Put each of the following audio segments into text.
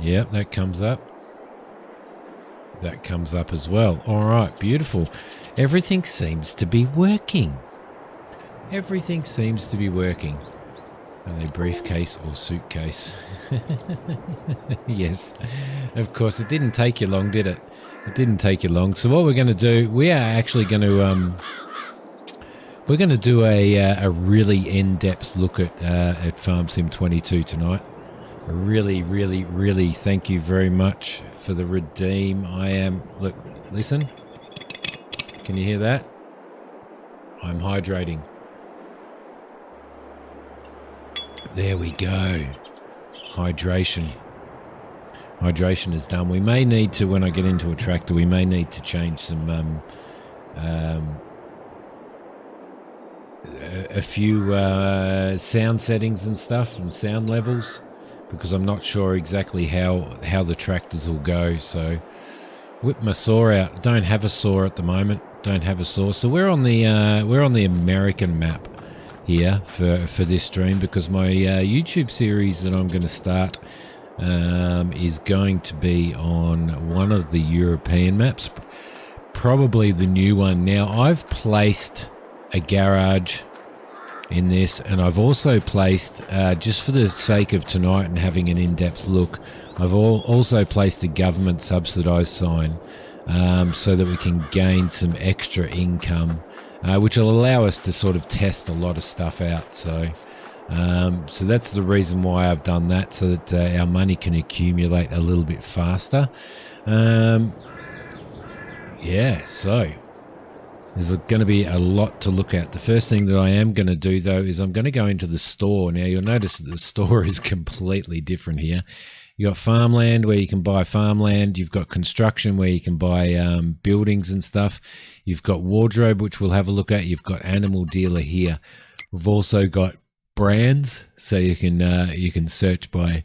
Yep, that comes up. That comes up as well. All right, beautiful. Everything seems to be working. Everything seems to be working. Are they briefcase or suitcase? Yes, of course. It didn't take you long, did it? It didn't take you long. So what we're going to do, we are actually going to we're going to do a really in-depth look at Farm Sim 22 tonight. Really thank you very much for the redeem. Look, listen. Can you hear that? I'm hydrating. There we go. Hydration is done. We may need to, when I get into a tractor, we may need to change some a few sound settings and stuff and sound levels, because I'm not sure exactly how the tractors will go. So whip my saw out. Don't have a saw at the moment. So we're on the American map here for this stream, because my YouTube series that I'm going to start is going to be on one of the European maps, probably the new one. Now, I've placed a garage in this, and I've also placed, just for the sake of tonight and having an in-depth look, I've also placed a government subsidised sign, so that we can gain some extra income, which will allow us to sort of test a lot of stuff out. So that's the reason why I've done that, so that our money can accumulate a little bit faster. Yeah, so there's going to be a lot to look at. The first thing that I am going to do, though, is I'm going to go into the store. Now, you'll notice that the store is completely different here. You've got farmland where you can buy farmland. You've got construction where you can buy buildings and stuff. You've got wardrobe, which we'll have a look at. You've got animal dealer here. We've also got brands, so you can search by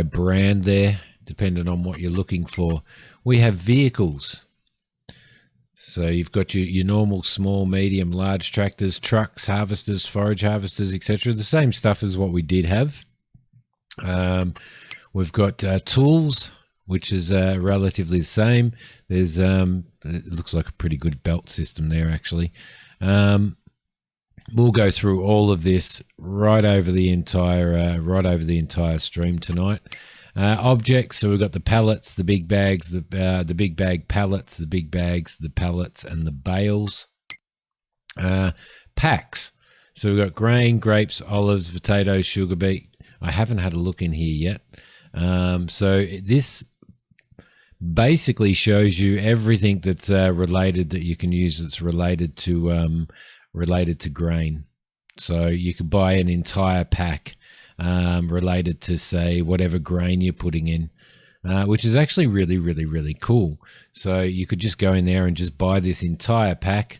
brand there, depending on what you're looking for. We have vehicles. So you've got your normal small, medium, large tractors, trucks, harvesters, forage harvesters, etc. The same stuff as what we did have. We've got tools, which is relatively the same. There's it looks like a pretty good belt system there, actually. We'll go through all of this right over the entire stream tonight. Objects, so we've got the pallets, the big bags, the big bag pallets, the big bags, the pallets, and the bales. Packs, so we've got grain, grapes, olives, potatoes, sugar beet. I haven't had a look in here yet. So this basically shows you everything that's related, that you can use, that's related to grain. So you could buy an entire pack related to, say, whatever grain you're putting in, which is actually really cool. So you could just go in there and just buy this entire pack,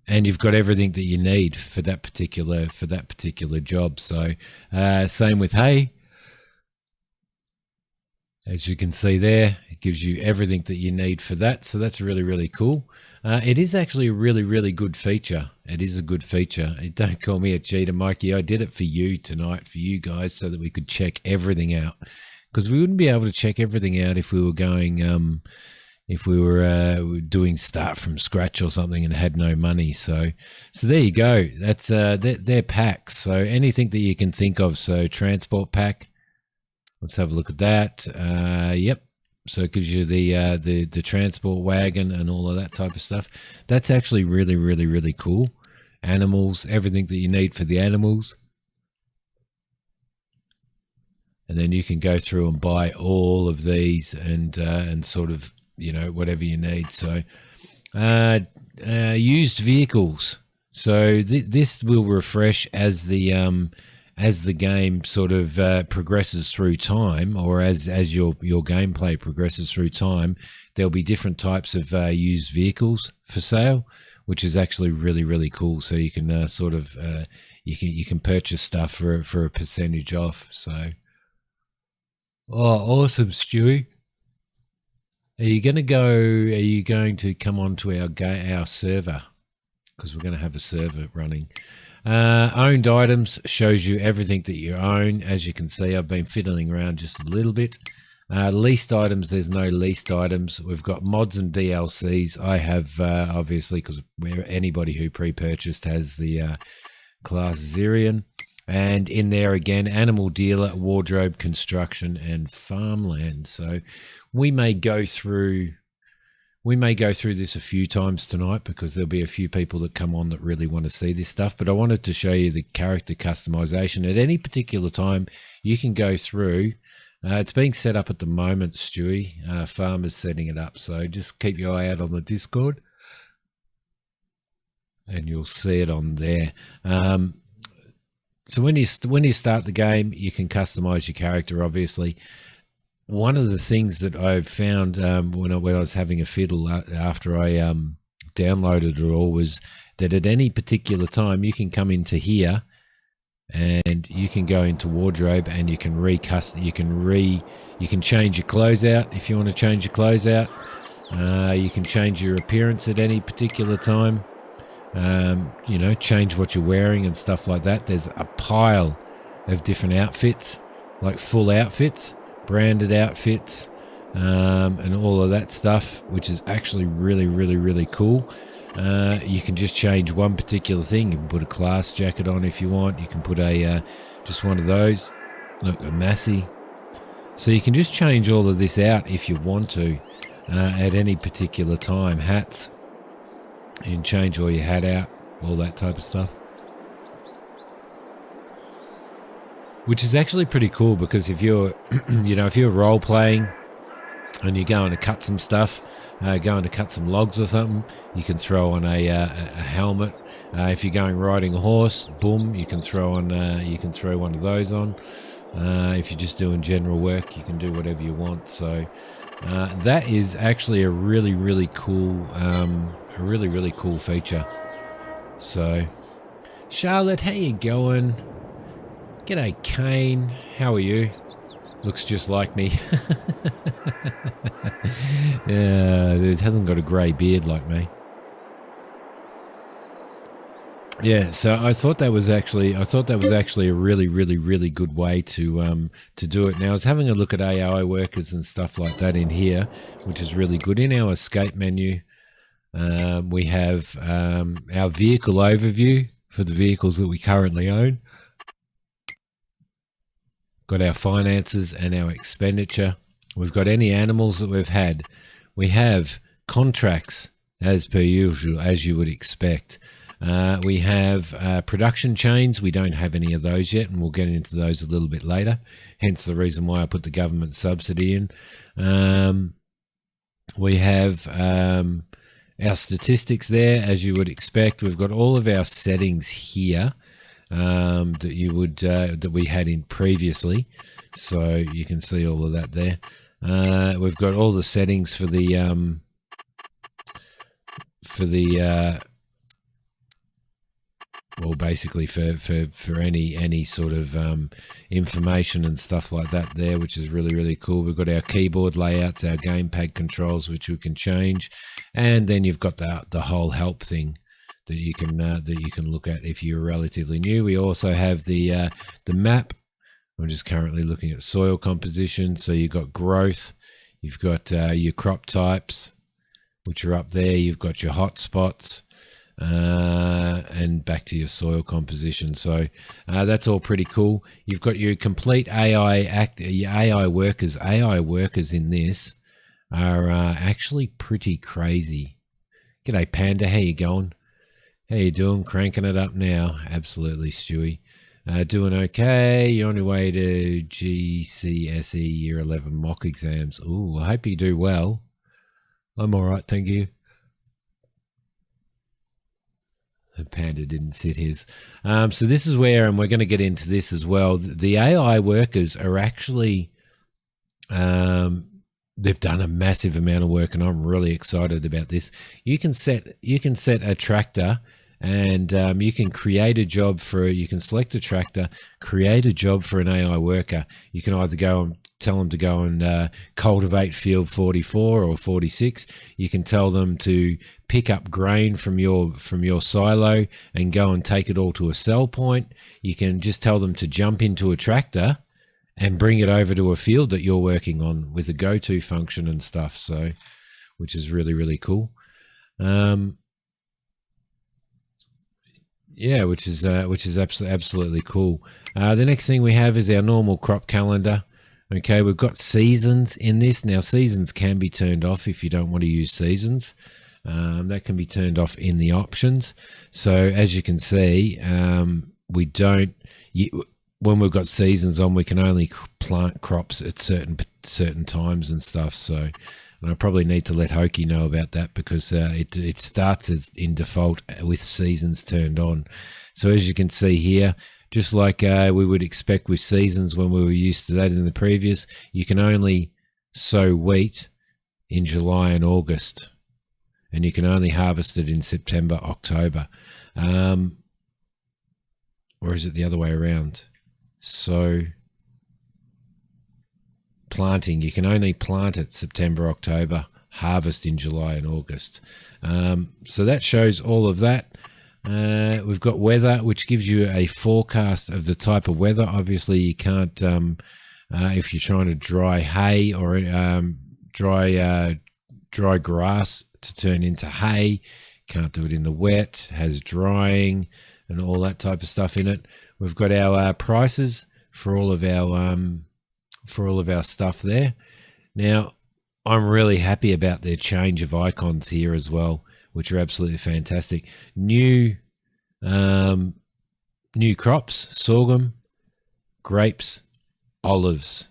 and you've got everything that you need for that particular job. So same with hay. As you can see there, it gives you everything that you need for that. So that's really cool. It is actually a really good feature. It is a good feature. Don't call me a cheater, Mikey. I did it for you tonight, for you guys, so that we could check everything out. Because we wouldn't be able to check everything out if we were going, if we were doing start from scratch or something and had no money. So there you go. That's they're packs. So anything that you can think of. So transport pack. Let's have a look at that. Yep. So it gives you the transport wagon and all of that type of stuff. That's actually really cool. Animals, everything that you need for the animals. And then you can go through and buy all of these and sort of, whatever you need. So used vehicles. So this will refresh as the game sort of progresses through time, or as your gameplay progresses through time. There'll be different types of used vehicles for sale, which is actually really cool. So you can sort of you can purchase stuff for a percentage off. So awesome, Stewie. Are you going to come on to our server? Because we're going to have a server running. Owned items shows you everything that you own. As you can see, I've been fiddling around just a little bit. Leased items, there's no leased items. We've got mods and DLCs. I have, obviously, because anybody who pre-purchased has the class Zerion. And in there again, animal dealer, wardrobe, construction, and farmland. So we may go through this a few times tonight because there'll be a few people that come on that really want to see this stuff. But I wanted to show you the character customization. At any particular time, you can go through. It's being set up at the moment, Stewie. Farmer's setting it up. So just keep your eye out on the Discord. And you'll see it on there. So when you start the game, you can customize your character, obviously. One of the things that I've found when I was having a fiddle after I downloaded it all was that at any particular time you can come into here and you can go into wardrobe and you can you can change your clothes out if you want to change your clothes out. You can change your appearance at any particular time. You know, change what you're wearing and stuff like that. There's a pile of different outfits, like full outfits, branded outfits, and all of that stuff, which is actually really, really, really cool. You can just change one particular thing. You can put a class jacket on if you want. You can put a just one of those, look, a Massey. So you can just change all of this out if you want to at any particular time. Hats. You can change all your hat out, all that type of stuff. Which is actually pretty cool because if you're, if you're role playing and you're going to cut some stuff, going to cut some logs or something, you can throw on a helmet. If you're going riding a horse, boom, you can throw on, one of those on. If you're just doing general work, you can do whatever you want. So that is actually a really, really cool, feature. So, Charlotte, how you going? G'day, Kane. How are you? Looks just like me. Yeah, it hasn't got a grey beard like me. Yeah, so I thought that was actually a really, really, really good way to do it. Now I was having a look at AI workers and stuff like that in here, which is really good. In our escape menu, we have our vehicle overview for the vehicles that we currently own. Got our finances and our expenditure. We've got any animals that we've had. We have contracts as per usual, as you would expect. We have production chains. We don't have any of those yet, and we'll get into those a little bit later. Hence the reason why I put the government subsidy in. We have our statistics there, as you would expect. We've got all of our settings here that you would that we had in previously, so you can see all of that there. We've got all the settings for the well, basically for any sort of information and stuff like that there, which is really, really cool. We've got our keyboard layouts, our gamepad controls, which we can change, and then you've got the whole help thing that you can look at if you're relatively new. We also have the map. I'm just currently looking at soil composition. So you've got growth, you've got your crop types, which are up there. You've got your hot spots. And back to your soil composition. So that's all pretty cool. You've got your complete your AI workers. AI workers in this are actually pretty crazy. G'day, Panda. How you going? How you doing? Cranking it up now. Absolutely, Stewie. Doing okay. You're on your way to GCSE Year 11 mock exams. Ooh, I hope you do well. I'm all right, thank you. Panda didn't sit his. So this is where, and we're going to get into this as well, the AI workers are actually, they've done a massive amount of work, and I'm really excited about this. You can set a tractor, and you can create a job you can select a tractor, create a job for an AI worker. You can either go tell them to go and cultivate field 44 or 46. You can tell them to pick up grain from your silo and go and take it all to a sell point. You can just tell them to jump into a tractor and bring it over to a field that you're working on with a go-to function and stuff. So, which is really, really cool. Yeah, which is absolutely cool. The next thing we have is our normal crop calendar. Okay, we've got seasons in this. Now, seasons can be turned off if you don't want to use seasons. That can be turned off in the options. So as you can see, we don't. When we've got seasons on, we can only plant crops at certain times and stuff. So. And I probably need to let Hokie know about that because it starts as in default with seasons turned on. So as you can see here, just like we would expect with seasons when we were used to that in the previous, you can only sow wheat in July and August. And you can only harvest it in September, October. Or is it the other way around? So... planting, you can only plant it September, October, harvest in July and August. So that shows all of that. We've got weather, which gives you a forecast of the type of weather. Obviously, you can't, if you're trying to dry hay or dry grass to turn into hay, can't do it in the wet, has drying and all that type of stuff in it. We've got our prices for all of our stuff there. Now, I'm really happy about their change of icons here as well, which are absolutely fantastic. New crops, sorghum, grapes, olives,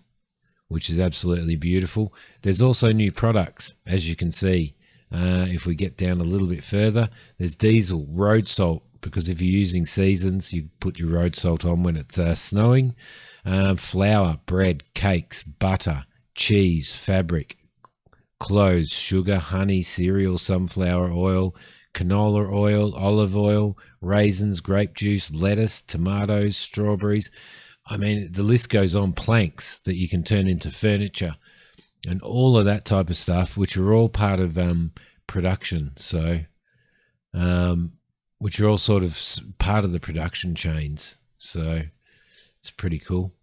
which is absolutely beautiful. There's also new products, as you can see. If we get down a little bit further, there's diesel, road salt, because if you're using seasons, you put your road salt on when it's snowing. Flour, bread, cakes, butter, cheese, fabric, clothes, sugar, honey, cereal, sunflower oil, canola oil, olive oil, raisins, grape juice, lettuce, tomatoes, strawberries. I mean, the list goes on. Planks that you can turn into furniture and all of that type of stuff, which are all part of production. So, which are all sort of part of the production chains. So it's pretty cool.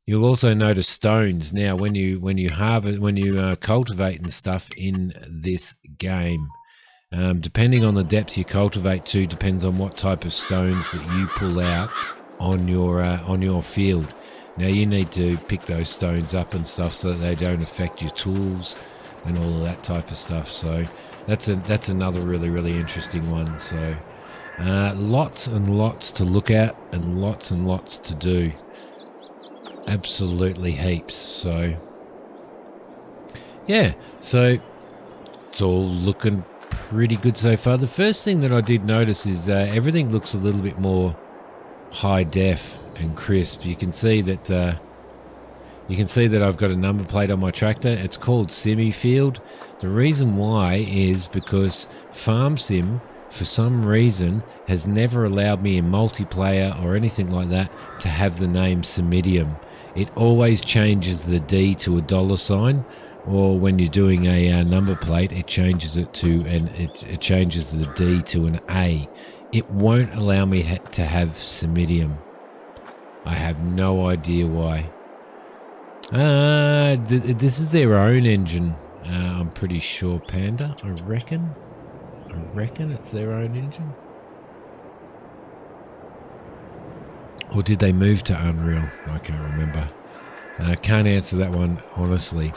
You'll also notice stones now when you cultivate and stuff in this game. Depending on the depth you cultivate to, depends on what type of stones that you pull out on your field. Now you need to pick those stones up and stuff so that they don't affect your tools and all of that type of stuff. So that's another really, really interesting one. So lots and lots to look at and lots to do. Absolutely heaps. So yeah, so it's all looking pretty good so far. The first thing that I did notice is everything looks a little bit more high def and crisp. You can see that I've got a number plate on my tractor. It's called Simifield. The reason why is because FarmSim, for some reason, has never allowed me in multiplayer or anything like that to have the name Simidiom. It always changes the D to a $sign, or when you're doing a number plate, it changes it to it changes the D to an A. It won't allow me to have Simidiom. I have no idea why. This is their own engine. I'm pretty sure, Panda. I reckon it's their own engine. Or did they move to Unreal? I can't remember. Can't answer that one, honestly.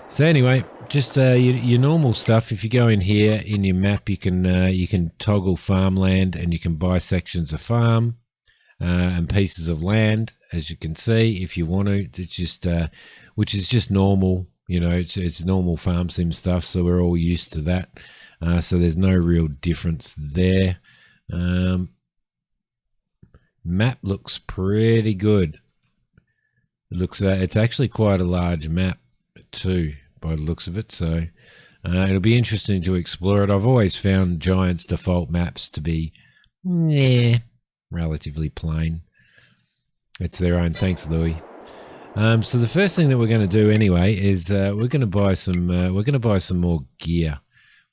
So anyway, just your normal stuff. If you go in here in your map, you can toggle farmland and you can buy sections of farm and pieces of land, as you can see, if you want to. It's just which is just normal. You know, it's normal farm sim stuff, so we're all used to that. So there's no real difference there. Map looks pretty good. It looks it's actually quite a large map too, by the looks of it. So it'll be interesting to explore it. I've always found Giant's default maps to be relatively plain. It's their own. Thanks, Louis. So the first thing that we're going to do anyway is we're going to buy some more gear.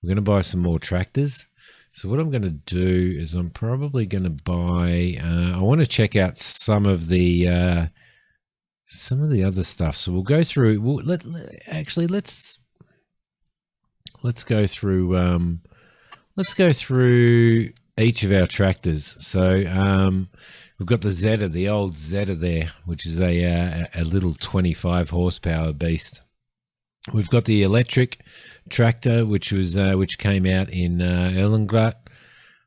We're going to buy some more tractors. So what I'm going to do is I'm probably going to buy. I want to check out some of the other stuff. So we'll go through. Let's go through. Let's go through each of our tractors. So we've got the Zeta, the old Zeta there, which is a little 25 horsepower beast. We've got the electric tractor, which came out in Erlenglut.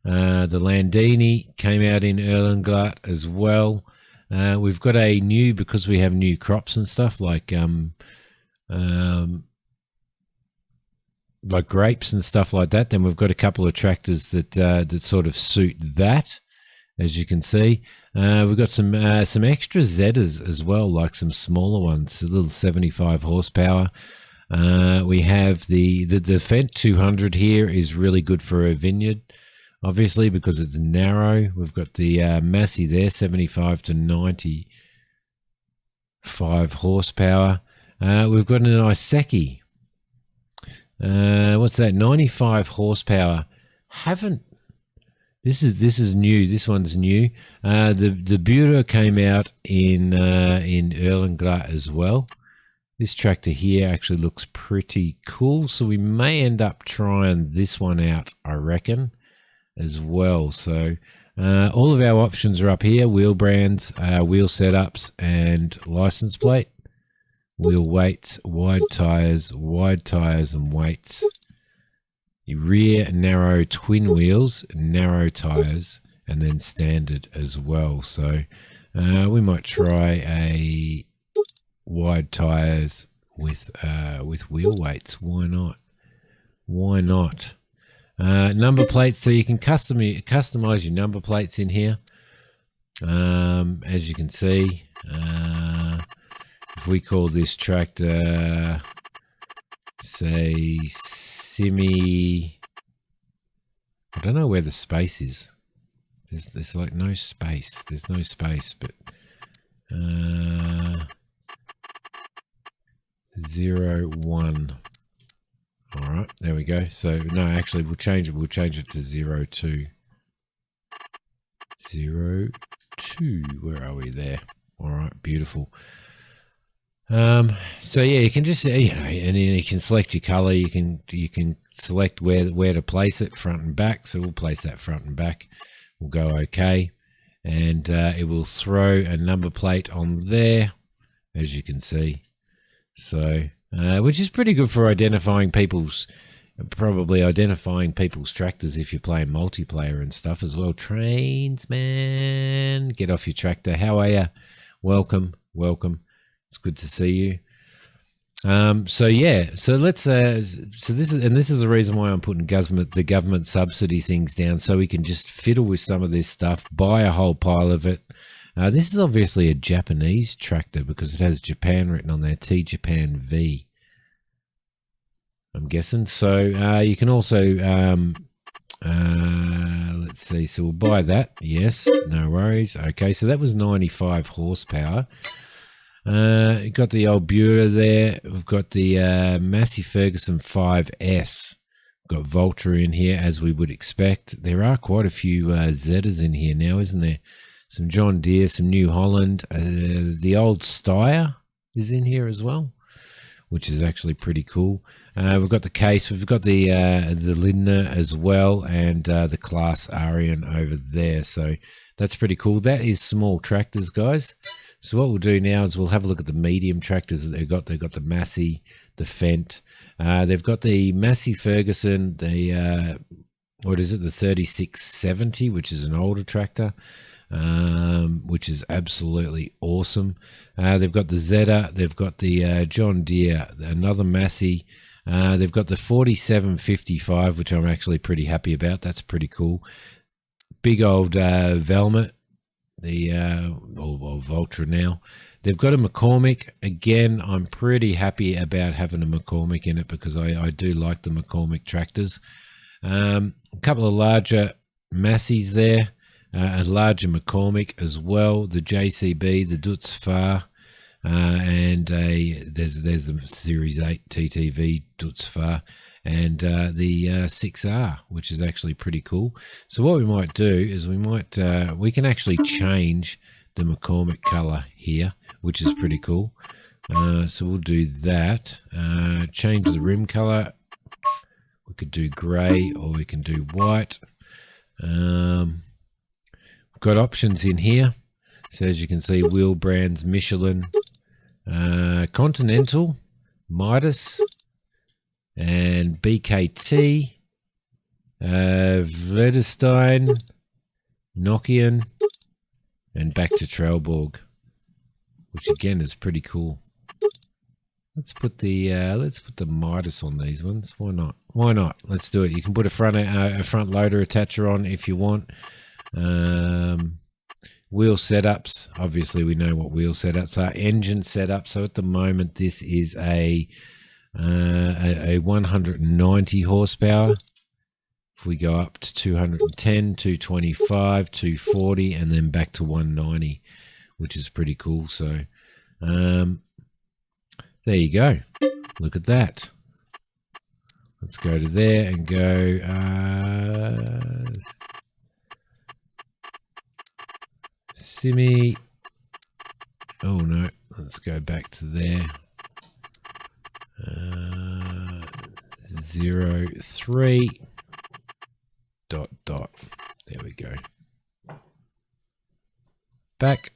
The Landini came out in Erlenglut as well. We've got a new, because we have new crops and stuff like grapes and stuff like that. Then we've got a couple of tractors that sort of suit that, as you can see. We've got some extra Zetas as well, like some smaller ones, a little 75 horsepower. We have the Fendt 200 here is really good for a vineyard, obviously, because it's narrow. We've got the Massey there, 75 to 95 horsepower. We've got an Iseki. What's that? 95 horsepower. This is new. This one's new. The Bureau came out in Erlenglut as well. This tractor here actually looks pretty cool, so we may end up trying this one out, I reckon, as well. So all of our options are up here: wheel brands, wheel setups, and license plate. Wheel weights, wide tires, and weights. Your rear narrow twin wheels, narrow tires, and then standard as well. So we might try a wide tires with wheel weights. Why not? Why not? Number plates, so you can customize your number plates in here. As you can see, if we call this tractor, say, I don't know where the space is. There's like no space. There's no space, but 01. All right, there we go. So no, actually, we'll change it. We'll change it to 02. 02. Where are we there? All right, beautiful. So yeah, you can just, and then you can select your color. You can select where to place it, front and back. So we'll place that front and back. We'll go OK, and it will throw a number plate on there, as you can see. So which is pretty good for identifying people's tractors if you're playing multiplayer and stuff as well. Trains, man, get off your tractor. How are you? Welcome. It's good to see you. So yeah, so let's so this is the reason why I'm putting the government subsidy things down, so we can just fiddle with some of this stuff, buy a whole pile of it. This is obviously a Japanese tractor because it has Japan written on there, T Japan V, I'm guessing. So you can also let's see, so we'll buy that. Yes, no worries. Okay, so that was 95 horsepower. Got the old Bureau there. We've got the Massey Ferguson 5S. We've got Voltra in here, as we would expect. There are quite a few Zetas in here now, isn't there? Some John Deere, some New Holland. The old Steyr is in here as well, which is actually pretty cool. We've got the Case. We've got the Lindner as well, and the Class Arian over there. So that's pretty cool. That is small tractors, guys. So what we'll do now is we'll have a look at the medium tractors that they've got. They've got the Massey, the Fendt. They've got the Massey Ferguson, the 3670, which is an older tractor, which is absolutely awesome. They've got the Zeta. They've got the John Deere, another Massey. They've got the 4755, which I'm actually pretty happy about. That's pretty cool. Big old Velmet. The or Voltra now. They've got a McCormick. Again, I'm pretty happy about having a McCormick in it because I do like the McCormick tractors. A couple of larger Masseys there. a larger McCormick as well, the JCB, the Dutz Far, and there's the Series 8 TTV Dutz Far, and the 6R, which is actually pretty cool. So what we might do is we can actually change the McCormick color here, which is pretty cool. So we'll do that. Change the rim color. We could do grey or we can do white. We've got options in here. So as you can see, wheel brands, Michelin, Continental, Midas, and BKT, Vredestein, Nokian, and back to Trelleborg, which again is pretty cool. Let's put the Midas on these ones. Why not? Why not? Let's do it. You can put a front loader attacher on if you want. Wheel setups. Obviously, we know what wheel setups are. Engine setup. So at the moment, this is a 190 horsepower. If we go up to 210, 225, 240, and then back to 190, which is pretty cool. So there you go. Look at that. Let's go to there and go Simi. Oh no, let's go back to there. 03 ... There we go. Back.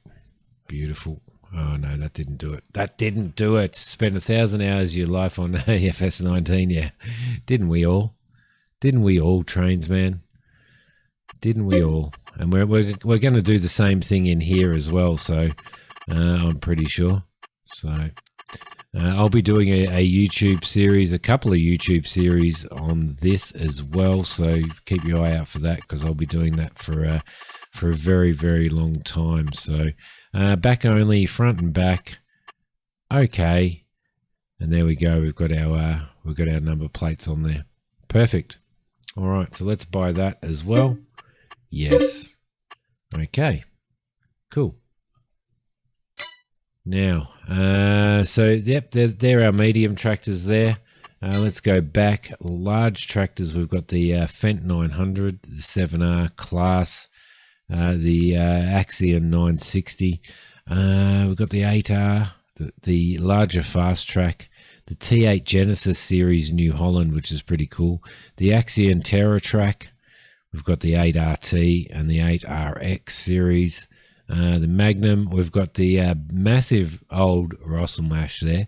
Beautiful. Oh no, that didn't do it. That didn't do it. Spend 1,000 hours of your life on AFS19, yeah. Didn't we all? Didn't we all, trains, man? Didn't we all? And we're going to do the same thing in here as well. So I'm pretty sure. So I'll be doing a YouTube series, a couple of YouTube series on this as well. So keep your eye out for that, because I'll be doing that for a very, very long time. So back only, front and back. Okay. And there we go. We've got our number plates on there. Perfect. All right. So let's buy that as well. Yes. Okay. Cool. Now, so yep, they're our medium tractors there. Let's go back. Large tractors. We've got the Fendt 900, the 7R class, the Axion 960. We've got the 8R, the larger fast track, the T8 Genesis series New Holland, which is pretty cool. The Axion Terra track. We've got the 8RT and the 8RX series. The Magnum, we've got the massive old Rosselmash there,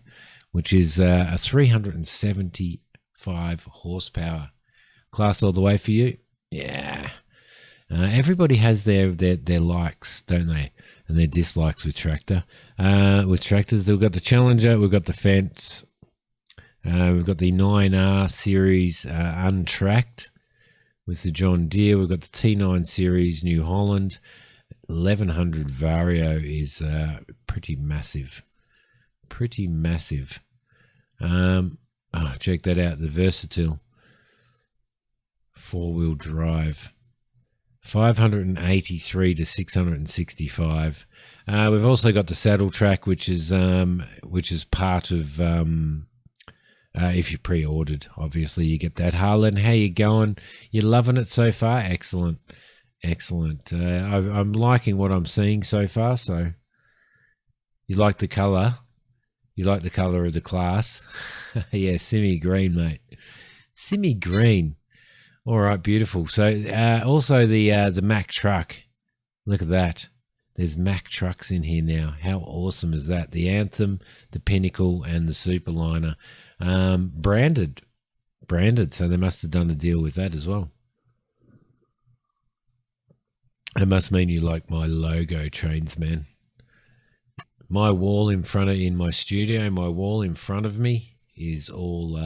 which is a 375 horsepower. Class all the way for you? Yeah. Everybody has their likes, don't they? And their dislikes with tractors. We've got the Challenger, we've got the Fence, we've got the 9R series untracked with the John Deere. We've got the T9 series New Holland. 1100 Vario is pretty massive. Pretty massive. Check that out. The Versatile 4-wheel drive. 583 to 665. We've also got the Saddle Track, which is part of if you pre-ordered. Obviously, you get that. Harlan, how you going? You loving it so far? Excellent. Excellent. I'm liking what I'm seeing so far. So you like the color? You like the color of the class? Yeah, Simi green, mate. Simi green. All right, beautiful. So also the Mack truck. Look at that. There's Mack trucks in here now. How awesome is that? The Anthem, the Pinnacle, and the Superliner. Branded. So they must have done a deal with that as well. It must mean you like my logo, trains, man. My wall in my studio, my wall in front of me is all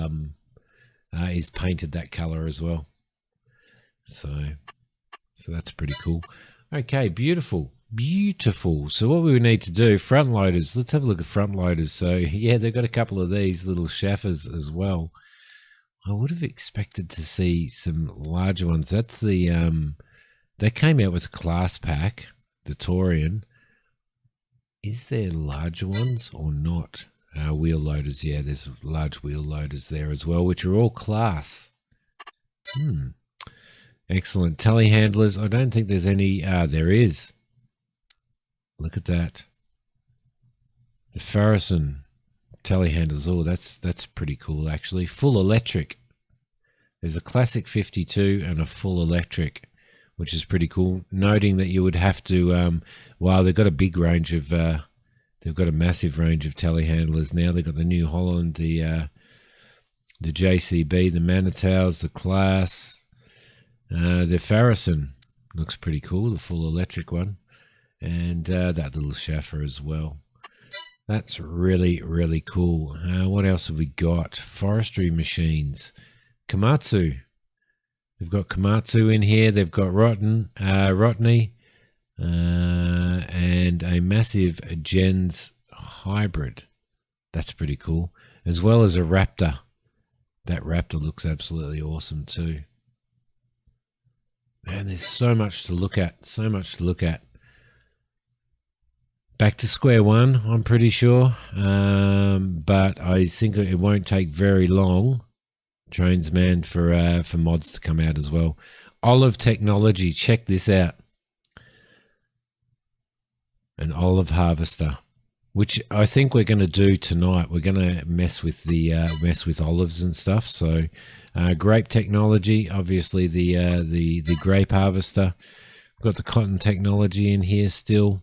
is painted that color as well. So that's pretty cool. Okay, beautiful. So what we need to do, front loaders. Let's have a look at front loaders. So yeah, they've got a couple of these little Schaffers as well. I would have expected to see some larger ones. That's the They came out with a class pack, the Torian. Is there larger ones or not? Wheel loaders, yeah, there's large wheel loaders there as well, which are all class. Excellent. Telehandlers, I don't think there's any. There is. Look at that. The Farrison telehandlers. Oh, that's pretty cool, actually. Full electric. There's a classic 52 and a full electric, which is pretty cool. Noting that you would have to, wow, they've got a big range of, they've got a massive range of telehandlers now. They've got the New Holland, the JCB, the Manitows, the Class, the Farrison. Looks pretty cool, the full electric one. And that little Schaffer as well. That's really, really cool. What else have we got? Forestry machines. Komatsu. They've got Komatsu in here. They've got Rotney, and a massive Gens hybrid. That's pretty cool. As well as a Raptor. That Raptor looks absolutely awesome too. Man, there's so much to look at. So much to look at. Back to square one, I'm pretty sure. But I think it won't take very long, Jonesman, for mods to come out as well. Olive technology, check this out. An olive harvester, which I think we're going to do tonight. We're going to mess with the olives and stuff. So, grape technology, obviously the grape harvester. We've got the cotton technology in here still.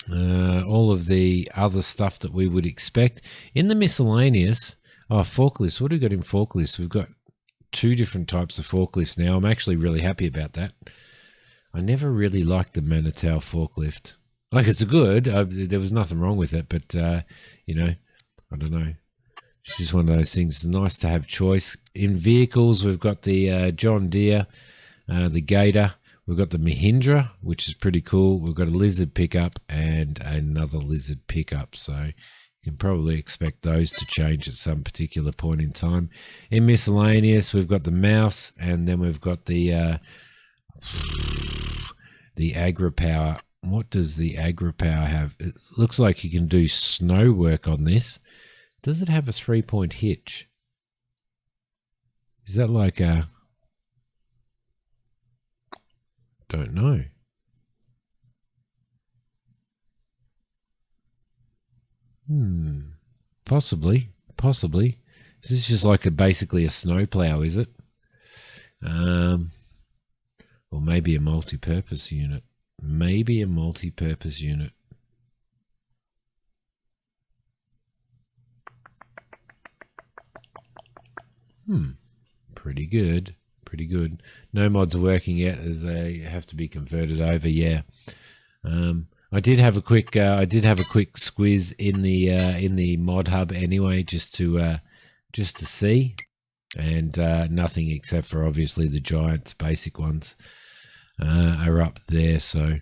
All of the other stuff that we would expect in the miscellaneous. Forklifts. What do we got in forklifts? We've got 2 different types of forklifts now. I'm actually really happy about that. I never really liked the Manitow forklift. Like, it's good. There was nothing wrong with it, but you know, I don't know. It's just one of those things. It's nice to have choice in vehicles. We've got the John Deere, the Gator. We've got the Mahindra, which is pretty cool. We've got a Lizard pickup and another Lizard pickup. So you can probably expect those to change at some particular point in time. In miscellaneous, we've got the Mouse, and then we've got the Agra Power. What does the Agra Power have? It looks like you can do snow work on this. Does it have a 3-point hitch? Is that like a... Don't know. Possibly. This is just like basically a snowplow, is it? Or maybe a multi-purpose unit. Pretty good. No mods are working yet, as they have to be converted over. Yeah. I did have a quick squiz in the mod hub anyway, just to see, and nothing except for obviously the giants, basic ones are up there. So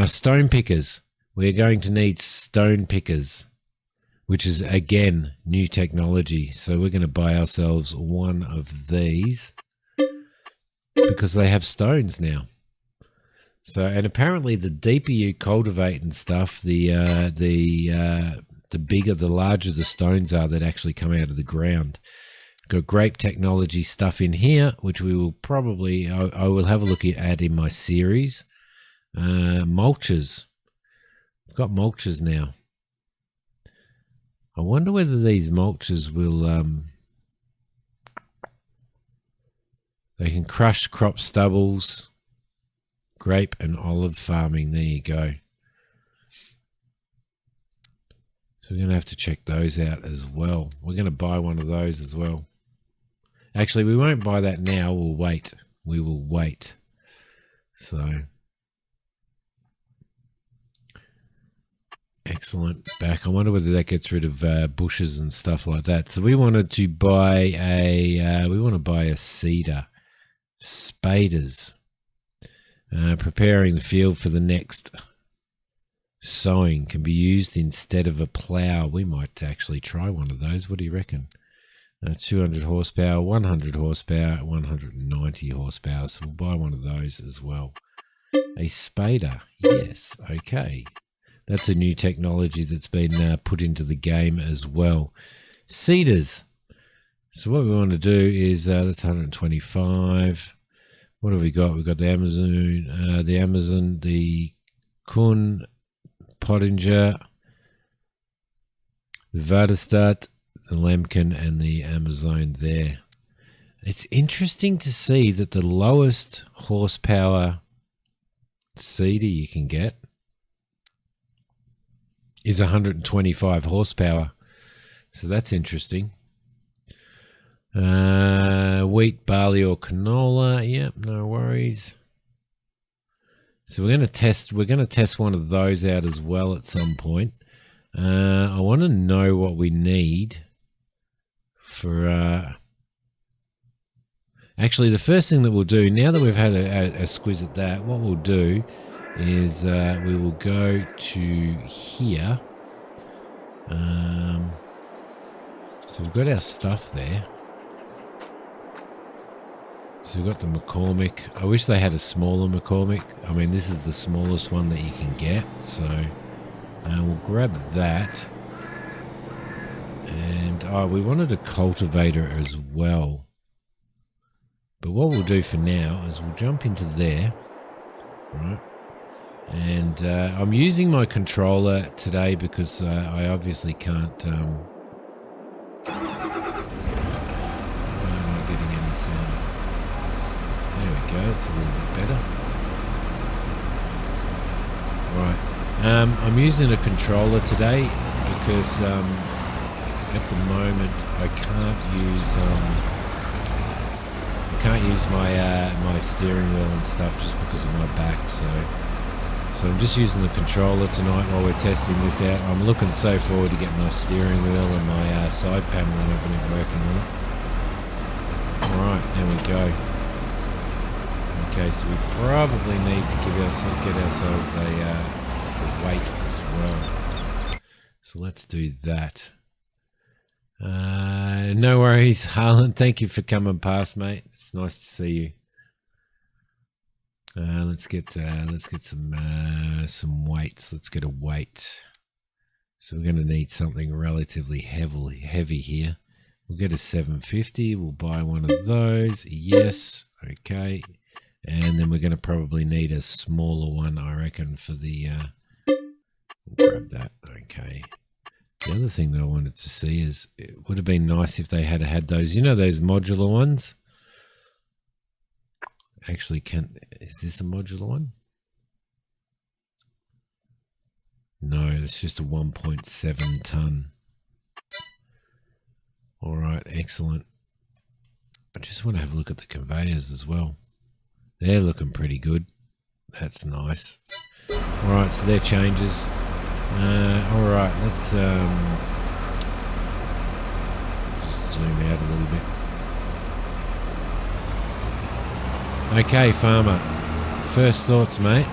stone pickers, we're going to need stone pickers, which is again new technology. So we're going to buy ourselves one of these because they have stones now. So, and apparently the deeper you cultivate and stuff, the bigger, the larger the stones are that actually come out of the ground. Got grape technology stuff in here, which we will probably, I will have a look at in my series. Mulches. I've got mulches now. I wonder whether these mulches will, they can crush crop stubbles, grape and olive farming. There you go. So we're going to have to check those out as well. We're going to buy one of those as well. Actually, we won't buy that now. We'll wait. We will wait. So, excellent. Back. I wonder whether that gets rid of bushes and stuff like that. So we wanted to buy a cedar. Spaders. Preparing the field for the next sowing, can be used instead of a plough. We might actually try one of those. What do you reckon? 200 horsepower, 100 horsepower, 190 horsepower. So we'll buy one of those as well. A spader, yes, okay. That's a new technology that's been put into the game as well. Cedars. So what we want to do is, that's 125. What have we got? We've got the Amazon, the Kuhn, Pottinger, the Vadestadt, the Lemken, and the Amazon there. It's interesting to see that the lowest horsepower cedar you can get is 125 horsepower. So that's interesting. Wheat, barley, or canola. Yep, no worries. So we're going to test one of those out as well at some point. I want to know what we need for actually, the first thing that we'll do, now that we've had a squiz at that, what we'll do is we will go to here. So we've got our stuff there. So we've got the McCormick. I wish they had a smaller McCormick. I mean, this is the smallest one that you can get. So we'll grab that. And we wanted a cultivator as well. But what we'll do for now is we'll jump into there. Right. And I'm using my controller today because I obviously can't... I'm not getting any sound. There we go, it's a little bit better. Right, I'm using a controller today because at the moment I can't use my steering wheel and stuff just because of my back. So I'm just using the controller tonight while we're testing this out. I'm looking so forward to getting my steering wheel and my side panel and everything working on it. All right, there we go. Okay, so we probably need to get ourselves a weight as well. So let's do that. No worries, Harlan. Thank you for coming past, mate. It's nice to see you. Let's get some weights. Let's get a weight. So we're going to need something relatively heavy here. We'll get a 750. We'll buy one of those. Yes. Okay. And then we're going to probably need a smaller one, I reckon, for the... we'll grab that. Okay. The other thing that I wanted to see is it would have been nice if they had those, you know, those modular ones. Actually, is this a modular one? No, it's just a 1.7 ton. All right, excellent. I just want to have a look at the conveyors as well. They're looking pretty good. That's nice. All right, so they're changes. All right, let's just zoom out a little bit. Okay, farmer. First thoughts, mate.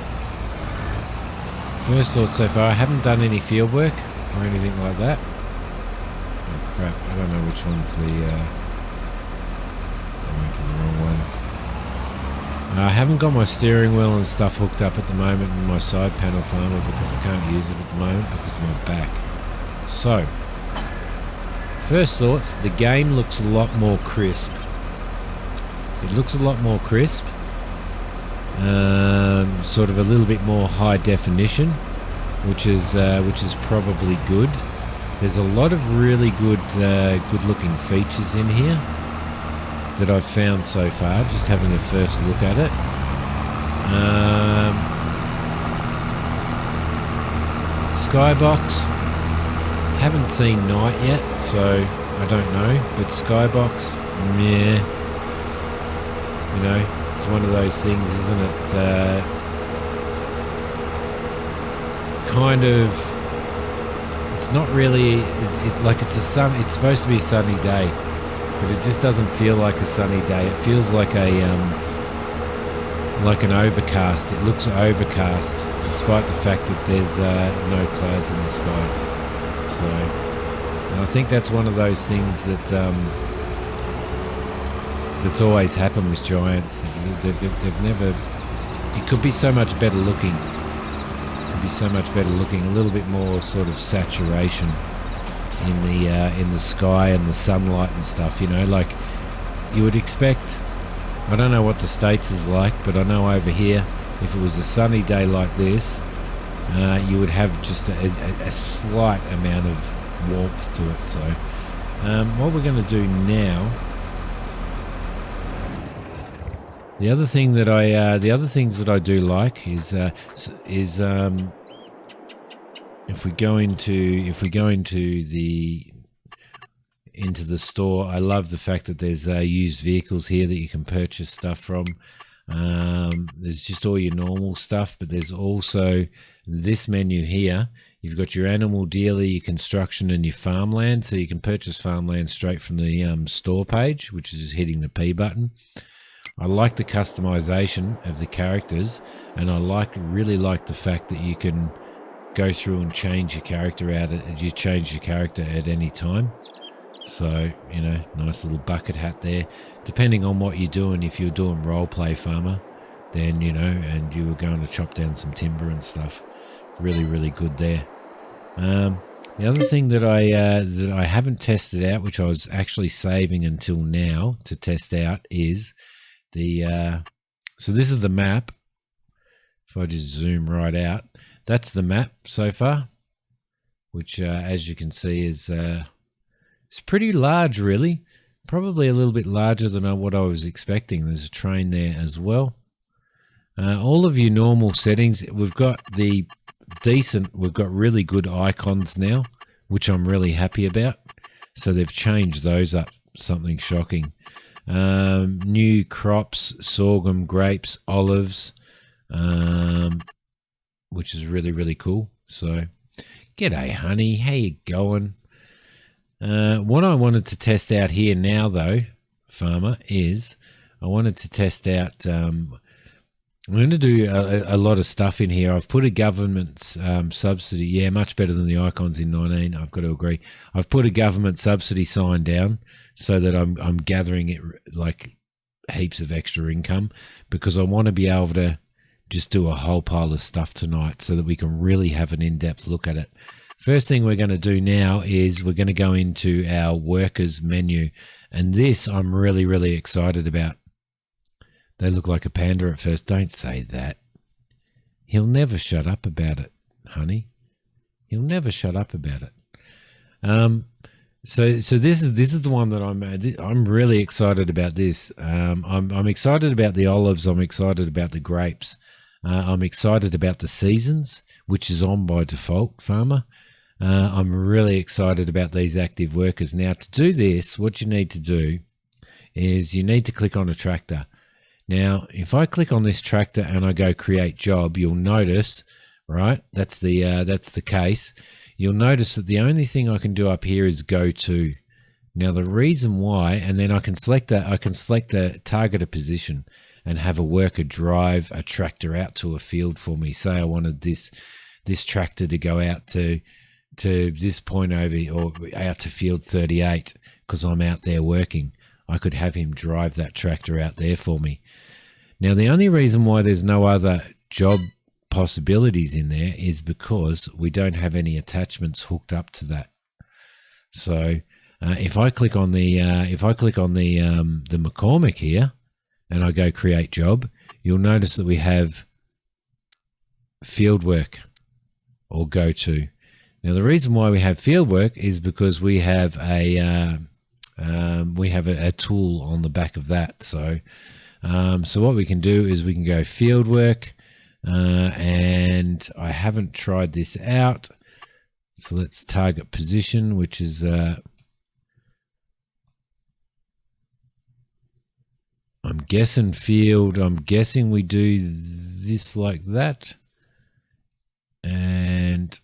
First thoughts so far. I haven't done any field work or anything like that. Oh crap! I don't know which one's the. I went to the wrong one. I haven't got my steering wheel and stuff hooked up at the moment in my side panel, farmer, because I can't use it at the moment because of my back. So, first thoughts. The game looks a lot more crisp. It looks a lot more crisp, sort of a little bit more high definition, which is probably good. There's a lot of really good-looking features in here that I've found so far, just having a first look at it. Skybox, haven't seen night yet, so I don't know. But Skybox, yeah. You know, it's one of those things, isn't it? Kind of, it's not really, it's like it's supposed to be a sunny day, but it just doesn't feel like a sunny day. It feels like like an overcast. It looks overcast, despite the fact that there's no clouds in the sky. So, and I think that's one of those things that that's always happened with giants. They've never. It could be so much better looking. It could be so much better looking. A little bit more sort of saturation in the sky and the sunlight and stuff. You know, like you would expect. I don't know what the States is like, but I know over here, if it was a sunny day like this, you would have just a slight amount of warmth to it. So what we're going to do now, the other things that I do like is if we go into the store, I love the fact that there's used vehicles here that you can purchase stuff from. There's just all your normal stuff, but there's also this menu here. You've got your animal dealer, your construction, and your farmland. So you can purchase farmland straight from the store page, which is just hitting the P button. I like the customization of the characters, and I really like the fact that you can go through and change your character at any time. So, you know, nice little bucket hat there. Depending on what you're doing, if you're doing roleplay farmer, then, you know, and you were going to chop down some timber and stuff, really, really good there. The other thing that I haven't tested out, which I was actually saving until now to test out, is the so this is the map. If I just zoom right out, that's the map so far, which as you can see is it's pretty large, really. Probably a little bit larger than what I was expecting. There's a train there as well. All of your normal settings, we've got really good icons now, which I'm really happy about. So they've changed those up, something shocking. New crops, sorghum, grapes, olives, which is really, really cool. So, g'day, honey. How you going? What I wanted to test out here now, though, farmer, is I wanted to test out. I'm going to do a lot of stuff in here. I've put a government subsidy. Yeah, much better than the icons in 19. I've got to agree. I've put a government subsidy sign down so that I'm gathering it like heaps of extra income, because I want to be able to just do a whole pile of stuff tonight so that we can really have an in-depth look at it. First thing we're going to do now is we're going to go into our workers menu, and this I'm really, really excited about. They look like a panda at first. Don't say that. He'll never shut up about it, honey. He'll never shut up about it. So this is the one that I'm really excited about. This I'm excited about the olives. I'm excited about the grapes. I'm excited about the seasons, which is on by default, farmer. I'm really excited about these active workers. Now, to do this, what you need to do is you need to click on a tractor. Now, if I click on this tractor and I go create job, you'll notice, right? That's the case. You'll notice that the only thing I can do up here is go to. Now, the reason why, and then I can select a targeted position and have a worker drive a tractor out to a field for me. Say I wanted this tractor to go out to this point over, or out to field 38, because I'm out there working. I could have him drive that tractor out there for me. Now, the only reason why there's no other job possibilities in there is because we don't have any attachments hooked up to that. So if I click on the McCormick here and I go create job, you'll notice that we have field work or go to. Now, the reason why we have field work is because we have a tool on the back of that. So what we can do is we can go field work, and I haven't tried this out. So let's target position, which is I'm guessing field. I'm guessing we do this like that, and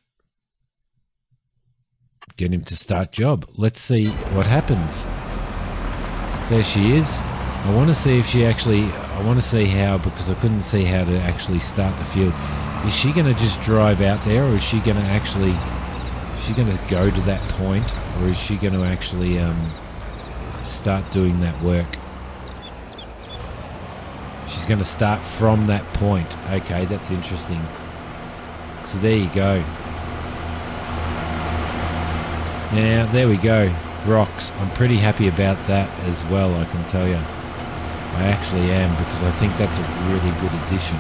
get him to start job. Let's see what happens. There she is. I want to see how, because I couldn't see how to actually start the field. Is she going to just drive out there, or is she going to go to that point, or is she going to actually start doing that work? She's going to start from that point. Okay, that's interesting. So there you go. Now, there we go. Rocks. I'm pretty happy about that as well, I can tell you. I actually am, because I think that's a really good addition.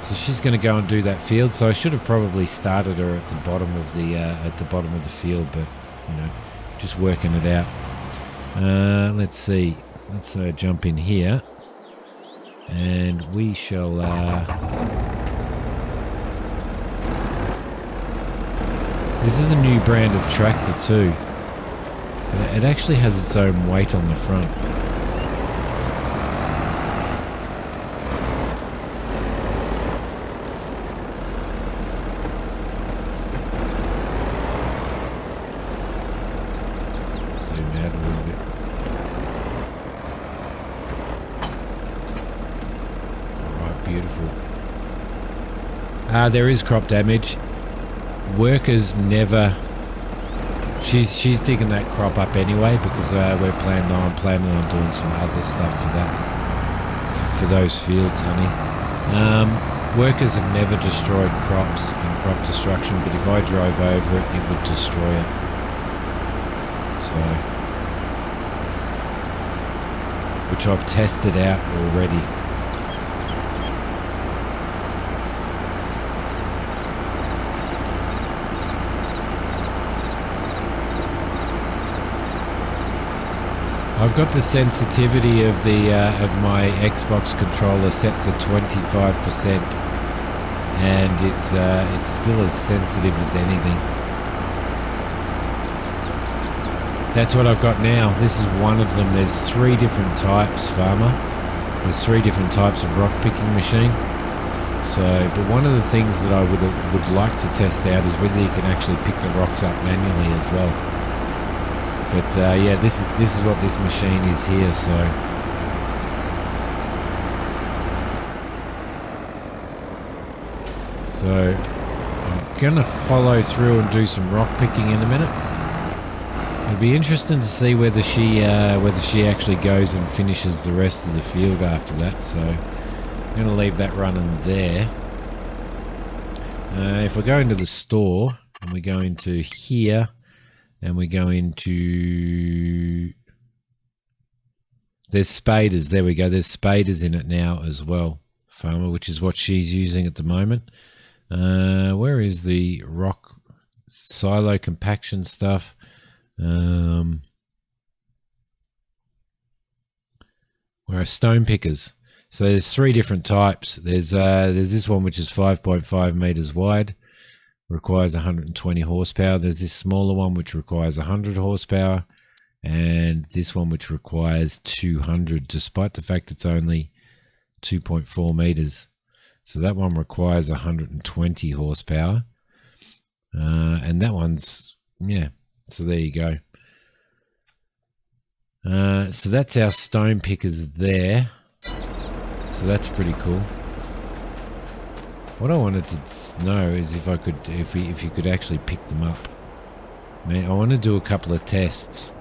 So she's going to go and do that field. So I should have probably started her at the bottom of the field, but you know, just working it out. Let's see. Let's jump in here, and we shall. This is a new brand of tractor too. It actually has its own weight on the front. There is crop damage. Workers never. She's digging that crop up anyway, because we're planning on doing some other stuff for that, for those fields, honey. Workers have never destroyed crops in crop destruction, but if I drove over it, it would destroy it. So, which I've tested out already. I've got the sensitivity of the of my Xbox controller set to 25%, and it's still as sensitive as anything. That's what I've got now. This is one of them. There's 3 different types, farmer. There's 3 different types of rock picking machine. So, but one of the things that I would like to test out is whether you can actually pick the rocks up manually as well. But yeah, this is what this machine is here. So I'm gonna follow through and do some rock picking in a minute. It'll be interesting to see whether she actually goes and finishes the rest of the field after that. So I'm gonna leave that running there. If we go into the store and we go into here. And we go into... There's spaders. There we go. There's spaders in it now as well, farmer, which is what she's using at the moment. Where is the rock silo compaction stuff? Where are stone pickers? So there's 3 different types. There's this one which is 5.5 meters wide. Requires 120 horsepower. There's this smaller one which requires 100 horsepower, and this one which requires 200, despite the fact it's only 2.4 meters. So that one requires 120 horsepower, and that one's, yeah, so there you go. So that's our stone pickers there. So that's pretty cool. What I wanted to know is if you could actually pick them up. Man, I want to do a couple of tests.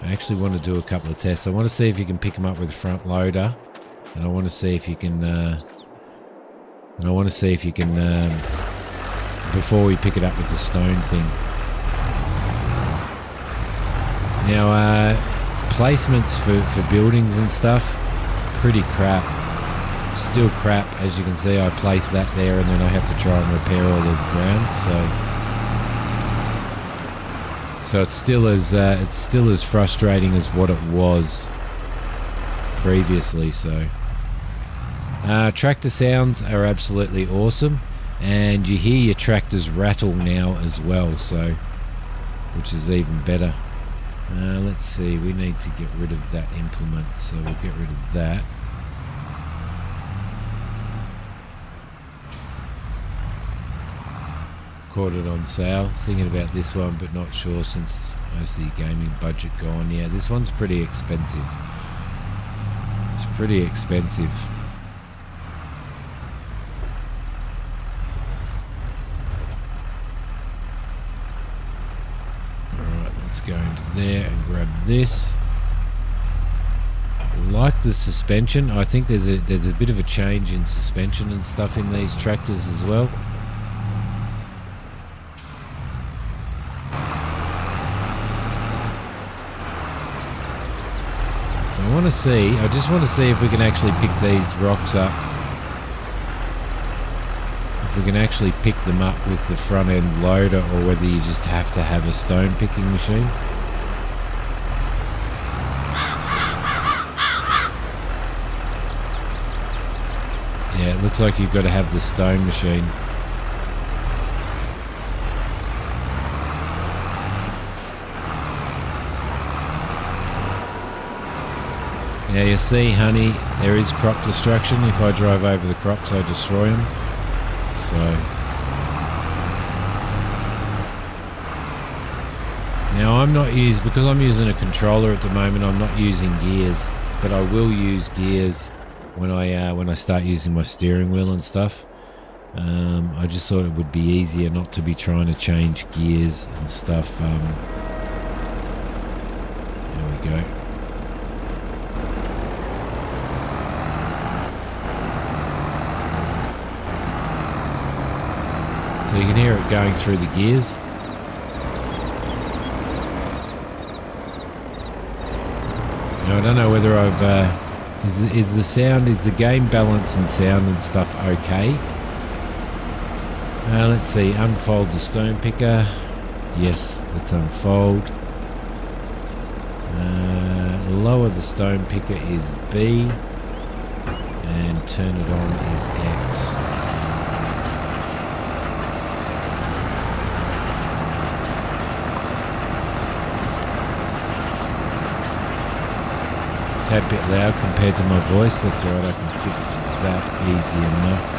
I actually want to do a couple of tests. I want to see if you can pick them up with a front loader, and I want to see if you can. Before we pick it up with the stone thing. Now, placements for buildings and stuff, pretty crap. Still crap, as you can see. I placed that there, and then I had to try and repair all of the ground. So it's still as frustrating as what it was previously. So tractor sounds are absolutely awesome, and you hear your tractors rattle now as well. So, which is even better. Let's see. We need to get rid of that implement, so we'll get rid of that. Caught it on sale. Thinking about this one, but not sure since most of the gaming budget gone. Yeah, this one's pretty expensive. It's pretty expensive. Alright, let's go into there and grab this. like the suspension. I think there's a bit of a change in suspension and stuff in these tractors as well. So I just want to see if we can actually pick these rocks up. If we can actually pick them up with the front end loader, or whether you just have to have a stone picking machine. Yeah, it looks like you've got to have the stone machine. Now you see, honey, there is crop destruction. If I drive over the crops, I destroy them. So now I'm not because I'm using a controller at the moment. I'm not using gears, but I will use gears when I start using my steering wheel and stuff. I just thought it would be easier not to be trying to change gears and stuff. There we go. So you can hear it going through the gears. Now I don't know whether I've is the game balance and sound and stuff okay? Let's see, unfold the stone picker. Yes, let's unfold. Lower the stone picker is B, and turn it on is X. Tad bit loud compared to my voice. That's alright, I can fix that easy enough.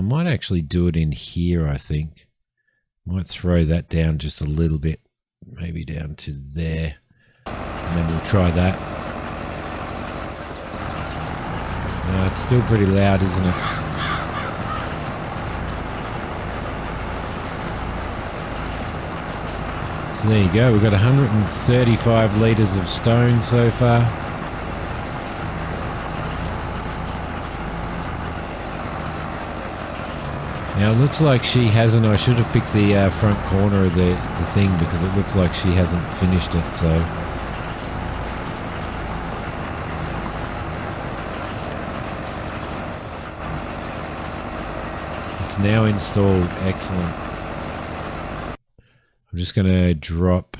Might actually do it in here, I think. Might throw that down just a little bit, maybe down to there, and then we'll try that. No, it's still pretty loud, isn't it? So there you go, we've got 135 litres of stone so far. Now it looks like she hasn't. I should have picked the front corner of the thing, because it looks like she hasn't finished it, so. It's now installed. Excellent. I'm just going to drop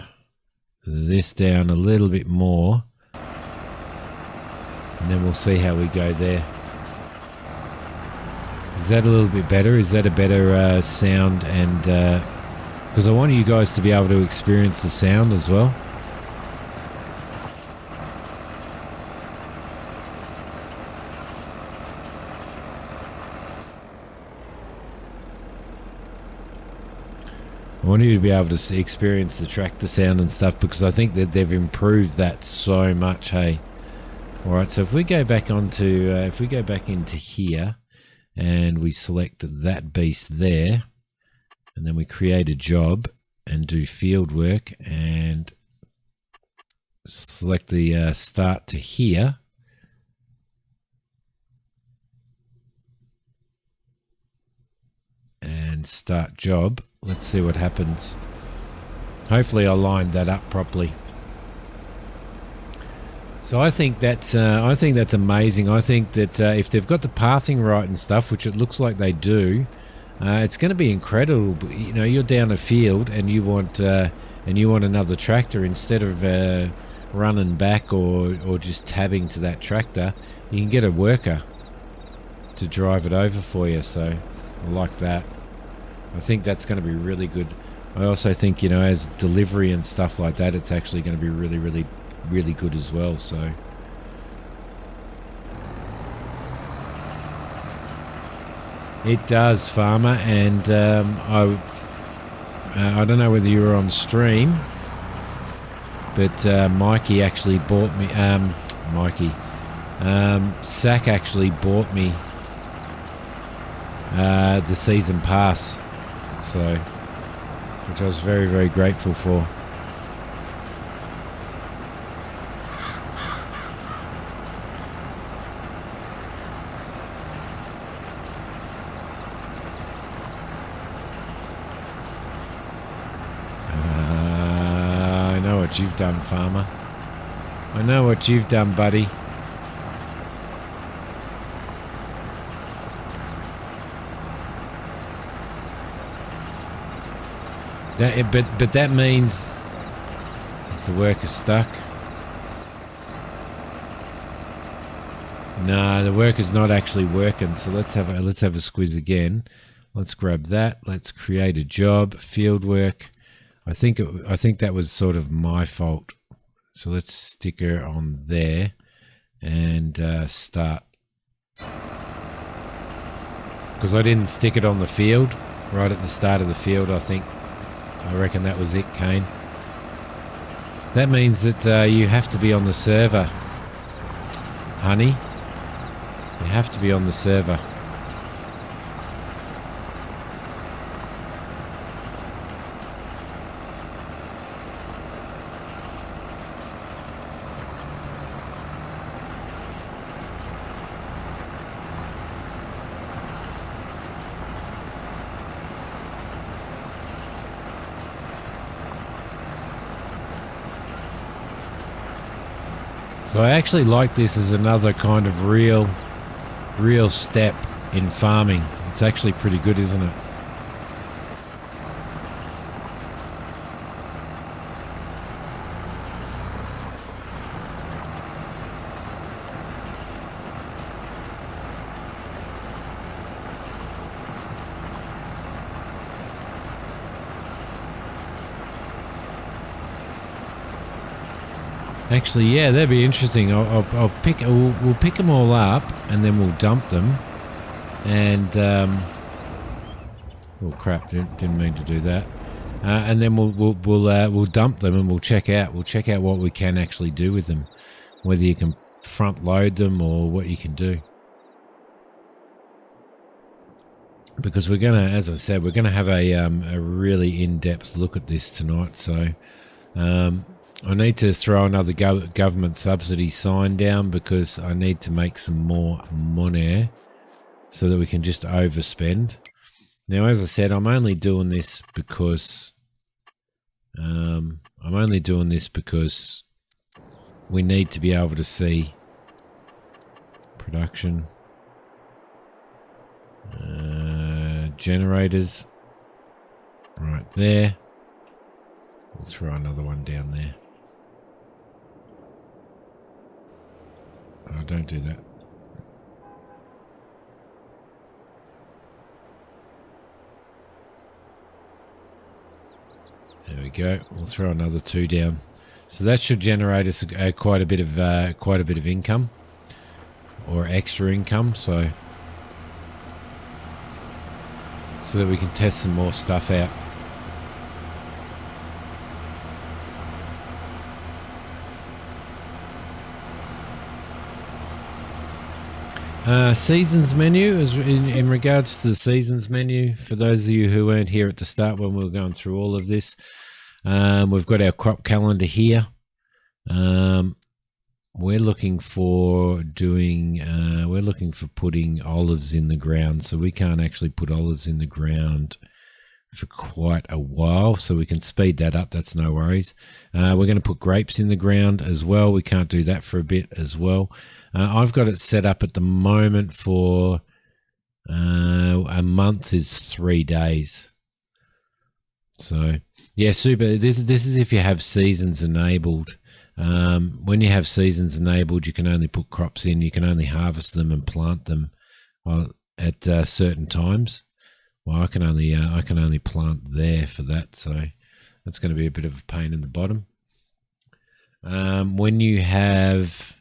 this down a little bit more, and then we'll see how we go there. Is that a little bit better? Is that a better sound? And because I want you guys to be able to experience the sound as well. I want you to be able to experience the tractor sound and stuff, because I think that they've improved that so much. Hey, all right. So if we go back onto, if we go back into here, and we select that beast there, and then we create a job and do field work and select the start to here. And start job. Let's see what happens. Hopefully I lined that up properly. So I think that's amazing. I think that if they've got the pathing right and stuff, which it looks like they do, it's going to be incredible. You know, you're down a field and you want another tractor, instead of running back or just tabbing to that tractor, you can get a worker to drive it over for you. So I like that. I think that's going to be really good. I also think, you know, as delivery and stuff like that, it's actually going to be really, really, really good as well. So it does, farmer. And I don't know whether you were on stream, but Mikey actually bought me Sack actually bought me the season pass, so which I was very, very grateful for. what you've done, farmer. I know what you've done, buddy. But that means is the worker stuck? No, the worker's not actually working. So let's have a squiz again. Let's grab that. Let's create a job, field work. I think that was sort of my fault. So let's stick her on there and start. Because I didn't stick it on the field right at the start of the field. I reckon that was it, Kane. That means that you have to be on the server, honey. You have to be on the server. So I actually like this as another kind of real step in farming. It's actually pretty good, isn't it? Actually, yeah, that'd be interesting. We'll pick them all up and then we'll dump them. And oh crap! Didn't mean to do that. And then we'll dump them and we'll check out what we can actually do with them, whether you can front load them or what you can do. Because we're gonna, as I said, we're gonna have a really in-depth look at this tonight. So. I need to throw another government subsidy sign down because I need to make some more money so that we can just overspend. Now, as I said, I'm only doing this because we need to be able to see production generators right there. Let's throw another one down there. Oh, don't do that. There we go. We'll throw another 2 down. So that should generate us quite a bit of income, or extra income. So that we can test some more stuff out. Seasons menu, in regards to the seasons menu, for those of you who weren't here at the start when we were going through all of this, we've got our crop calendar here. We're looking for putting olives in the ground, so we can't actually put olives in the ground for quite a while, so we can speed that up. That's no worries. We're going to put grapes in the ground as well. We can't do that for a bit as well. I've got it set up at the moment for a month is 3 days. So yeah, super. This is if you have seasons enabled. When you have seasons enabled, you can only put crops in. You can only harvest them and plant them at certain times. Well, I can only plant there for that, so that's going to be a bit of a pain in the bottom. When you have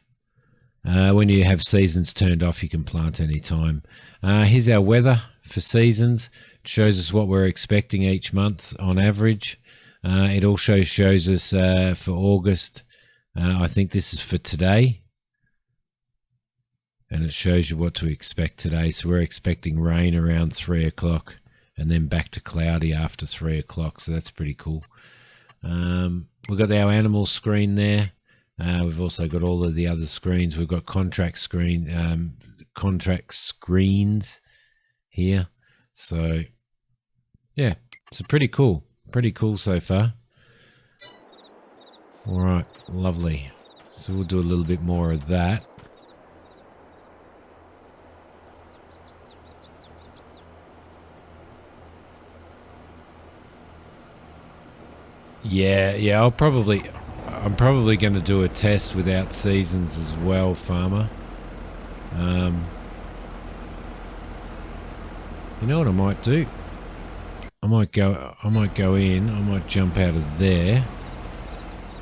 seasons turned off, you can plant any time. Here's our weather for seasons. It shows us what we're expecting each month on average. It also shows us for August. I think this is for today. And it shows you what to expect today. So we're expecting rain around 3 o'clock and then back to cloudy after 3 o'clock. So that's pretty cool. We've got our animal screen there. We've also got all of the other screens. We've got contract screens here. So yeah, it's pretty cool so far. All right, lovely. So we'll do a little bit more of that. Yeah, I'm probably going to do a test without seasons as well, farmer. You know what I might do? I might go in, I might jump out of there.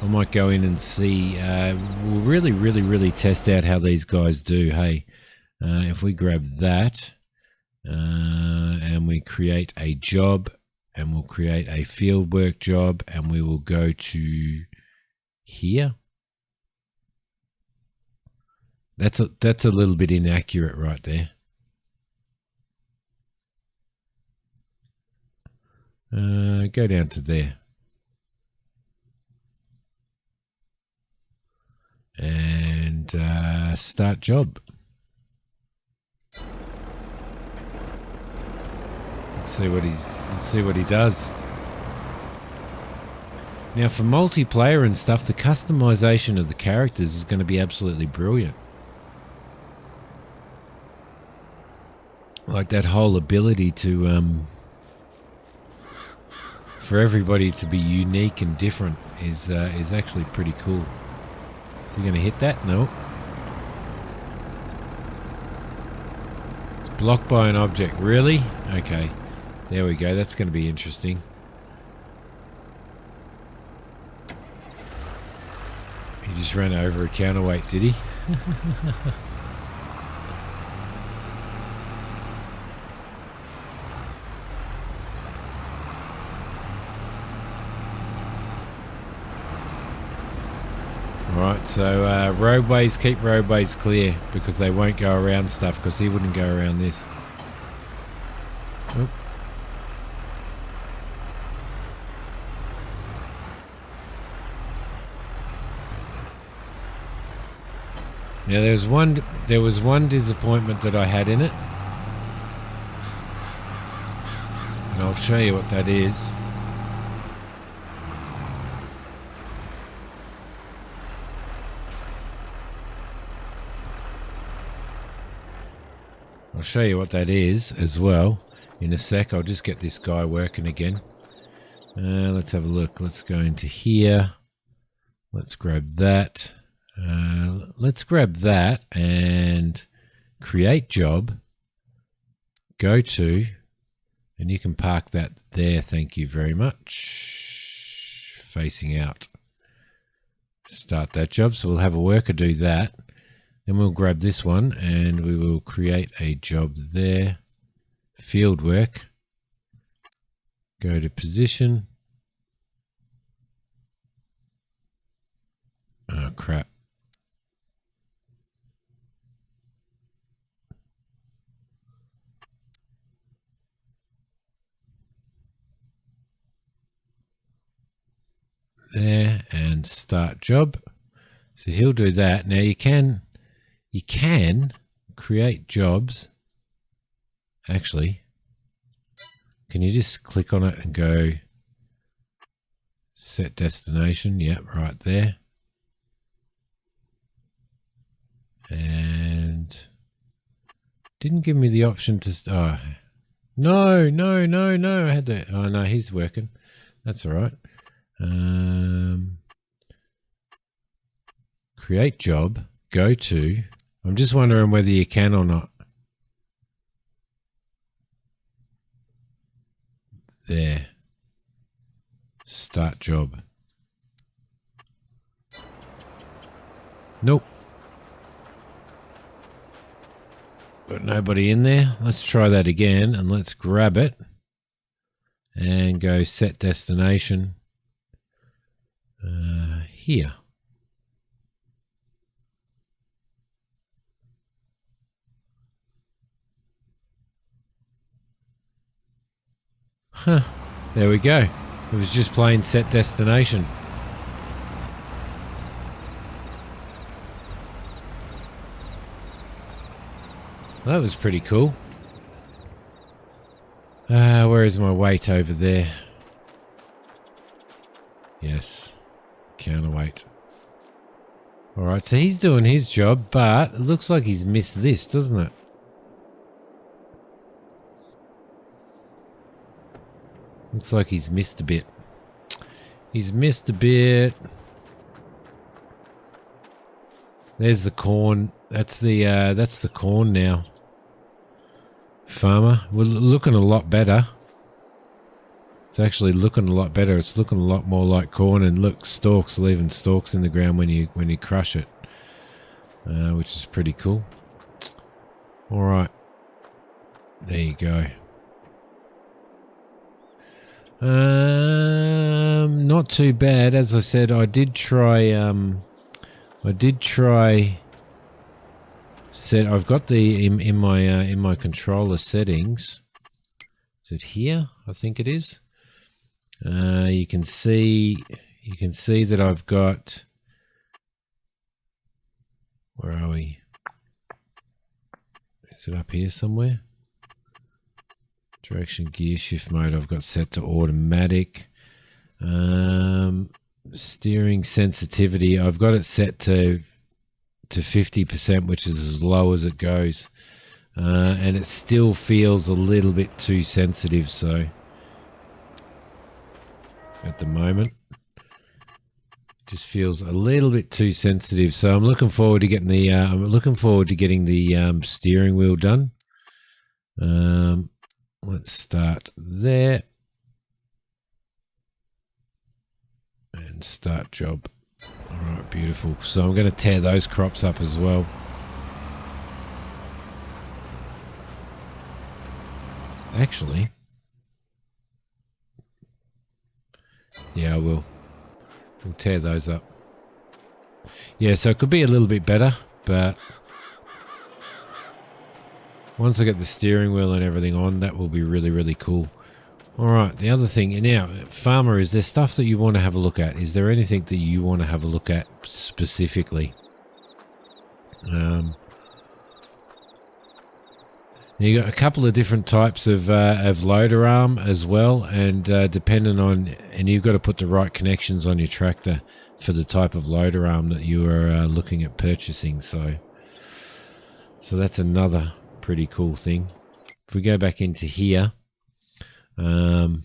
I might go in and see, we'll really test out how these guys do, hey. If we grab that, and we create a job, and we'll create a fieldwork job, and we will go to here. That's a little bit inaccurate right there. Go down to there. And start job. Let's see what he does. Now for multiplayer and stuff, the customization of the characters is going to be absolutely brilliant. Like that whole ability to for everybody to be unique and different is actually pretty cool. Is he going to hit that? No. It's blocked by an object. Really? Okay. There we go. That's going to be interesting. He just ran over a counterweight, did he? Alright, so roadways, keep roadways clear because they won't go around stuff because he wouldn't go around this. Oh. Now there was one disappointment that I had in it. And I'll show you what that is. I'll show you what that is as well in a sec. I'll just get this guy working again. Let's have a look. Let's go into here. Let's grab that. Let's grab that and create job. Go to, and you can park that there. Thank you very much. Facing out. Start that job. So we'll have a worker do that. Then we'll grab this one and we will create a job there. Field work. Go to position. Oh crap. There and start job. So he'll do that. Now you can create jobs. Actually, can you just click on it and go set destination? Yep, right there. And didn't give me the option to no, I had that. Oh no, he's working. That's all right. Create job, go to. I'm just wondering whether you can or not. There. Start job. Nope. Got nobody in there. Let's try that again and let's grab it and go set destination here. Huh, there we go. It was just plain set destination. That was pretty cool. Where is my weight over there? Yes. counterweight. All right, so he's doing his job, but it looks like he's missed this, doesn't it? Looks like he's missed a bit. He's missed a bit. There's the corn. That's the corn now. Farmer, we're looking a lot better. It's actually looking a lot better. It's looking a lot more like corn, and look, stalks, leaving stalks in the ground when you crush it, which is pretty cool. All right, there you go. Not too bad. As I said, I did try. I've got the in my controller settings. Is it here? I think it is. You can see that I've got. Where are we? Is it up here somewhere? Direction gear shift mode I've got set to automatic. Steering sensitivity I've got it set to 50%, which is as low as it goes, and it still feels a little bit too sensitive. So at the moment, it just feels a little bit too sensitive. So I'm looking forward to getting the steering wheel done. Let's start there and start job. All right, beautiful. So I'm going to tear those crops up as well. Actually, yeah, I will. We'll tear those up. Yeah, so it could be a little bit better, but once I get the steering wheel and everything on, that will be really, really cool. All right, the other thing now, farmer, is there stuff that you want to have a look at? Is there anything that you want to have a look at specifically? You got a couple of different types of loader arm as well, and depending on, and you've got to put the right connections on your tractor for the type of loader arm that you are looking at purchasing. So that's another pretty cool thing. If we go back into here, so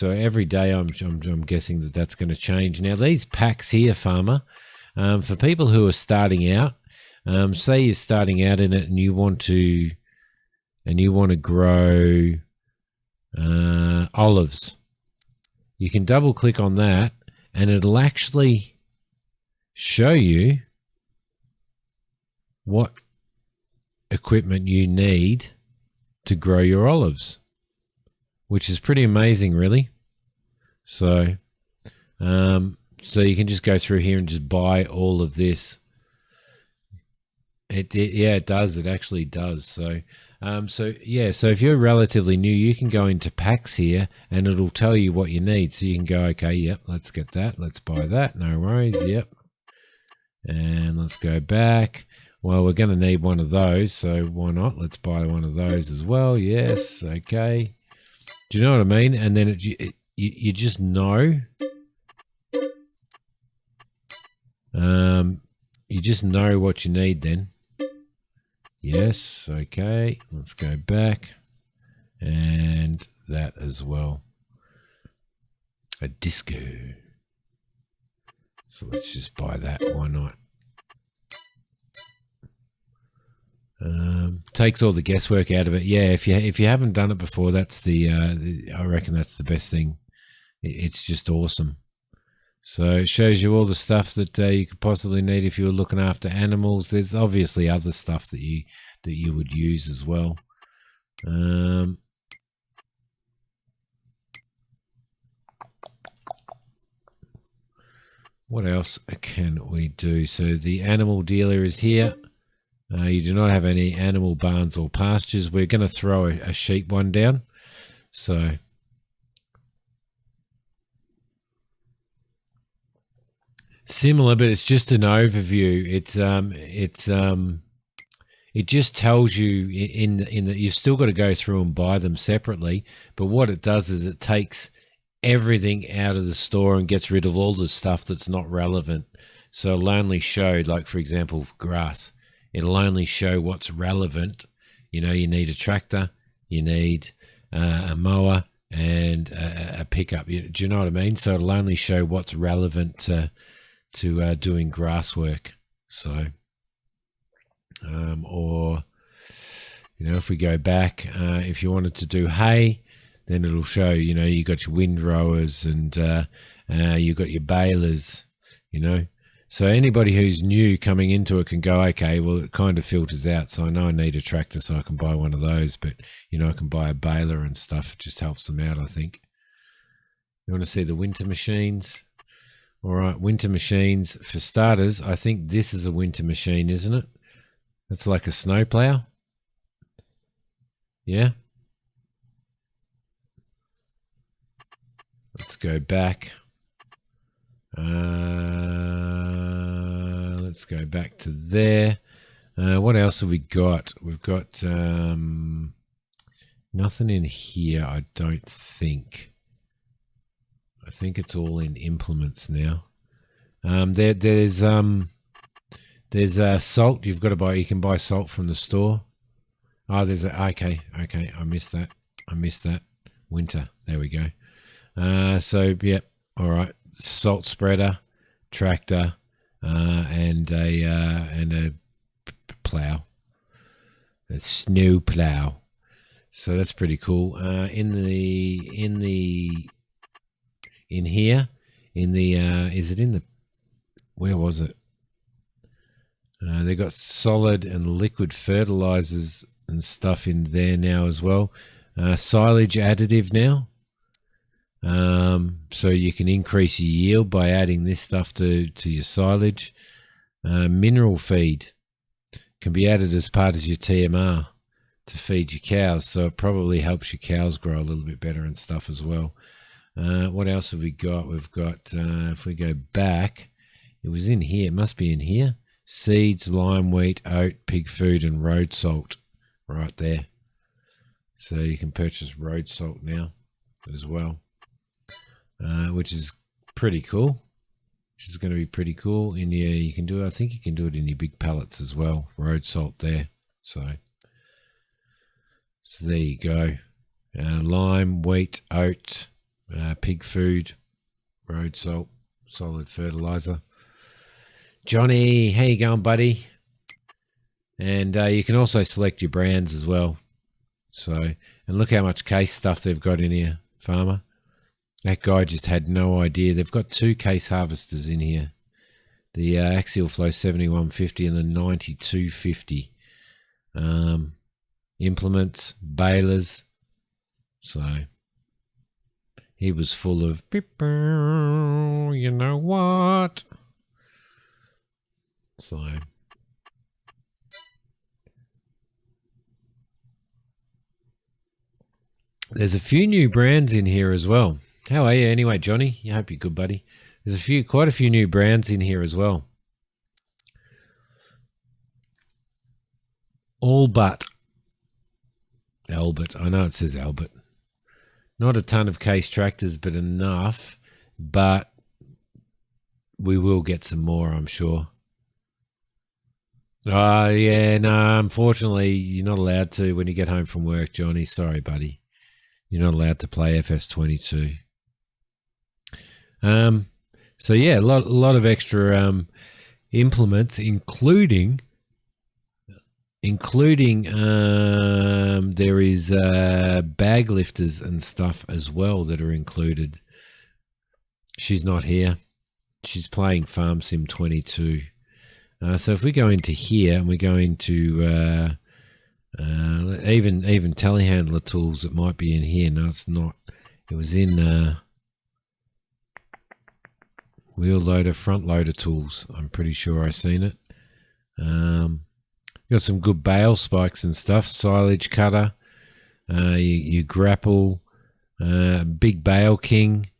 every day I'm guessing that's going to change. Now these packs here, farmer, for people who are starting out, say you're starting out in it and you want to grow olives, you can double click on that and it'll actually show you what equipment you need to grow your olives, which is pretty amazing, really. So you can just go through here and just buy all of this. It does. It actually does. So if you're relatively new, you can go into packs here and it'll tell you what you need. So you can go, okay, yep, let's get that. Let's buy that. No worries. Yep. And let's go back. Well, we're going to need one of those, so why not? Let's buy one of those as well. Yes, okay. Do you know what I mean? And then you just know. You just know what you need then. Yes, okay. Let's go back. And that as well. A disco. So let's just buy that. Why not? Takes all the guesswork out of it. Yeah, if you haven't done it before, that's I reckon that's the best thing. It's just awesome. So it shows you all the stuff that you could possibly need if you were looking after animals. There's obviously other stuff that you would use as well. What else can we do? So the animal dealer is here. You do not have any animal barns or pastures. We're going to throw a sheep one down. So similar, but it's just an overview. It just tells you in that you've still got to go through and buy them separately. But what it does is it takes everything out of the store and gets rid of all the stuff that's not relevant. So it'll only show, like, for example, grass. It'll only show what's relevant. You know, you need a tractor, you need a mower, and a pickup. Do you know what I mean? So it'll only show what's relevant to doing grass work. So, or, you know, if we go back, if you wanted to do hay, then it'll show, you know, you got your windrowers and you got your balers, you know. So anybody who's new coming into it can go, okay, well, it kind of filters out. So I know I need a tractor, so I can buy one of those. But, you know, I can buy a baler and stuff. It just helps them out, I think. You want to see the winter machines? All right, winter machines. For starters, I think this is a winter machine, isn't it? It's like a snowplow. Yeah. Let's go back. Let's go back to there. What else have we got? We've got nothing in here, I don't think. I think it's all in implements now. There's salt. You've got to buy. You can buy salt from the store. Oh, there's okay. I missed that. Winter. There we go. So yep. All right. Salt spreader, tractor, and a plow, a snow plow. So that's pretty cool. In here, is it in the? Where was it? They got solid and liquid fertilizers and stuff in there now as well. Silage additive now. So you can increase your yield by adding this stuff to your silage. Mineral feed can be added as part of your TMR to feed your cows, so it probably helps your cows grow a little bit better and stuff as well. What else have we got? We've got, if we go back, it was in here. It must be in here. Seeds, lime, wheat, oat, pig food, and road salt right there. So you can purchase road salt now as well. Which is pretty cool. Which is going to be pretty cool. In your, you can do. I think you can do it in your big pallets as well. Road salt there. So there you go. Lime, wheat, oat, pig food, road salt, solid fertilizer. Johnny, how you going, buddy? And you can also select your brands as well. So, and look how much case stuff they've got in here, farmer. That guy just had no idea. They've got 2 case harvesters in here. The Axial Flow 7150 and the 9250. Implements, balers. So he was full of, you know what? So there's a few new brands in here as well. How are you anyway, Johnny? I hope you're good, buddy. There's quite a few new brands in here as well. Albert. I know it says Albert. Not a ton of case tractors, but enough. But we will get some more, I'm sure. Yeah, no, unfortunately, you're not allowed to when you get home from work, Johnny. Sorry, buddy. You're not allowed to play FS22. So yeah, a lot of extra implements, including there is bag lifters and stuff as well that are included. She's not here. She's playing Farm Sim 22. So if we go into here and we go into even telehandler tools, it might be in here. No, it's not. It was in wheel loader, front loader tools. I'm pretty sure I seen it. Got some good bale spikes and stuff. Silage cutter, you grapple, big bale king,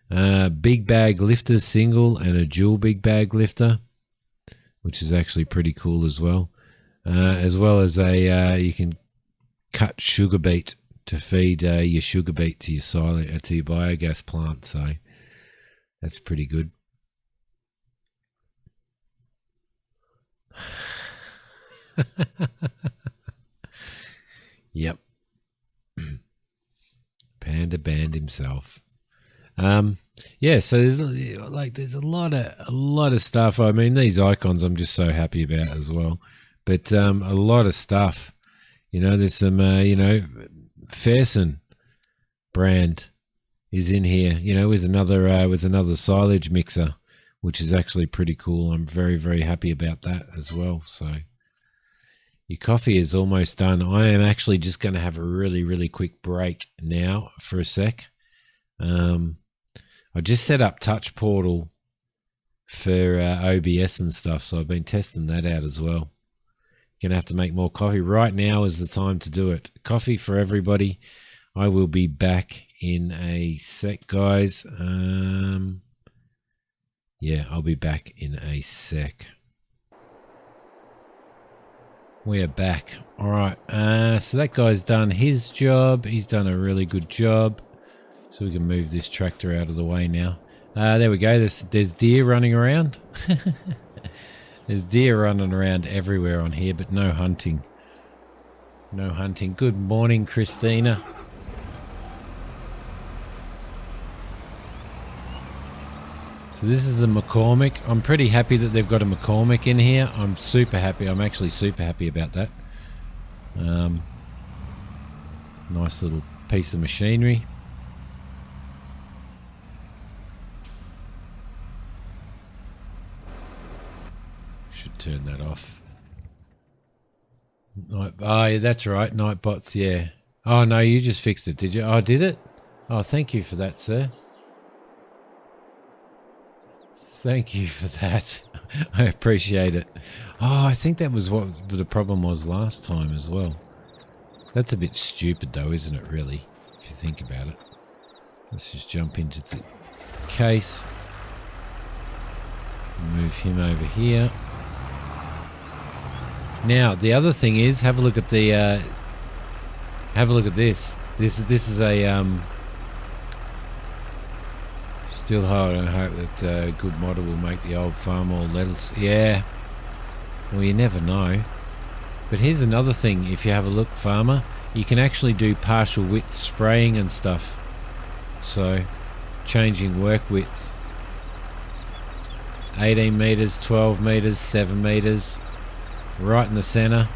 big bag lifter single, and a dual big bag lifter, which is actually pretty cool as well. As well as a you can cut sugar beet to feed your sugar beet to your to your biogas plant. So that's pretty good. Yep. Panda banned himself. Yeah, so there's a lot of stuff. I mean, these icons I'm just so happy about as well. But a lot of stuff. You know, there's some Fairson brand is in here, you know, with another silage mixer, which is actually pretty cool. I'm very, very happy about that as well. So your coffee is almost done. I am actually just going to have a really, really quick break now for a sec. I just set up Touch Portal for OBS and stuff, so I've been testing that out as well. Gonna have to make more coffee. Right now is the time to do it. Coffee for everybody. I will be back in a sec, guys. Yeah, I'll be back in a sec. We are back. All right. So that guy's done his job. He's done a really good job. So we can move this tractor out of the way now. There we go. There's deer running around. There's deer running around everywhere on here, but no hunting. No hunting. Good morning, Christina. So this is the McCormick. I'm pretty happy that they've got a McCormick in here. I'm super happy. I'm actually super happy about that. Nice little piece of machinery. Should turn that off. Oh, yeah, that's right. Nightbots, yeah. Oh, no, you just fixed it, did you? Oh, did it? Oh, thank you for that, sir. Thank you for that. I appreciate it. Oh, I think that was what the problem was last time as well. That's a bit stupid though, isn't it, really? If you think about it. Let's just jump into the case. Move him over here. Now, the other thing is, have a look at the... have a look at this. This is a... Still hard and hope that a good model will make the old farm all lettuce. Yeah. Well, you never know. But here's another thing. If you have a look, farmer, you can actually do partial width spraying and stuff. So, changing work width. 18 meters, 12 meters, 7 meters. Right in the center.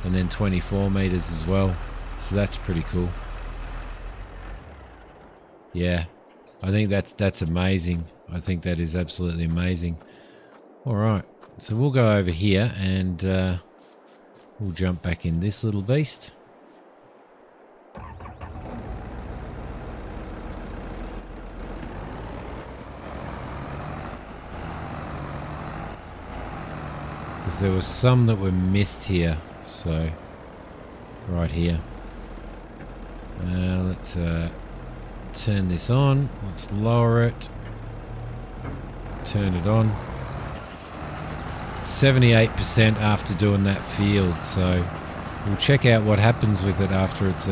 And then 24 meters as well. So that's pretty cool. Yeah. I think that's amazing. I think that is absolutely amazing. All right, so we'll go over here and we'll jump back in this little beast. Because there were some that were missed here, so right here. Let's turn this on. Let's lower it. Turn it on. 78% after doing that field, so we'll check out what happens with it after it's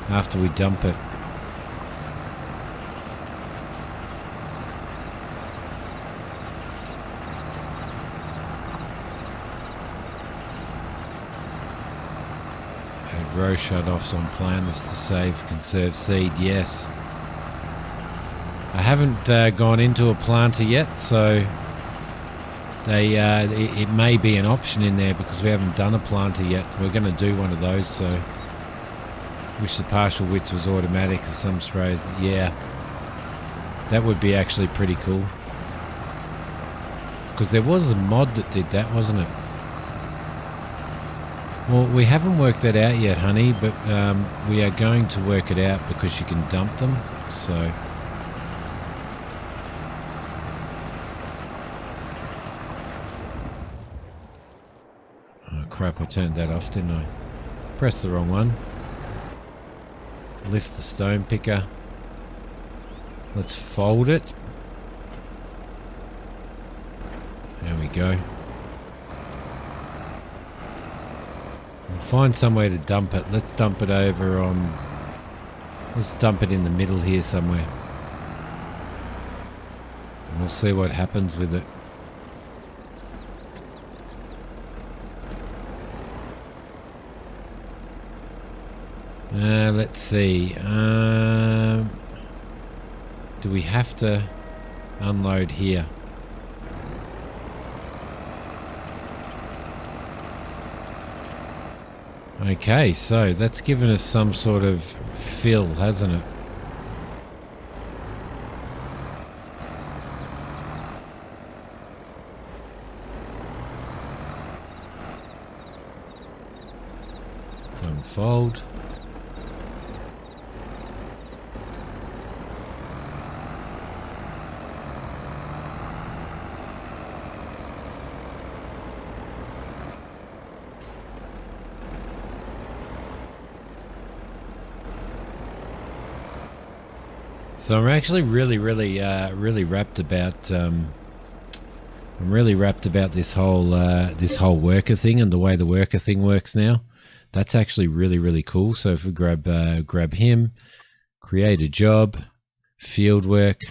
after we dump it. Row shut-offs on planters to conserve seed, yes. I haven't gone into a planter yet, so it may be an option in there because we haven't done a planter yet. We're going to do one of those, so wish the partial width was automatic as some sprays. Yeah, that would be actually pretty cool. Because there was a mod that did that, wasn't it? Well, we haven't worked that out yet, honey, but we are going to work it out because you can dump them, so... Oh, crap, I turned that off, didn't I? Pressed the wrong one. Lift the stone picker. Let's fold it. There we go. We'll find somewhere to dump it. Let's dump it over on... Let's dump it in the middle here somewhere. And we'll see what happens with it. Let's see. Do we have to unload here? Okay, so that's given us some sort of fill, hasn't it? Let's unfold. So I'm actually really wrapped about. I'm really wrapped about this whole worker thing and the way the worker thing works now. That's actually really cool. So if we grab him, create a job, field work,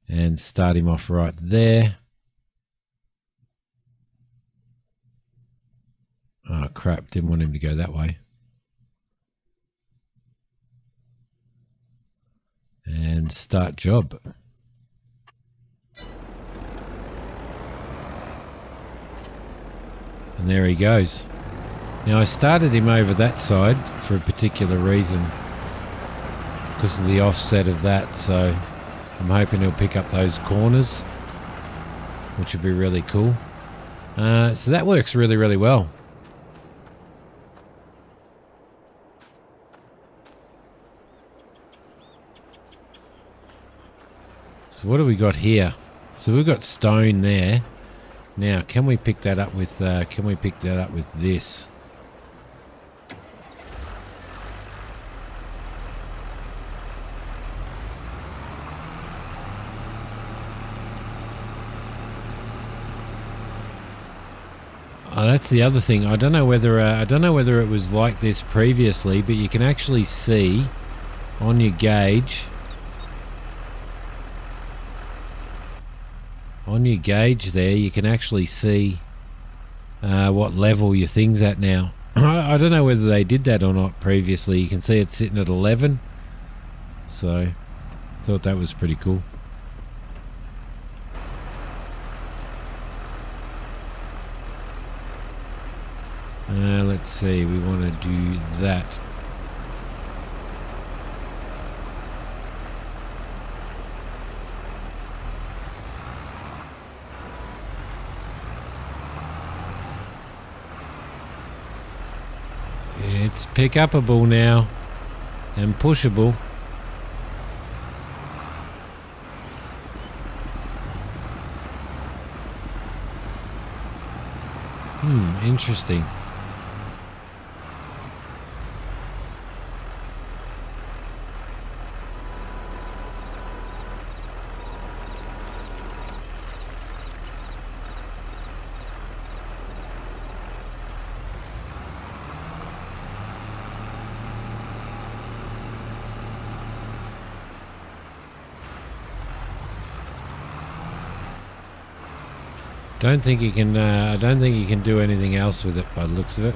and start him off right there. Oh crap! Didn't want him to go that way. And start job. And there he goes. Now I started him over that side for a particular reason, because of the offset of that, so I'm hoping he'll pick up those corners, which would be really cool. So that works really well. So what do we got here? So we've got stone there. Now, can we pick that up with this? Oh, that's the other thing. I don't know whether it was like this previously, but you can actually see on your gauge. On your gauge there, you can actually see what level your thing's at now. I don't know whether they did that or not previously. You can see it's sitting at 11. So, I thought that was pretty cool. Let's see, we want to do that. It's pick-upable now and pushable. Interesting. Don't think you can. I don't think you can do anything else with it by the looks of it.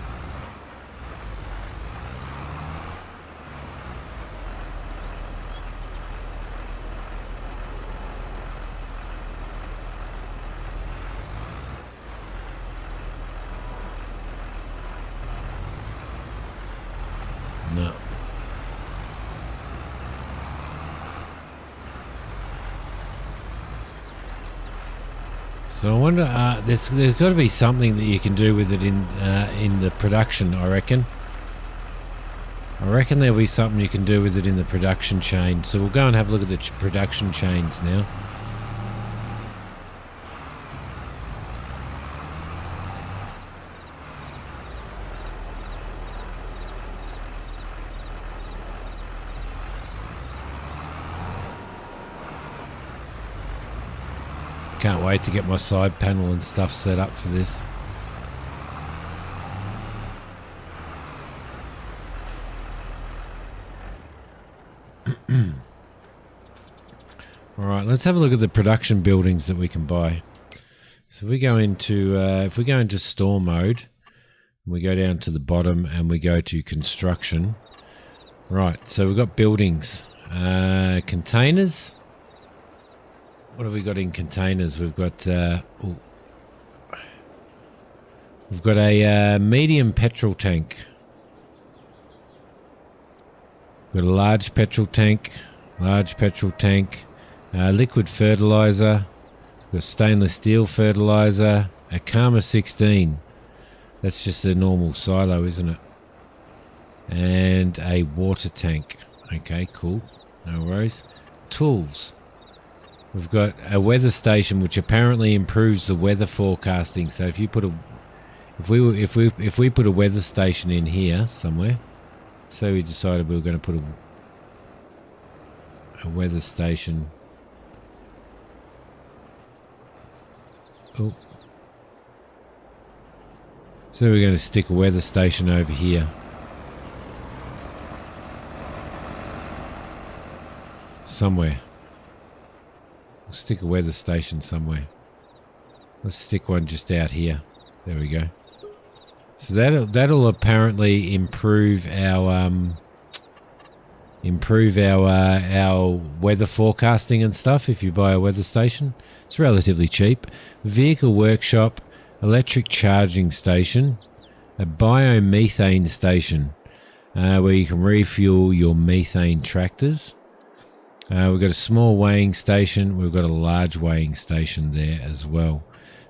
No. So I wonder, there's got to be something that you can do with it in the production, I reckon. I reckon there'll be something you can do with it in the production chain. So we'll go and have a look at the production chains now. Can't wait to get my side panel and stuff set up for this. All right, let's have a look at the production buildings that we can buy. So if we go into store mode, we go down to the bottom and we go to construction. Right, so we've got buildings, containers. What have we got in containers? We've got a medium petrol tank. We've got a large petrol tank, liquid fertilizer. We've got stainless steel fertilizer, a Karma 16. That's just a normal silo, isn't it? And a water tank. Okay, cool. No worries. Tools. We've got a weather station which apparently improves the weather forecasting. So if you put if we put a weather station in here somewhere, so we decided we were going to put a weather station. Oh. So we're going to stick a weather station over here. Somewhere. We'll stick a weather station somewhere. Let's stick one just out here. There we go. So that'll apparently improve our weather forecasting and stuff if you buy a weather station. It's relatively cheap. Vehicle workshop, electric charging station, a biomethane station where you can refuel your methane tractors. We've got a small weighing station. We've got a large weighing station there as well.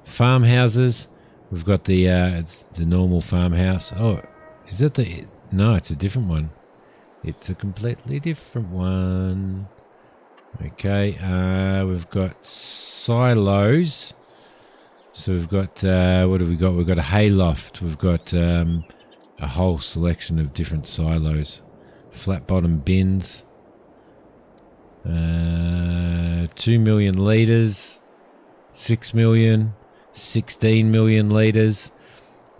Farmhouses. We've got the normal farmhouse. Oh, is that the... No, it's a different one. It's a completely different one. Okay, we've got silos. So we've got... what have we got? We've got a hayloft. We've got a whole selection of different silos. Flat bottom bins. 2 million litres. 6 million. 16 million litres.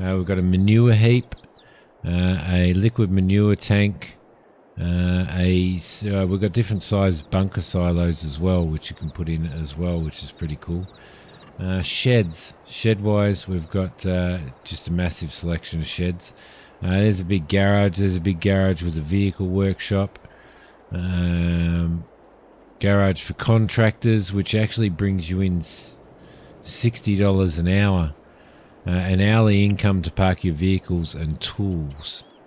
We've got a manure heap, a liquid manure tank, we've got different sized bunker silos as well, which you can put in as well, which is pretty cool. Sheds. Shed-wise, we've got just a massive selection of sheds. There's a big garage. There's a big garage with a vehicle workshop. Garage for contractors, which actually brings you in $60 an hour, an hourly income to park your vehicles and tools.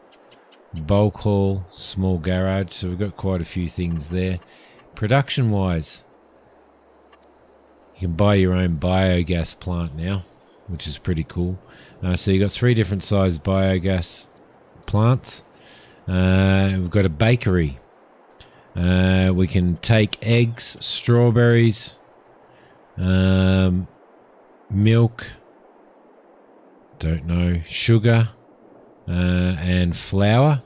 Bulk haul, small garage, so we've got quite a few things there. Production wise, you can buy your own biogas plant now, which is pretty cool. So you've got 3 different sized biogas plants. We've got a bakery. We can take eggs, strawberries, milk, don't know, sugar, and flour,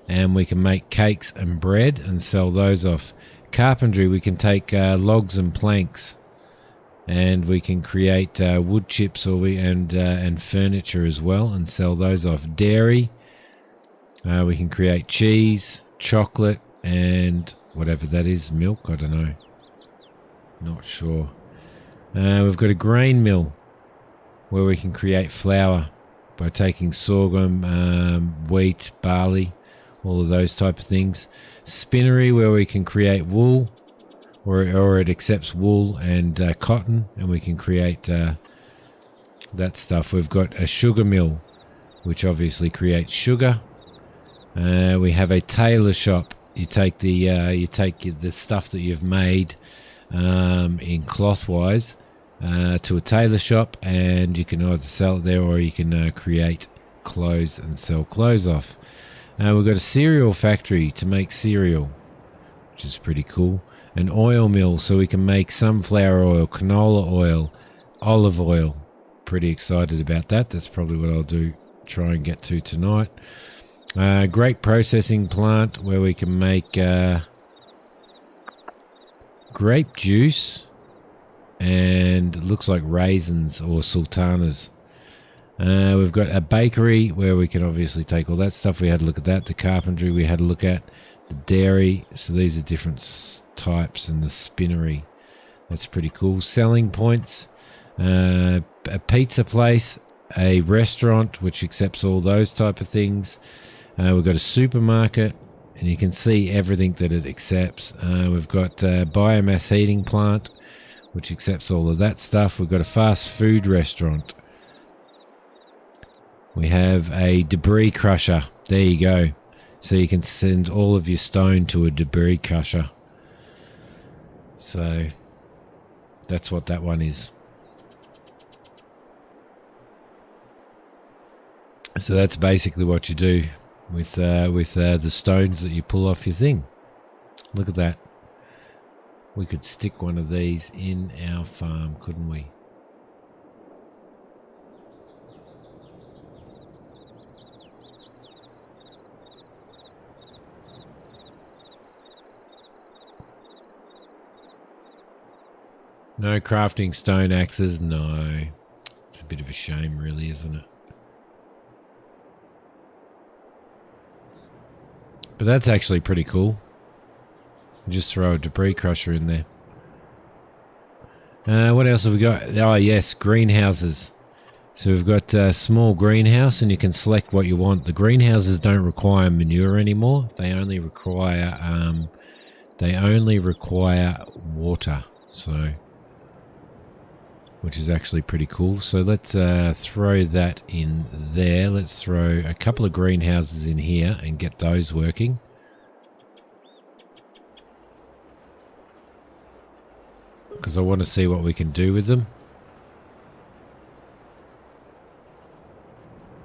and we can make cakes and bread and sell those off. Carpentry, we can take logs and planks, and we can create wood chips and furniture as well and sell those off. Dairy, we can create cheese, chocolate, and whatever that is, milk, I don't know, not sure. We've got a grain mill where we can create flour by taking sorghum, wheat, barley, all of those type of things. Spinnery where we can create wool, or it accepts wool and cotton, and we can create that stuff. We've got a sugar mill, which obviously creates sugar. We have a tailor shop. You take the stuff that you've made in cloth-wise to a tailor shop, and you can either sell it there or you can create clothes and sell clothes off. We've got a cereal factory to make cereal, which is pretty cool. An oil mill, so we can make sunflower oil, canola oil, olive oil. Pretty excited about that. That's probably what I'll try and get to tonight. Grape processing plant where we can make grape juice and looks like raisins or sultanas. We've got a bakery where we can obviously take all that stuff. We had a look at that. The carpentry we had a look at. the dairy. So these are different types, and the spinnery. That's pretty cool. Selling points, a pizza place, a restaurant which accepts all those type of things. We've got a supermarket, and you can see everything that it accepts. We've got a biomass heating plant, which accepts all of that stuff. We've got a fast food restaurant. We have a debris crusher. There you go. So you can send all of your stone to a debris crusher. So that's what that one is. So that's basically what you do with the stones that you pull off your thing. Look at that. We could stick one of these in our farm, couldn't we? No crafting stone axes, no. It's a bit of a shame, really, isn't it? But that's actually pretty cool. Just throw a debris crusher in there. What else have we got? Oh, yes, greenhouses. So we've got a small greenhouse, and you can select what you want. The greenhouses don't require manure anymore. They only require water. So, which is actually pretty cool. So let's throw that in there. Let's throw a couple of greenhouses in here and get those working. Because I want to see what we can do with them.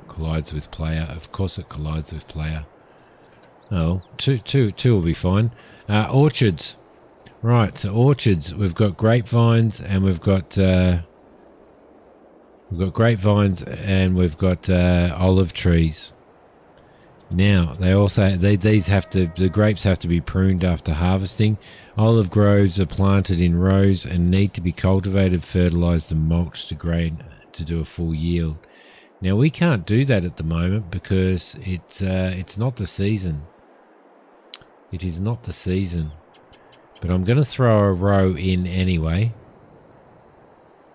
Collides with player. Of course it collides with player. Oh, two will be fine. Orchards. Right, so orchards. We've got grapevines, and we've got grapevines, and we've got olive trees. Now they also the grapes have to be pruned after harvesting. Olive groves are planted in rows and need to be cultivated, fertilized, and mulched to grain to do a full yield. Now we can't do that at the moment because it's not the season. It is not the season. But I'm going to throw a row in anyway.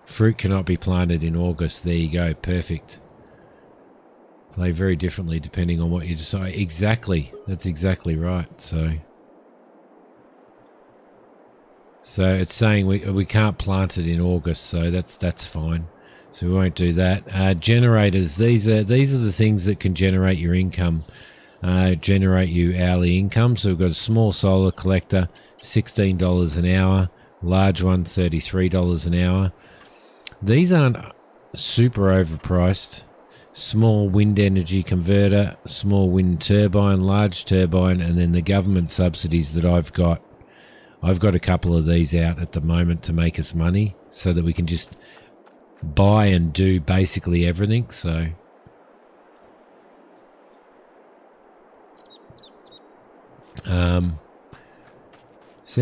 Fruit cannot be planted in August. There you go. Perfect. Play very differently depending on what you decide. Exactly. That's exactly right. So it's saying we can't plant it in August, so that's fine. So we won't do that. Generators. These are the things that can generate your income. Generate you hourly income. So we've got a small solar collector, $16 an hour. Large one, $33 an hour. These aren't super overpriced. Small wind energy converter, small wind turbine, large turbine, and then the government subsidies that I've got. I've got a couple of these out at the moment to make us money so that we can just buy and do basically everything. So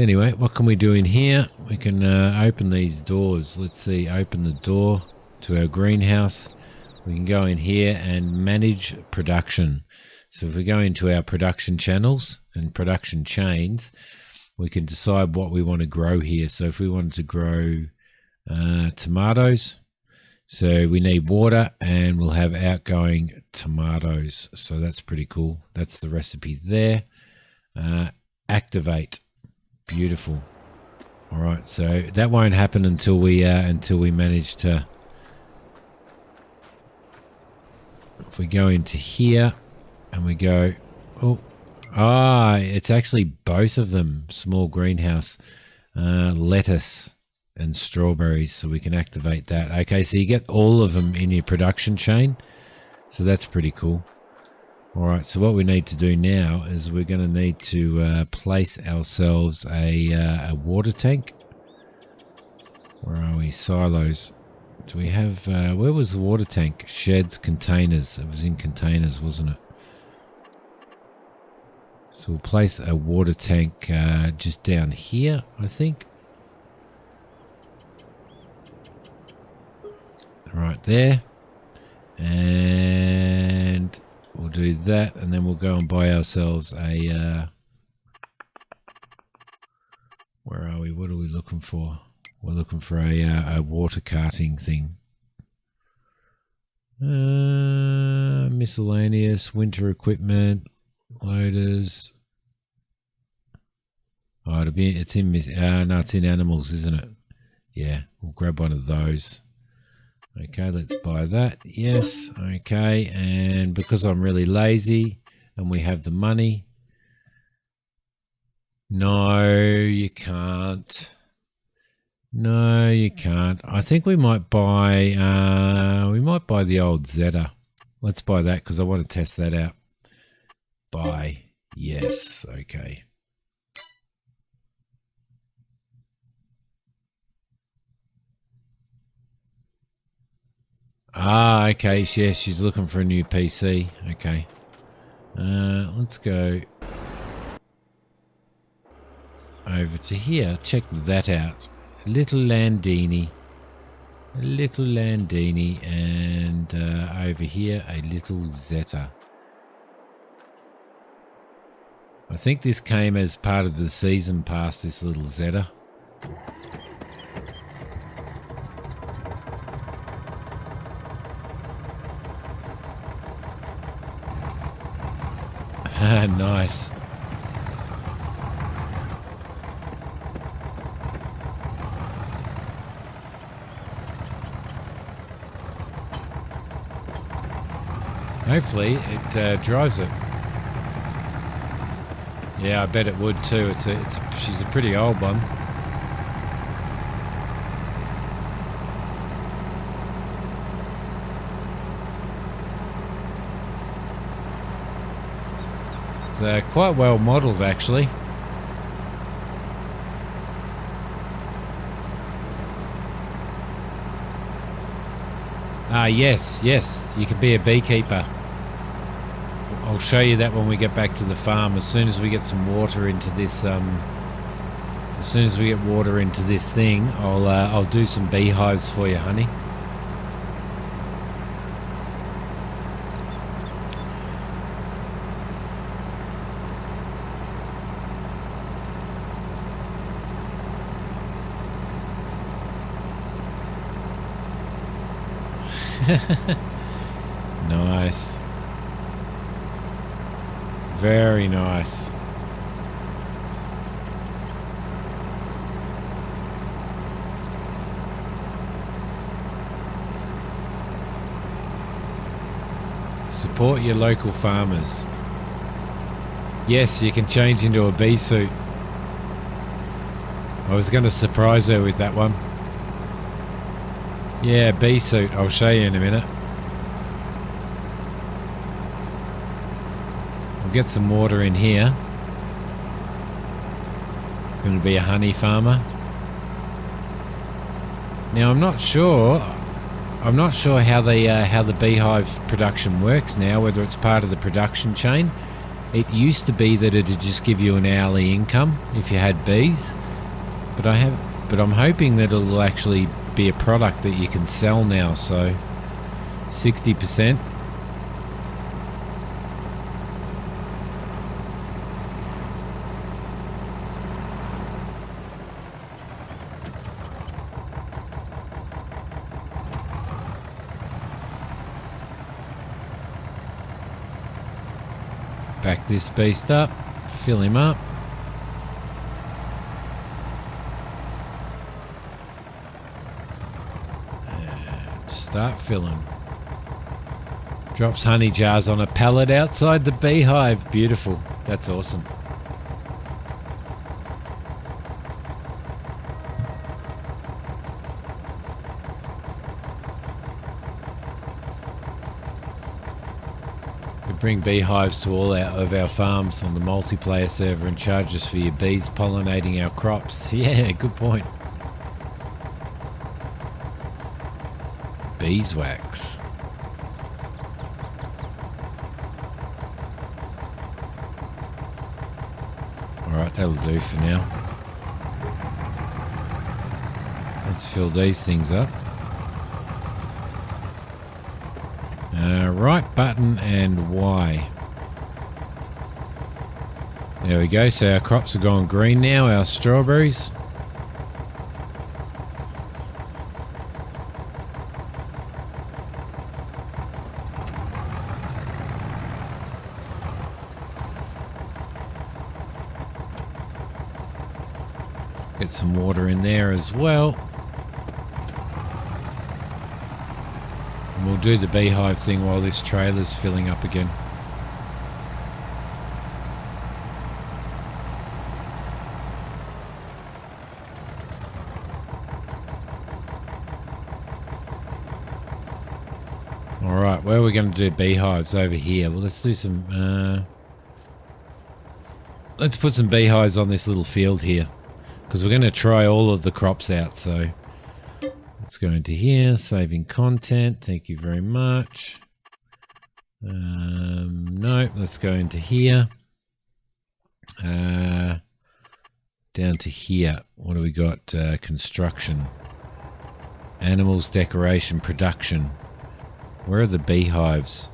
anyway, what can we do in here? We can open these doors. Let's see, open the door to our greenhouse. We can go in here and manage production. So if we go into our production channels and production chains, we can decide what we want to grow here. So if we wanted to grow tomatoes, so we need water, and we'll have outgoing tomatoes. So that's pretty cool. That's the recipe there. Activate. Beautiful. All right, so that won't happen until we manage to. If we go into here and we go, it's actually both of them. Small greenhouse, lettuce and strawberries, so we can activate that. Okay, so you get all of them in your production chain, so that's pretty cool. All right, so what we need to do now is we're going to need to place ourselves a water tank. Where are we? Silos. Do we have, where was the water tank? Sheds, containers. It was in containers, wasn't it? So we'll place a water tank just down here, I think. Right there. And we'll do that, and then we'll go and buy ourselves a what are we looking for? We're looking for a water carting thing. Miscellaneous, winter equipment, loaders. Oh, it's in animals, isn't it? Yeah, we'll grab one of those. Okay, let's buy that. Yes, okay. And because I'm really lazy and we have the money. No, you can't. No, you can't. I think we might buy the old Zeta. Let's buy that because I want to test that out. Buy. Yes, okay. Ah, okay. Yeah, she's looking for a new PC. Okay. Let's go over to here. Check that out. Little Landini. A little Landini. And over here, a little Zeta. I think this came as part of the season pass, this little Zeta. Nice. Hopefully it drives it. Yeah, I bet it would too. She's a pretty old one. It's quite well modelled, actually. Ah, yes, you can be a beekeeper. I'll show you that when we get back to the farm. As soon as we get some water into this, as soon as we get water into this thing, I'll do some beehives for you, honey. Nice. Very nice. Support your local farmers. Yes, you can change into a bee suit. I was going to surprise her with that one. Yeah, bee suit. I'll show you in a minute. We'll get some water in here. Going to be a honey farmer. Now I'm not sure how the beehive production works now, whether it's part of the production chain. It used to be that it'd just give you an hourly income if you had bees, but I'm hoping that it'll actually be a product that you can sell now. So 60%. Back this beast up, fill him up. And start filling. Drops honey jars on a pallet outside the beehive. Beautiful. That's awesome. Bring beehives to all of our farms on the multiplayer server and charge us for your bees pollinating our crops. Yeah, good point. Beeswax. Alright, that'll do for now. Let's fill these things up. Right button and Y. There we go. So our crops are going green now, our strawberries. Get some water in there as well. And we'll do the beehive thing while this trailer's filling up again. Alright, where are we going to do beehives? Over here. Well, let's do some... let's put some beehives on this little field here. Because we're going to try all of the crops out, so... Let's go into here, saving content. Thank you very much. No, let's go into here. Down to here. What do we got? Construction. Animals, decoration, production. Where are the beehives?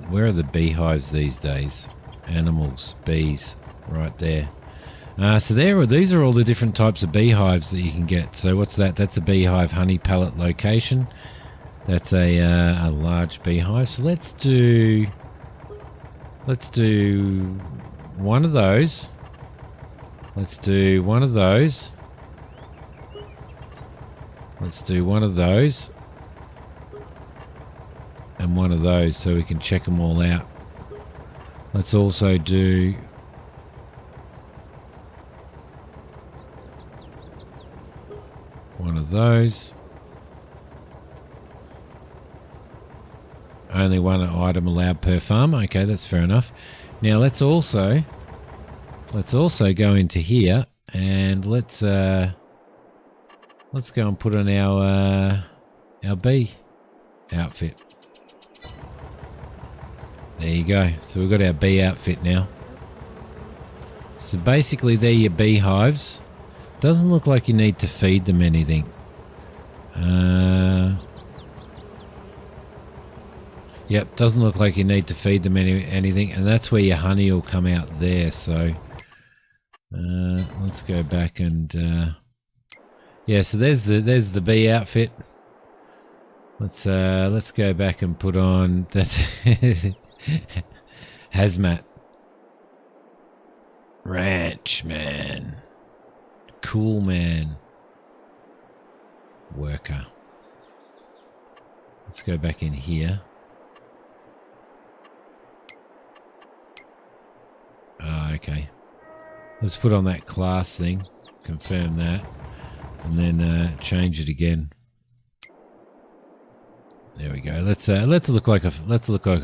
Where are the beehives these days? Animals, bees, right there. So these are all the different types of beehives that you can get. So what's that? That's a beehive honey pallet location. That's a large beehive. So let's do one of those. Let's do one of those. Let's do one of those. And one of those so we can check them all out. Let's also do one of those. Only one item allowed per farm. Okay, that's fair enough. Now let's also go into here and let's go and put on our bee outfit. There you go. So we've got our bee outfit now. So basically they're your beehives. Doesn't look like you need to feed them anything. Yep, doesn't look like you need to feed them anything. And that's where your honey will come out there. So let's go back and... yeah, so there's the bee outfit. Let's go back and put on... That's... Hazmat. Ranch, man. Cool, man. Worker. Let's go back in here. Okay. Let's put on that class thing. Confirm that. And then change it again. There we go. Let's look like a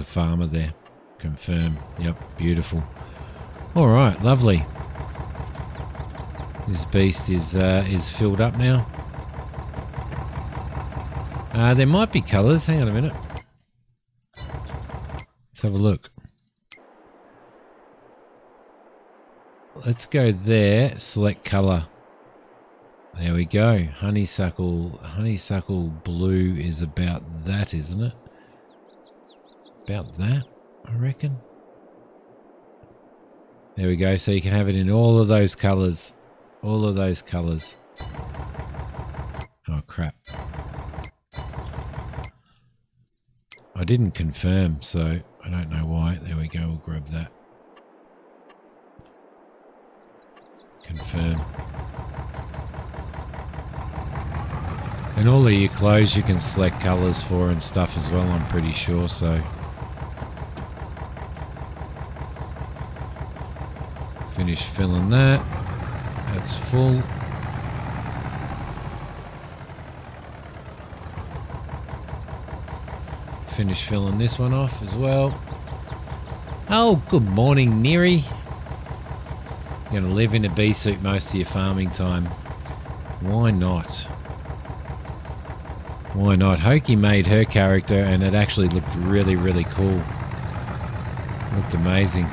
farmer there. Confirm. Yep, beautiful. All right, lovely. This beast is filled up now. There might be colours. Hang on a minute. Let's have a look. Let's go there. Select colour. There we go. Honeysuckle blue is about that, isn't it? About that, I reckon. There we go. So you can have it in all of those colours. All of those colours. Oh, crap. I didn't confirm, so I don't know why. There we go. We'll grab that. Confirm. And all of your clothes you can select colours for and stuff as well, I'm pretty sure, so. Finish filling that. That's full. Finish filling this one off as well. Oh, good morning, Neri. You're going to live in a bee suit most of your farming time. Why not? Why not? Hoki made her character and it actually looked really, really cool. Looked amazing.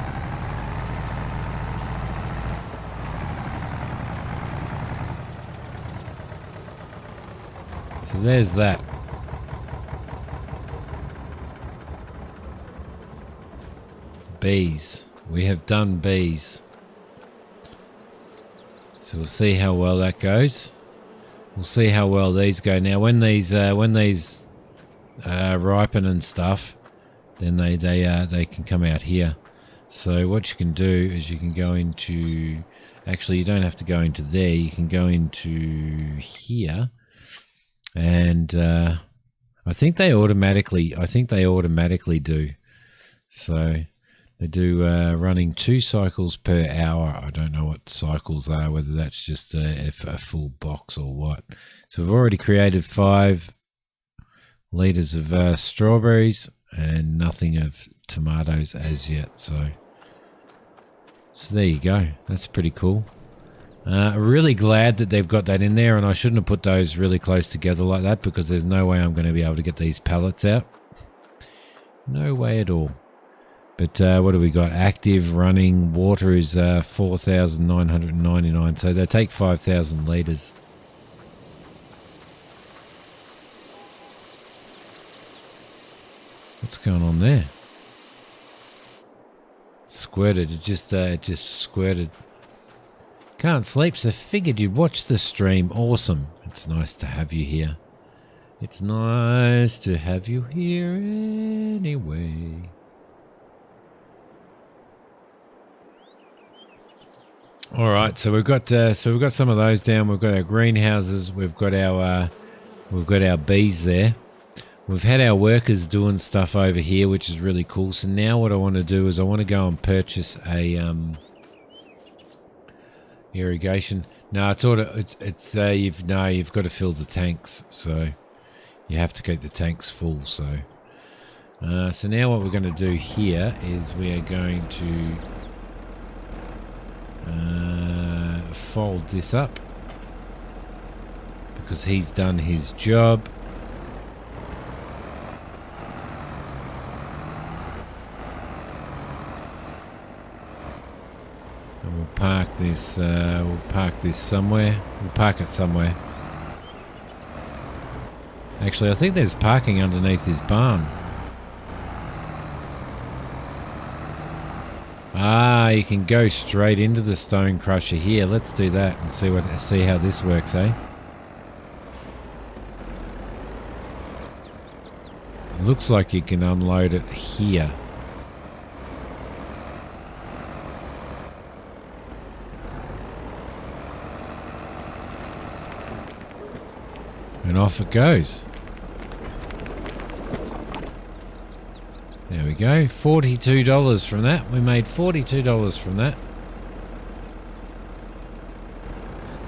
So there's that. Bees. We have done bees. So we'll see how well that goes. We'll see how well these go. Now, when these ripen and stuff, then they can come out here. So what you can do is you can go into, actually you don't have to go into there, you can go into here, and I think they automatically do. So they do running 2 cycles per hour. I don't know what cycles are, whether that's just a full box or what. So we've already created 5 litres of strawberries and nothing of tomatoes as yet. So there you go. That's pretty cool. Really glad that they've got that in there, and I shouldn't have put those really close together like that, because there's no way I'm going to be able to get these pallets out. No way at all. But what do we got? Active running water is 4,999, so they take 5,000 litres. What's going on there? Squirted. It just squirted. Can't sleep, so figured you'd watch the stream. Awesome. It's nice to have you here. It's nice to have you here anyway. All right, so we've got some of those down. We've got our greenhouses. We've got our bees there. We've had our workers doing stuff over here, which is really cool. So now what I want to do is I want to go and purchase a irrigation. No, you've got to fill the tanks, so you have to keep the tanks full. So now what we're going to do here is we are going to fold this up, because he's done his job. And we'll park this. Somewhere. We'll park it somewhere. Actually, I think there's parking underneath his barn. Ah, you can go straight into the stone crusher here. Let's do that and see how this works, eh? It looks like you can unload it here. And off it goes. There we go. $42 from that. We made $42 from that.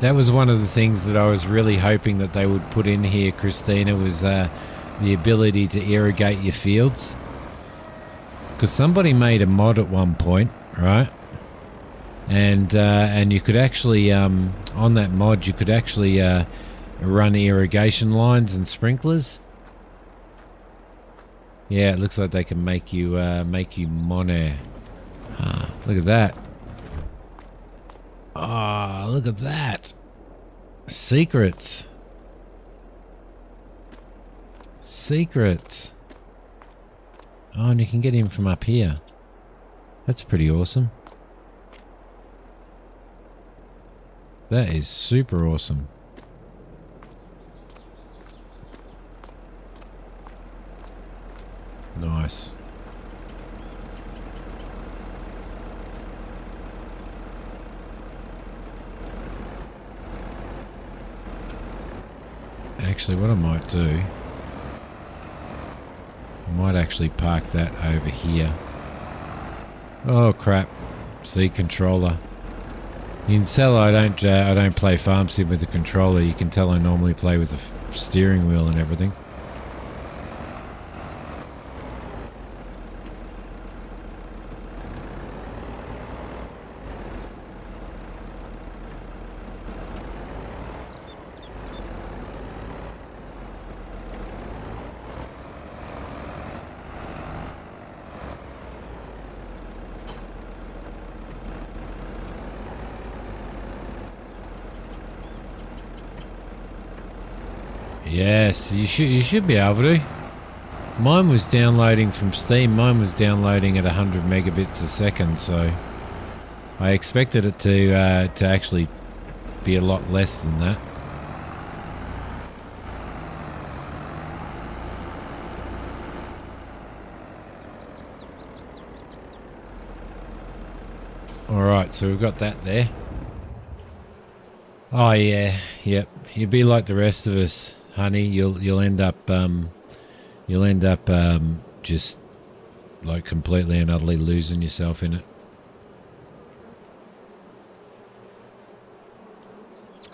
That was one of the things that I was really hoping that they would put in here, Christina, was the ability to irrigate your fields. Because somebody made a mod at one point, right? And you could actually, on that mod, you could actually run irrigation lines and sprinklers. Yeah, it looks like they can make you money. Look at that. Ah, look at that. Secrets. Secrets. Oh, and you can get in from up here. That's pretty awesome. That is super awesome. Nice. Actually, what I might do, I might actually park that over here. Oh crap! See, controller. You can tell I don't play farm sim with the controller. You can tell I normally play with the steering wheel and everything. Yes, you should be able to. Mine was downloading from Steam. Mine was downloading at 100 megabits a second, so I expected it to actually be a lot less than that. Alright, so we've got that there. Oh yeah, yep. You'll be like the rest of us, honey. You'll end up just like completely and utterly losing yourself in it.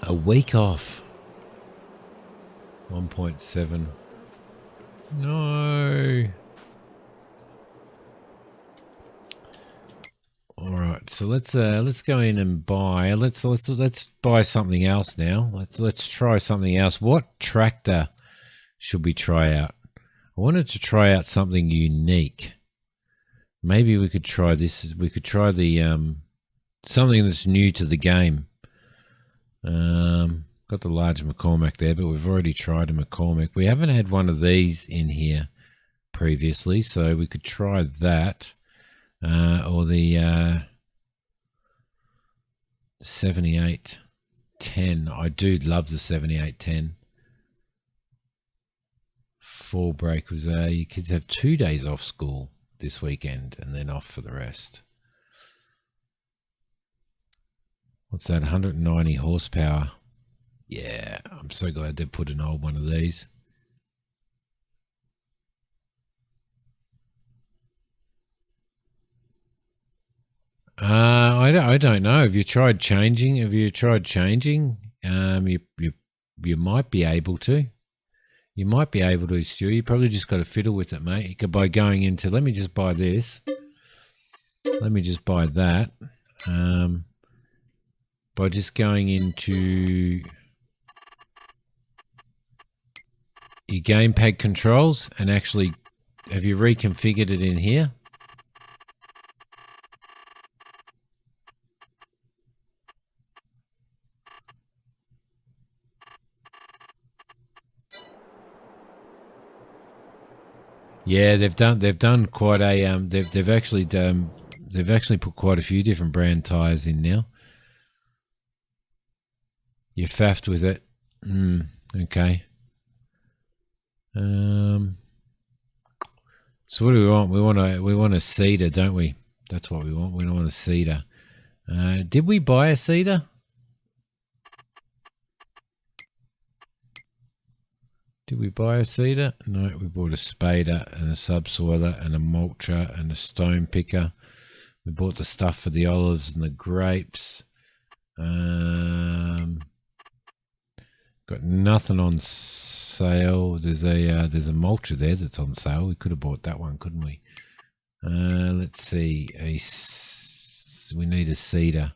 A week off. 1.7. No. All right, so let's go in and buy. Let's buy something else now. Let's try something else. What tractor should we try out? I wanted to try out something unique. Maybe we could try this. We could try the something that's new to the game. Got the large McCormick there, but we've already tried a McCormick. We haven't had one of these in here previously, so we could try that. Or the 7810. I do love the 7810. Fall break was your kids have 2 days off school this weekend and then off for the rest. What's that? 190 horsepower. Yeah, I'm so glad they put an old one of these. I don't know. Have you tried changing? You might be able to. You might be able to, Stu. You probably just got to fiddle with it, mate. By going into, let me just buy this. Let me just buy that. By just going into your gamepad controls and actually, have you reconfigured it in here? Yeah, they've done quite a they've actually put quite a few different brand tires in now. You faffed with it. Okay. So what do we want? We want a Cedar, don't we? That's what we want. We don't want a Cedar. Did we buy a Cedar? Did we buy a Cedar? No, we bought a spader and a subsoiler and a mulcher and a stone picker. We bought the stuff for the olives and the grapes. Got nothing on sale. There's a mulcher there that's on sale. We could have bought that one, couldn't we? Let's see. We need a Cedar.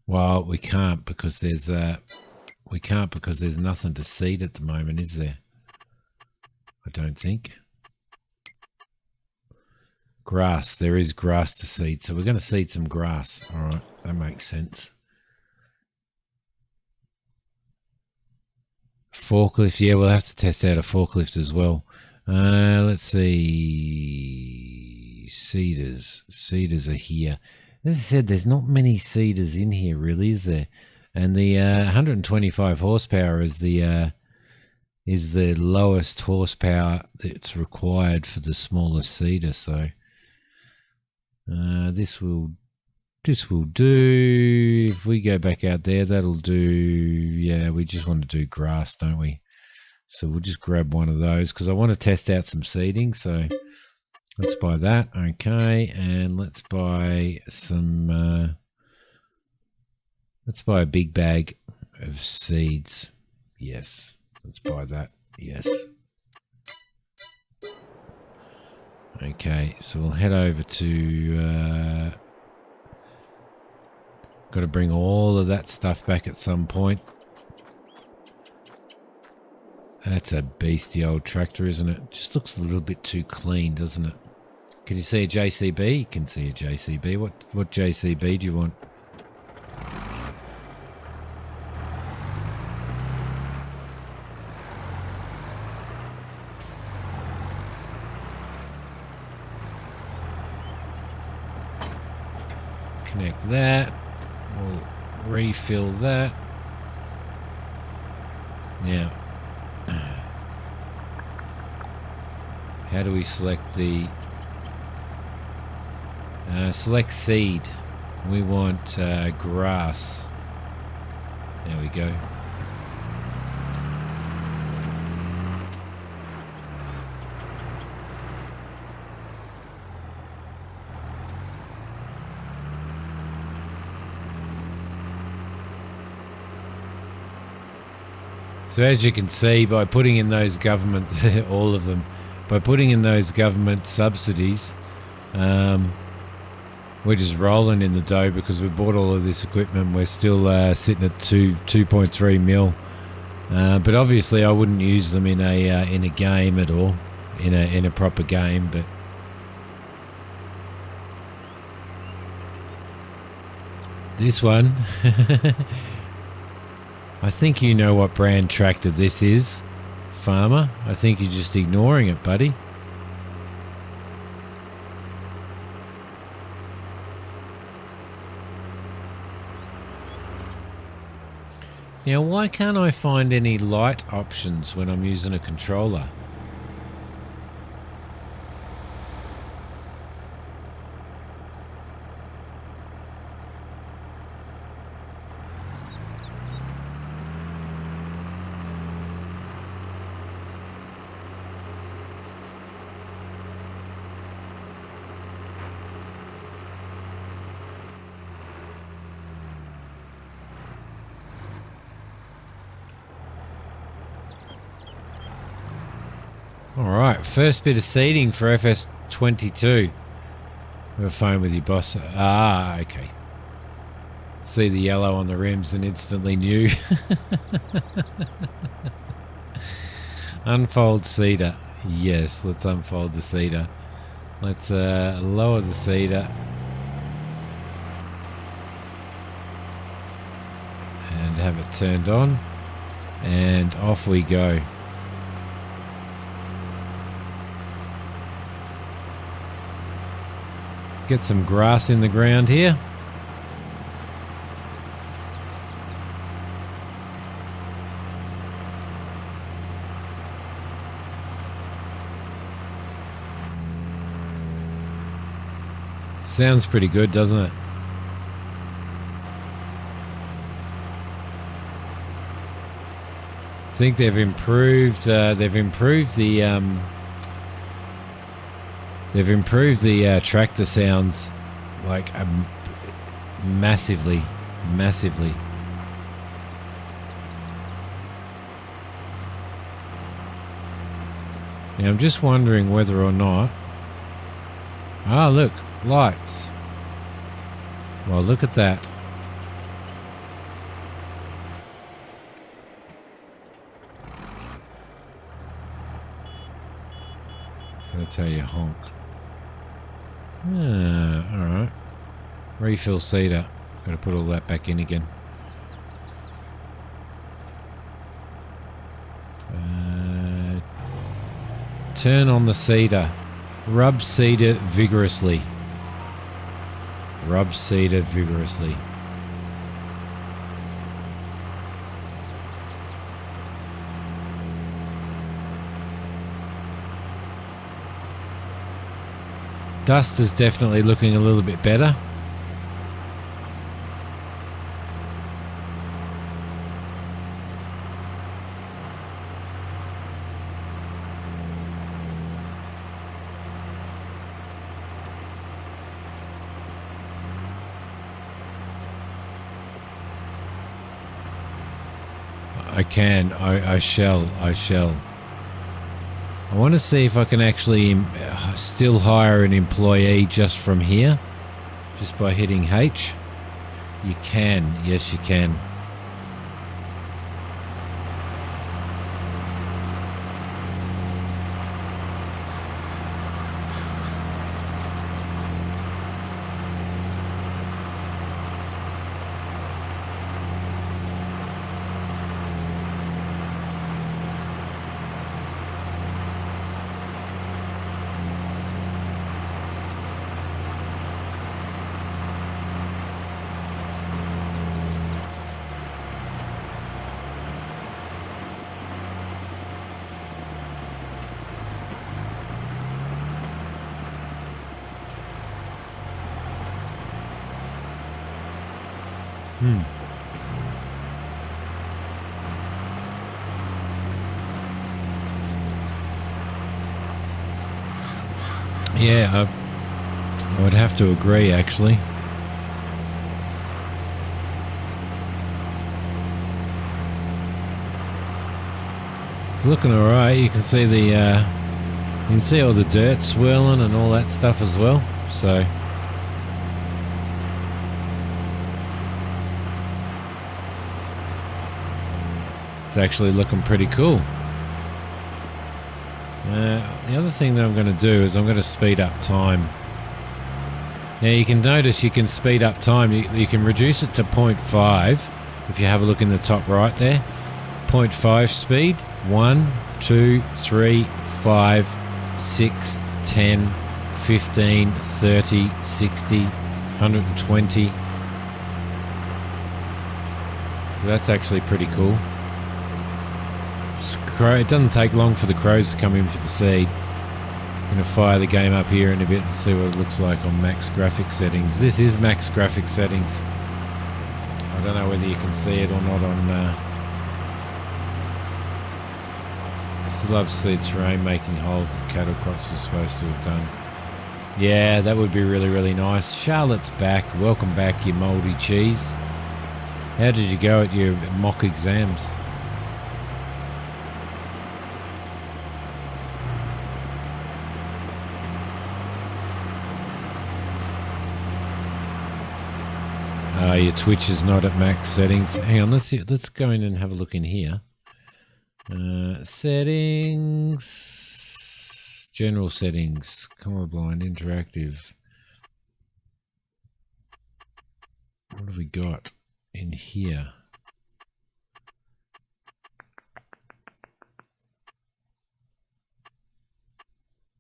Well, we can't because there's nothing to seed at the moment, is there? I don't think. Grass. There is grass to seed, so we're going to seed some grass. All right, that makes sense. Forklift. Yeah, we'll have to test out a forklift as well. Let's see. Cedars. Cedars are here. As I said, there's not many Cedars in here, really, is there? And the 125 horsepower is the lowest horsepower that's required for the smallest Cedar. So this will do. If we go back out there, that'll do. Yeah, we just want to do grass, don't we? So we'll just grab one of those because I want to test out some seeding. So let's buy that. Okay, and let's buy some. Let's buy a big bag of seeds. Yes. Let's buy that. Yes. Okay, so we'll head over to... got to bring all of that stuff back at some point. That's a beastly old tractor, isn't it? Just looks a little bit too clean, doesn't it? Can you see a JCB? You can see a JCB. What JCB do you want? Connect that. We'll refill that. Now, how do we select the... Select seed. We want grass. There we go. So as you can see, by putting in those government, all of them, by putting in those government subsidies, we're just rolling in the dough because we bought all of this equipment. We're still sitting at 2.3 mil, but obviously I wouldn't use them in a game at all, in a proper game. But this one. I think you know what brand tractor this is, farmer. I think you're just ignoring it, buddy. Now, why can't I find any light options when I'm using a controller? Alright, first bit of seeding for FS22. Have a phone with your boss. Ah, okay. See the yellow on the rims and instantly knew. Unfold cedar. Yes, let's unfold the cedar. Let's lower the cedar. And have it turned on. And off we go. Get some grass in the ground here. Sounds pretty good, doesn't it? I think they've improved the tractor sounds like massively. Now I'm just wondering whether or not... Ah, look, lights. Well, look at that. So that's how you honk. Alright. Refill cedar. Got to put all that back in again. Turn on the cedar. Rub cedar vigorously. Rub cedar vigorously. Dust is definitely looking a little bit better. I shall. I want to see if I can actually still hire an employee just from here, just by hitting H. You can, yes you can. Yeah, I would have to agree, actually. It's looking all right. You can see the, you can see all the dirt swirling and all that stuff as well. So it's actually looking pretty cool. The other thing that I'm going to do is I'm going to speed up time. Now you can notice you can speed up time. You can reduce it to 0.5 if you have a look in the top right there. 0.5 speed. 1, 2, 3, 5, 6, 10, 15, 30, 60, 120. So that's actually pretty cool. It doesn't take long for the crows to come in for the seed. I'm going to fire the game up here in a bit and see what it looks like on max graphic settings. This is max graphic settings. I don't know whether you can see it or not on... Still love to see terrain making holes that cattle crops are supposed to have done. Yeah, that would be really, really nice. Charlotte's back. Welcome back, you mouldy cheese. How did you go at your mock exams? Your Twitch is not at max settings. Hang on, let's go in and have a look in here. Settings, general settings, colorblind, interactive. What have we got in here?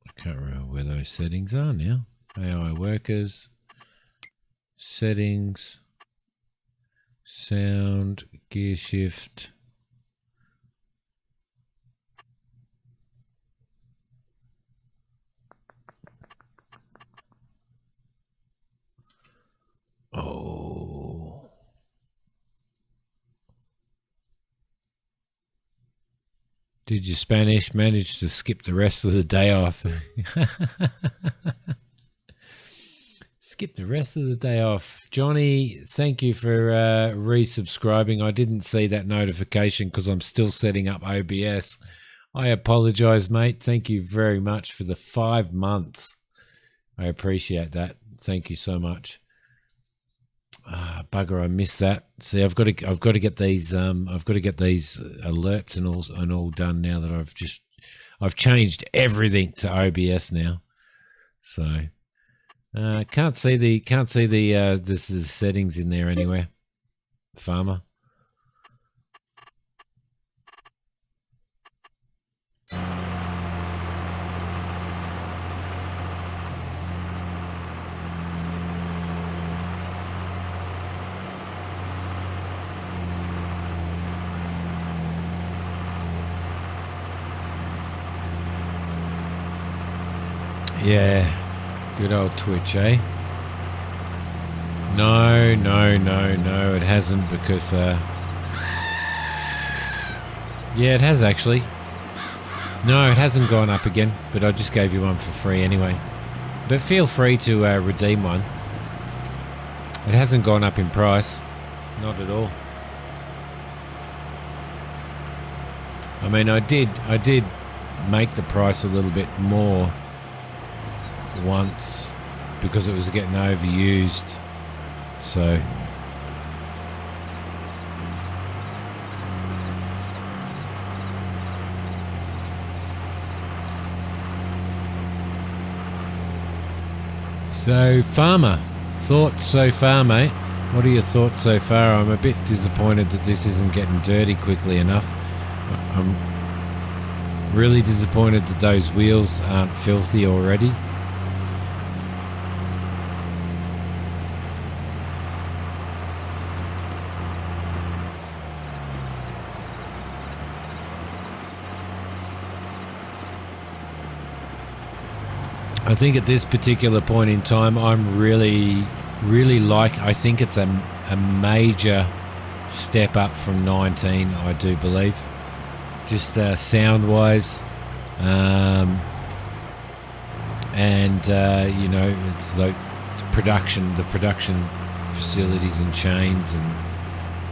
I can't remember where those settings are now. AI workers, settings, sound, gear shift. Oh. Did your Spanish manage to skip the rest of the day off? Skip the rest of the day off. Johnny, thank you for resubscribing. I didn't see that notification because I'm still setting up OBS. I apologize, mate. Thank you very much for the 5 months. I appreciate that. Thank you so much. Bugger, I missed that. See, I've got to get these alerts and all done now that I've changed everything to OBS now. So can't see the this is settings in there anywhere. Farmer. Yeah, good old Twitch, eh? No, it hasn't because, yeah, it has actually. No, it hasn't gone up again, but I just gave you one for free anyway. But feel free to redeem one. It hasn't gone up in price, not at all. I mean, I did make the price a little bit more once because it was getting overused, so farmer, thoughts so far, mate? What are your thoughts so far? I'm a bit disappointed that this isn't getting dirty quickly enough. I'm really disappointed that those wheels aren't filthy already. I think at this particular point in time, I'm really like, I think it's a a major step up from 19, I do believe. Just sound-wise, and you know, it's like the production facilities and chains and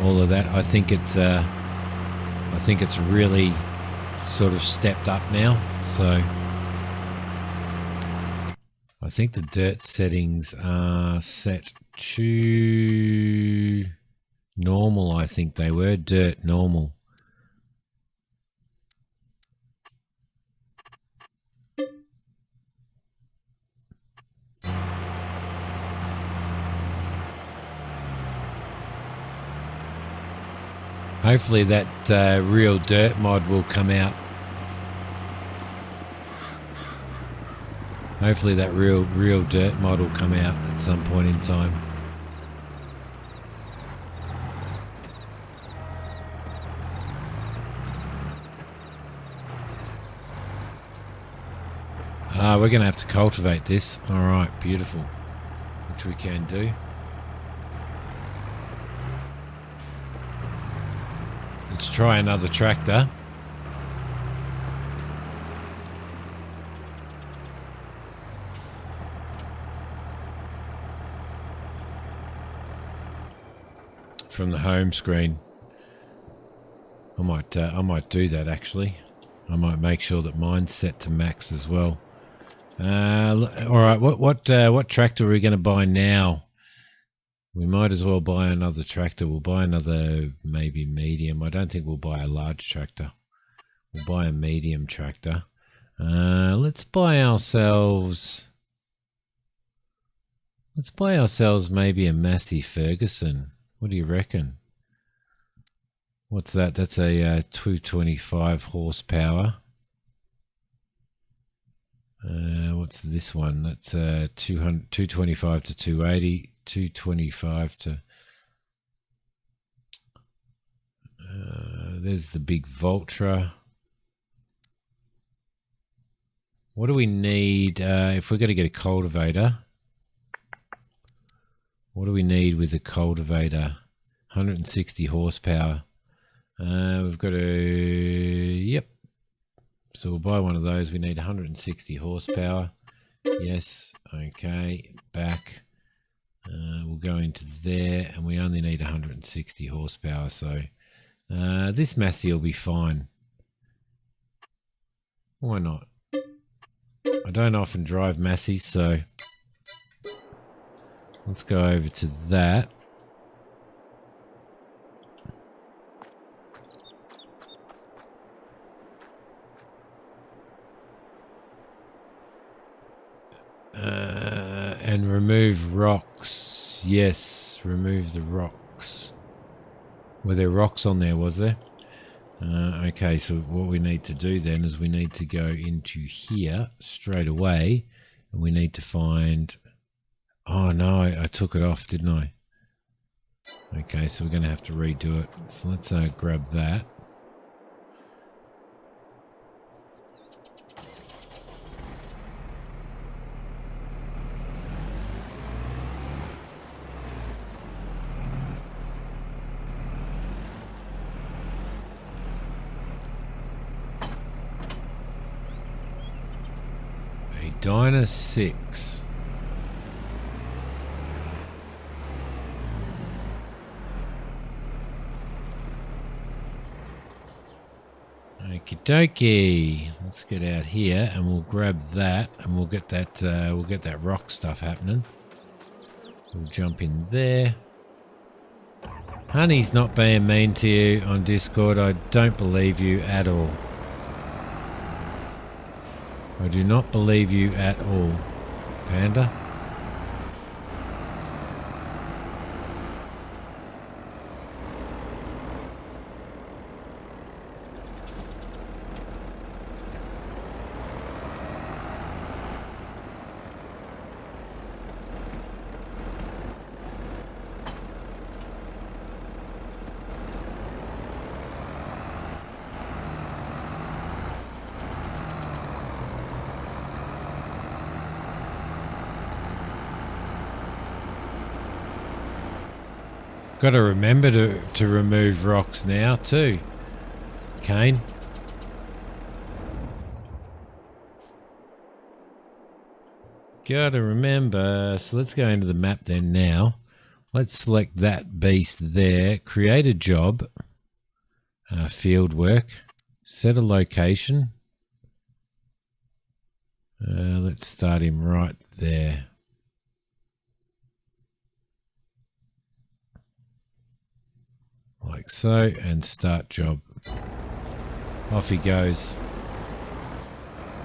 all of that. I think it's really sort of stepped up now. So I think the dirt settings are set to normal. I think they were dirt normal. Hopefully that real dirt mod will come out. Hopefully that real dirt mod will come out at some point in time. We're going to have to cultivate this. All right, beautiful. Which we can do. Let's try another tractor. From the home screen. I might do that actually. I might make sure that mine's set to max as well. All right, what tractor are we going to buy now? We might as well buy another tractor. We'll buy another maybe medium. I don't think we'll buy a large tractor. We'll buy a medium tractor. Let's buy ourselves maybe a Massey Ferguson. What do you reckon? What's that? That's a 225 horsepower. What's this one? That's 225 to 280. 225 to there's the big Voltra. What do we need if we're going to get a cultivator? What do we need with a cultivator? 160 horsepower. We've got yep. So we'll buy one of those. We need 160 horsepower. Yes. Okay. Back. We'll go into there, and we only need 160 horsepower, so this Massey will be fine. Why not? I don't often drive Masseys, so let's go over to that. And remove rocks. Yes, remove the rocks. Were there rocks on there, was there? Okay, so what we need to do then is we need to go into here straight away, and we need to find... Oh no, I took it off, didn't I? Okay, so we're going to have to redo it. So let's grab that. Dyna 6. Okie dokie. Let's get out here and we'll grab that and we'll get that rock stuff happening. We'll jump in there. Honey's not being mean to you on Discord. I don't believe you at all. I do not believe you at all, Panda. Got to remember to remove rocks now too, Kane. Got to remember. So let's go into the map then now. Let's select that beast there. Create a job. Field work. Set a location. Let's start him right there. Like so, and start job. Off he goes.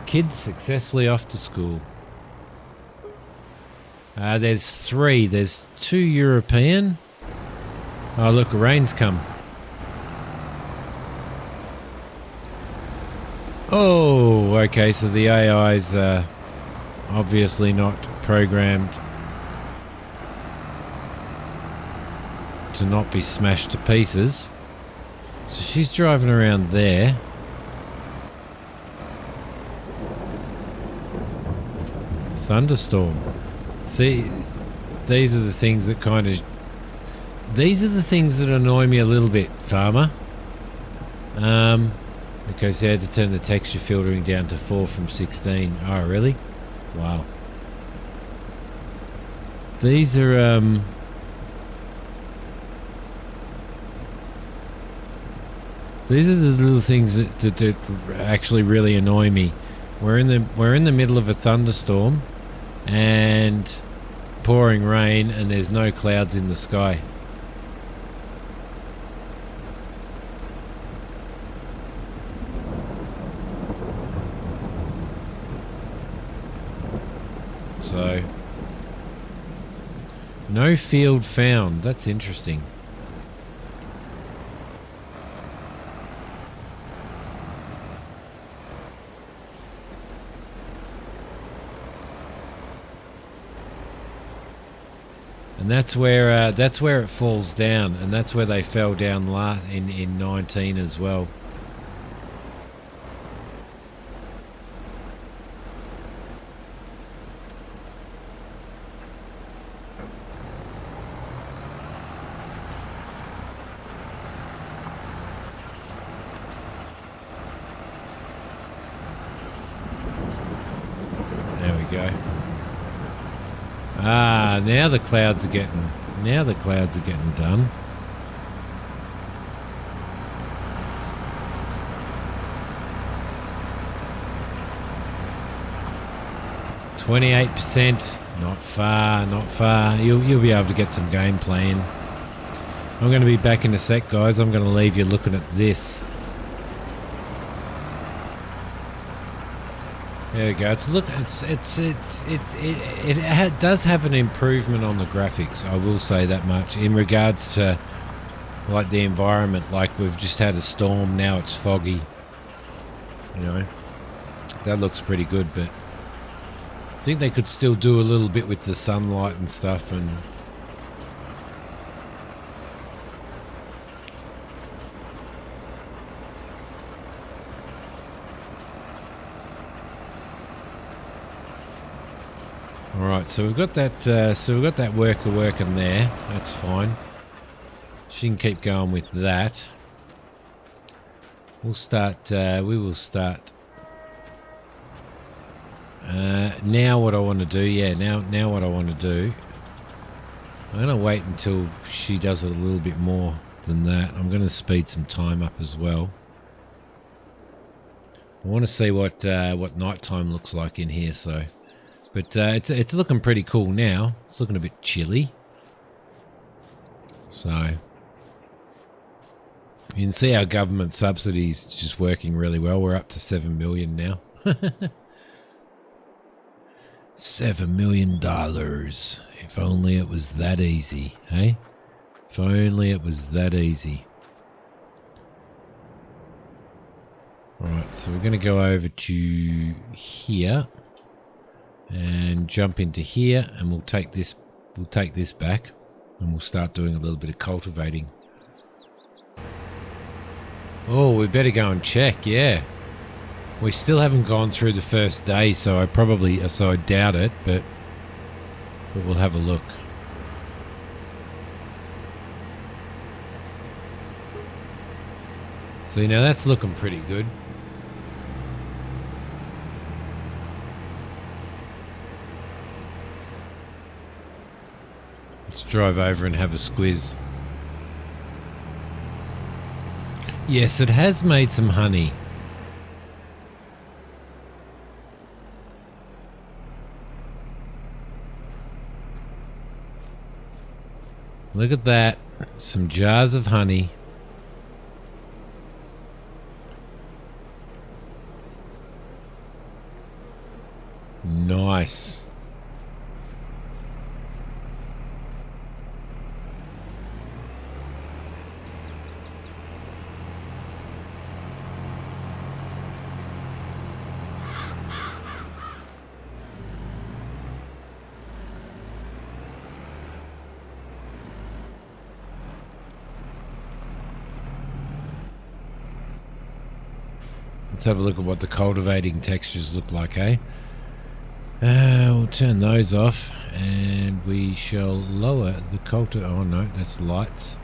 Kids successfully off to school. There's 3. There's 2 European. Oh look, rain's come. Oh, okay, so the AI's obviously not programmed to not be smashed to pieces. So she's driving around there. Thunderstorm. See, these are the things that these are the things that annoy me a little bit, farmer. Because you had to turn the texture filtering down to 4 from 16. Oh, really? Wow. These are, these are the little things that actually really annoy me. We're in the middle of a thunderstorm and pouring rain, and there's no clouds in the sky. So, no field found. That's interesting. And that's where it falls down, and that's where they fell down in 19 as well. There we go. Ah, now the clouds are getting done. %, not far. You'll be able to get some gameplay in. I'm going to be back in a sec, guys. I'm going to leave you looking at this. There we go. It does have an improvement on the graphics. I will say that much in regards to like the environment. Like we've just had a storm. Now it's foggy. You know, that looks pretty good. But I think they could still do a little bit with the sunlight and stuff. And Alright, so we've got that worker working there. That's fine. She can keep going with that. We will start now what I want to do, now what I want to do, I'm going to wait until she does it a little bit more than that. I'm going to speed some time up as well. I want to see what nighttime looks like in here, so... But it's looking pretty cool now. It's looking a bit chilly. So you can see our government subsidies just working really well. We're up to 7 million now. $7 million. If only it was that easy, hey? If only it was that easy. Alright, so we're going to go over to here. And jump into here, and we'll take this back, and we'll start doing a little bit of cultivating. Oh, we better go and check. Yeah, we still haven't gone through the first day, so I doubt it, but we'll have a look. See, now that's looking pretty good. Let's drive over and have a squiz. Yes, it has made some honey. Look at that. Some jars of honey. Nice. Let's have a look at what the cultivating textures look like, eh? We'll turn those off and we shall lower the oh no, that's lights.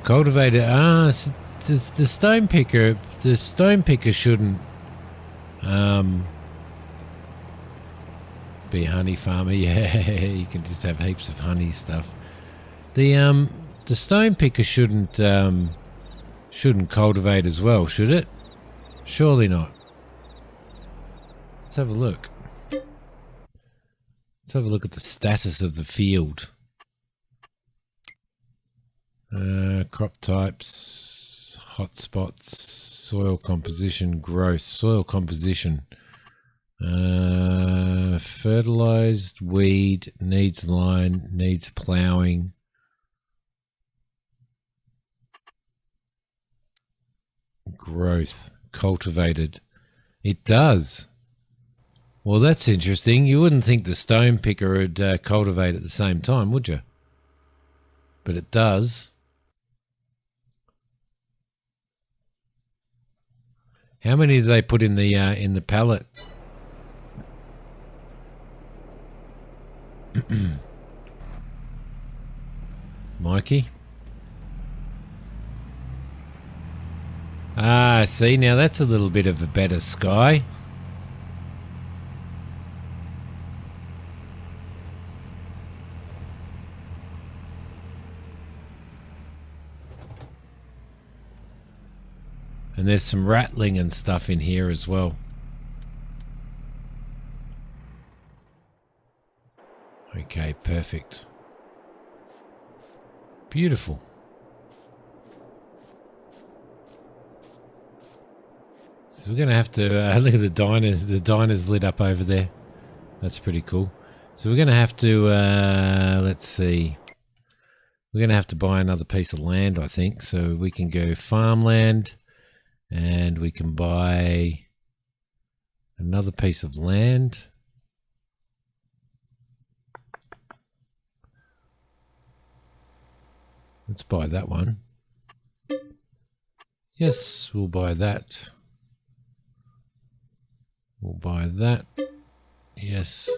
Cultivator, the stone picker shouldn't be a honey farmer. Yeah, you can just have heaps of honey stuff. The stone picker shouldn't cultivate as well, should it? Surely not. Let's have a look. Let's have a look at the status of the field. Crop types, hotspots, soil composition, growth, soil composition. Fertilized, weed, needs line, needs plowing. Growth, cultivated. It does. Well, that's interesting. You wouldn't think the stone picker would cultivate at the same time, would you? But it does. How many do they put in the pallet? Mikey? Ah, see, now that's a little bit of a better sky. And there's some rattling and stuff in here as well. Okay, perfect. Beautiful. So we're going to have to look at the diners. The diner's lit up over there. That's pretty cool. So we're going to have to, let's see. We're going to have to buy another piece of land, I think. So we can go farmland and we can buy another piece of land. Let's buy that one. Yes, we'll buy that. We'll buy that. Yes.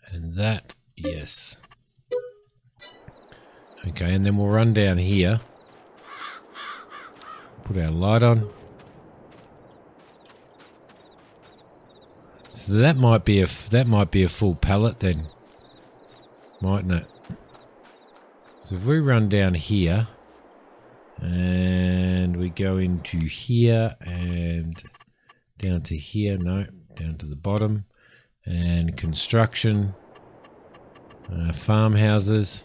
And that. Yes. Okay, and then we'll run down here. Put our light on. So that might be a full pallet then, mightn't it? So if we run down here and we go into here and down to here, no, down to the bottom, and construction, farmhouses.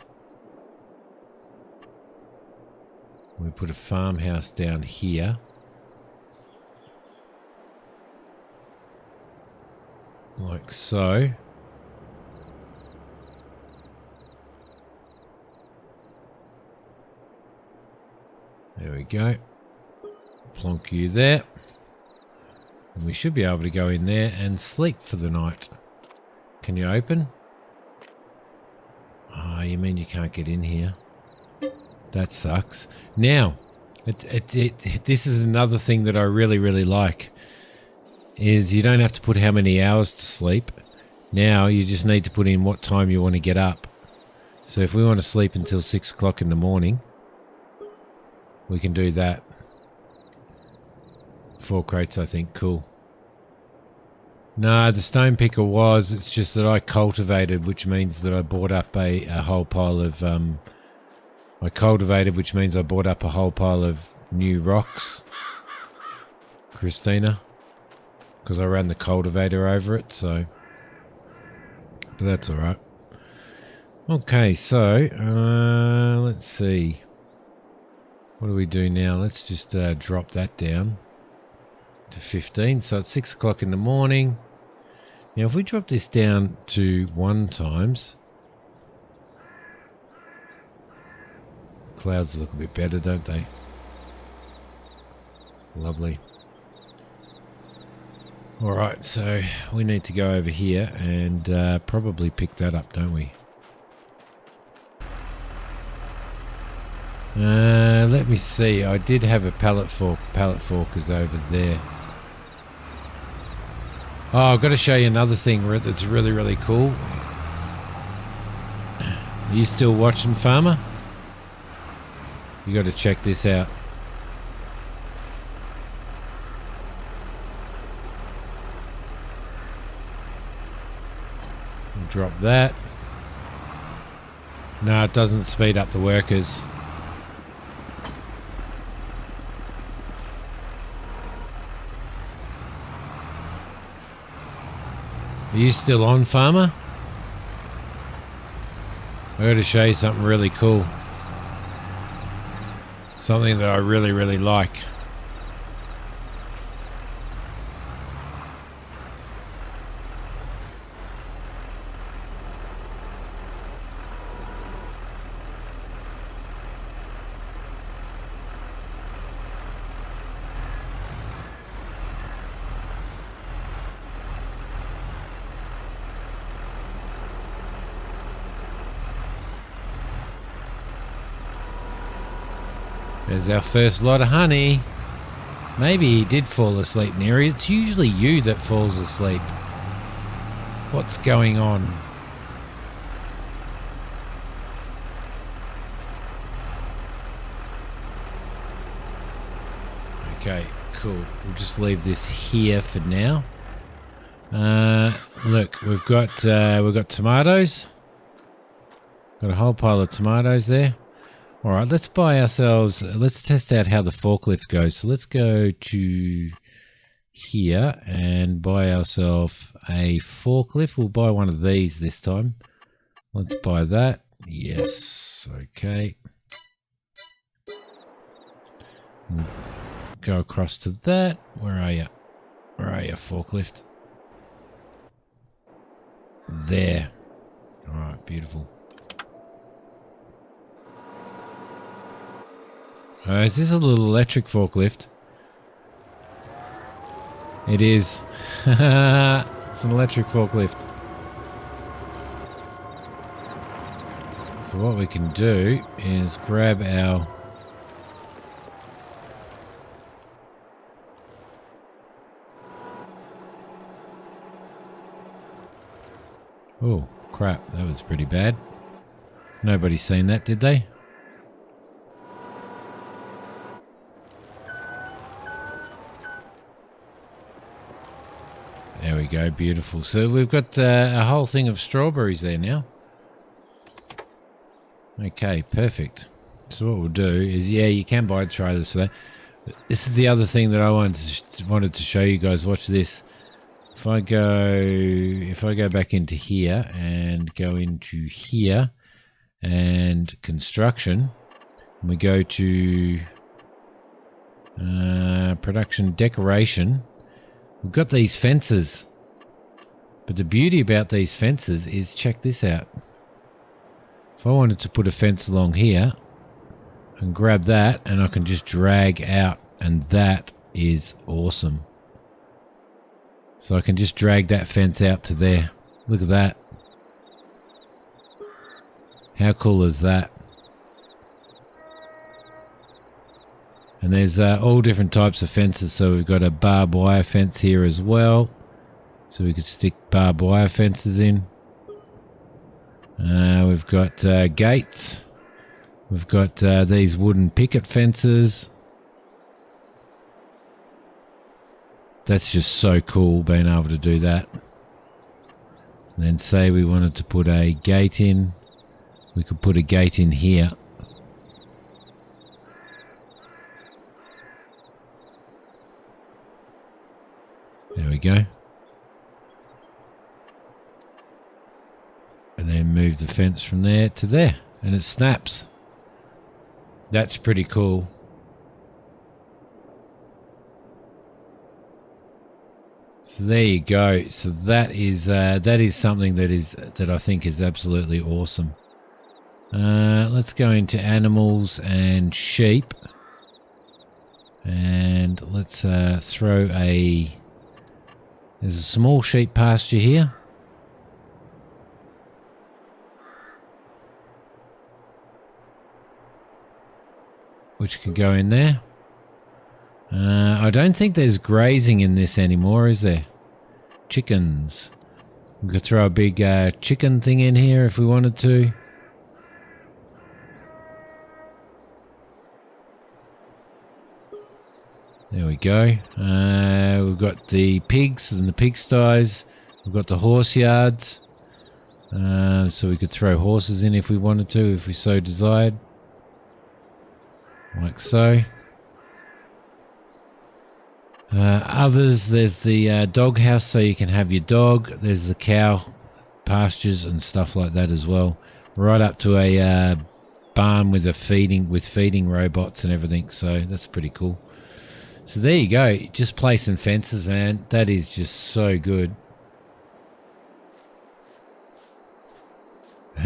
We put a farmhouse down here. Like so. There we go. Plonk you there. And we should be able to go in there and sleep for the night. Can you open? Oh, you mean you can't get in here? That sucks. Now, This is another thing that I really, really like, is you don't have to put how many hours to sleep. Now you just need to put in what time you want to get up. So if we want to sleep until 6 o'clock in the morning, we can do that. 4 crates, I think. Cool. No, the stone picker was. It's just that I cultivated, which means that I bought up a whole pile of... I cultivated, which means I bought up a whole pile of new rocks, Christina, because I ran the cultivator over it, so... But that's alright. Okay, so, let's see. What do we do now? Let's just drop that down to 15. So it's 6 o'clock in the morning. Now, if we drop this down to 1 times, clouds look a bit better, don't they? Lovely. Alright, so we need to go over here and probably pick that up, don't we? Let me see. I did have a pallet fork. The pallet fork is over there. Oh, I've got to show you another thing that's really, really cool. Are you still watching, Farmer? You got to check this out. Drop that. No, it doesn't speed up the workers. Are you still on, Farmer? I got to show you something really cool. Something that I really, really like. There's our first lot of honey. Maybe he did fall asleep, Neri. It's usually you that falls asleep. What's going on? Okay, cool. We'll just leave this here for now. Look, we've got tomatoes. Got a whole pile of tomatoes there. All right, let's buy ourselves, let's test out how the forklift goes. So let's go to here and buy ourselves a forklift. We'll buy one of these this time. Let's buy that. Yes, okay. Go across to that. Where are you? Where are you, forklift? There. All right, beautiful. Is this a little electric forklift? It is. It's an electric forklift. So what we can do is grab our... Oh, crap. That was pretty bad. Nobody's seen that, did they? There we go, beautiful. So we've got a whole thing of strawberries there now. Okay, perfect. So what we'll do is, yeah, you can buy trailers for that. This is the other thing that I wanted to show you guys. Watch this. If I go back into here and go into here and construction, and we go to production decoration. We've got these fences, but the beauty about these fences is, check this out. If I wanted to put a fence along here and grab that, and I can just drag out, and that is awesome. So I can just drag that fence out to there. Look at that. How cool is that? And there's all different types of fences. So we've got a barbed wire fence here as well. So we could stick barbed wire fences in. We've got gates. We've got these wooden picket fences. That's just so cool being able to do that. And then say we wanted to put a gate in. We could put a gate in here. There we go. And then move the fence from there to there. And it snaps. That's pretty cool. So there you go. So that is something that I think is absolutely awesome. Let's go into animals and sheep. And let's throw a... There's a small sheep pasture here. Which can go in there. I don't think there's grazing in this anymore, is there? Chickens. We could throw a big chicken thing in here if we wanted to. There we go. We've got the pigs and the pigsties. We've got the horse yards. So we could throw horses in if we wanted to, if we so desired. Like so. Others, there's the dog house, so you can have your dog. There's the cow pastures and stuff like that as well. Right up to a barn with feeding robots and everything. So that's pretty cool. So there you go. Just placing fences, man. That is just so good.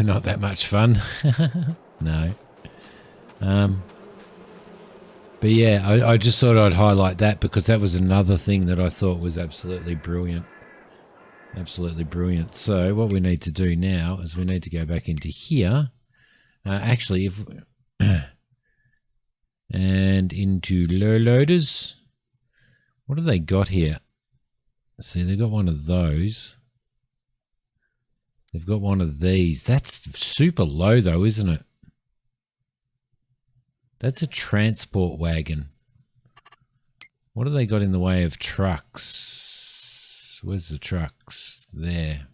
Not that much fun. No. But yeah, I just thought I'd highlight that because that was another thing that I thought was absolutely brilliant. Absolutely brilliant. So what we need to do now is we need to go back into here. Actually, if and into low loaders. What have they got here? See, they've got one of those. They've got one of these. That's super low though, isn't it? That's a transport wagon. What have they got in the way of trucks? Where's the trucks? There.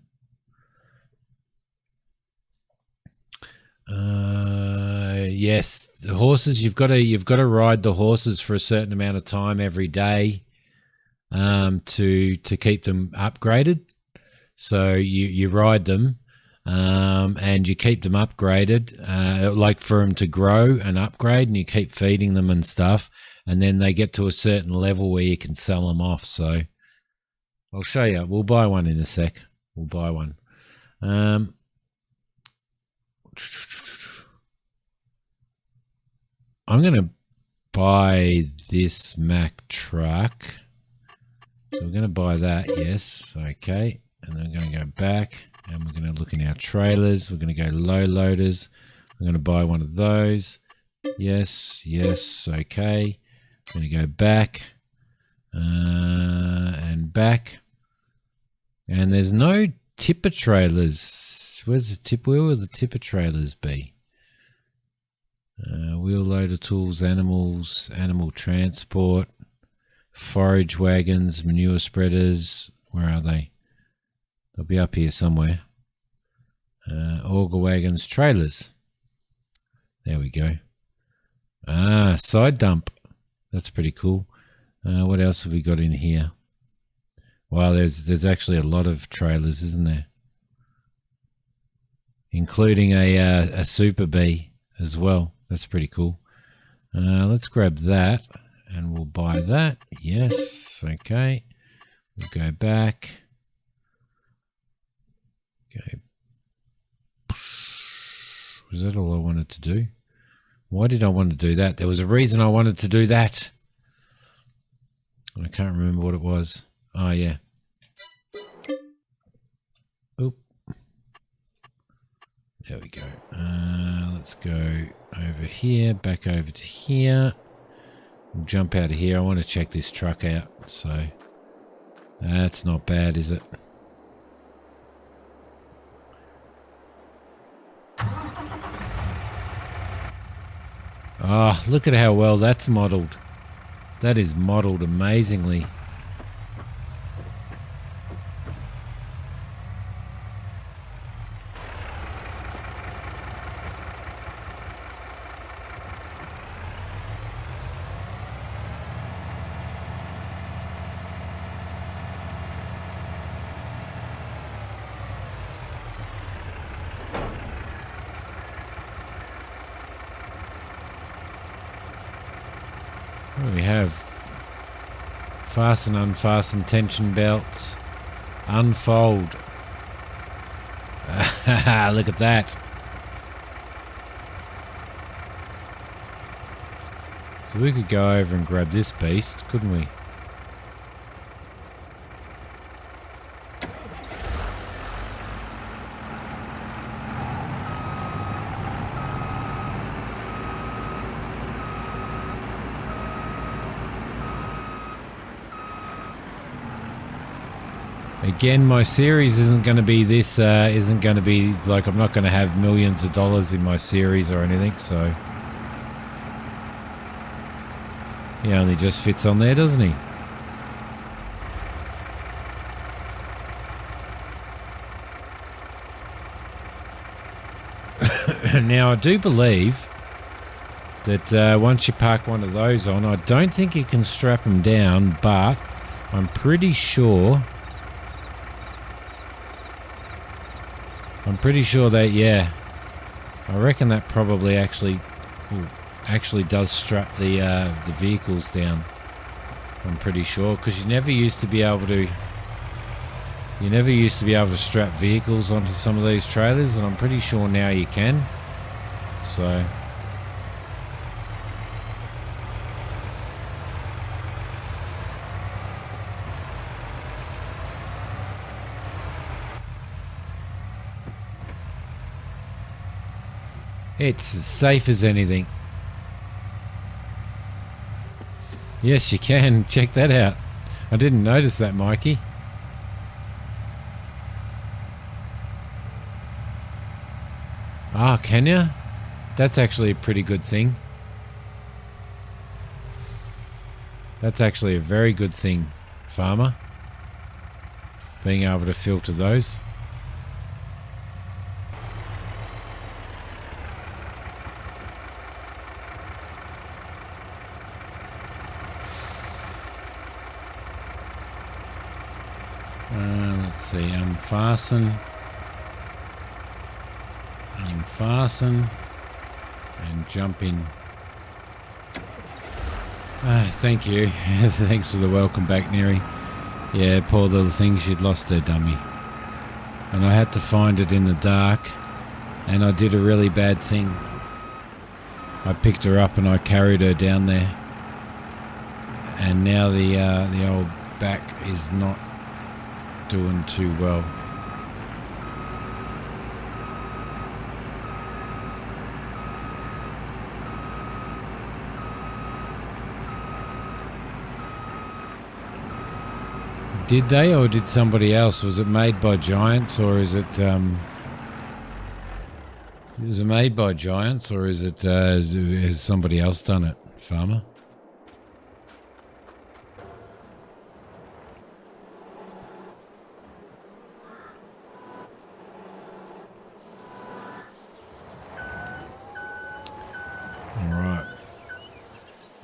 Yes, the horses. You've got to ride the horses for a certain amount of time every day, to keep them upgraded. So you ride them. And you keep them upgraded, like for them to grow and upgrade, and you keep feeding them and stuff, and then they get to a certain level where you can sell them off. So I'll show you. We'll buy one in a sec. We'll buy one. I'm going to buy this Mack truck. So we're going to buy that, yes. Okay. And then we're going to go back. And we're going to look in our trailers. We're going to go low loaders. We're going to buy one of those. Yes, yes, okay. I'm going to go back and back. And there's no tipper trailers. Where's the tip? Where will the tipper trailers be? Wheel loader tools, animals, animal transport, forage wagons, manure spreaders. Where are they? They'll be up here somewhere. Auger wagons, trailers. There we go. Side dump. That's pretty cool. What else have we got in here? Wow, there's actually a lot of trailers, isn't there? Including a Super Bee as well. That's pretty cool. Let's grab that and we'll buy that. Yes, okay. We'll go back. Okay. Was that all I wanted to do? Why did I want to do that? There was a reason I wanted to do that. I can't remember what it was. Oh, yeah. Oop. There we go. Let's go over here, back over to here. We'll jump out of here. I want to check this truck out. So that's not bad, is it? Oh, look at how well that's modelled. That is modelled amazingly. What do we have? Fasten, unfasten tension belts. Unfold. Look at that. So we could go over and grab this beast, couldn't we? Again, my series isn't going to be this, isn't going to be like, I'm not going to have millions of dollars in my series or anything, so. He only just fits on there, doesn't he? Now, I do believe that once you park one of those on, I don't think you can strap them down, but I'm pretty sure that, yeah, I reckon that probably actually does strap the vehicles down. I'm pretty sure, because you never used to be able to strap vehicles onto some of these trailers, and I'm pretty sure now you can. So it's as safe as anything. Yes, you can. Check that out. I didn't notice that, Mikey. Ah, can you? That's actually a pretty good thing. That's actually a very good thing, farmer. Being able to filter those. Let's see, unfasten, and jump in. Thank you. Thanks for the welcome back, Neri. Yeah, poor little thing, she'd lost her dummy. And I had to find it in the dark, and I did a really bad thing. I picked her up and I carried her down there. And now the old back is not doing too well. Did they, or did somebody else? Was it made by Giants, or is it made by Giants, or is it has somebody else done it, farmer?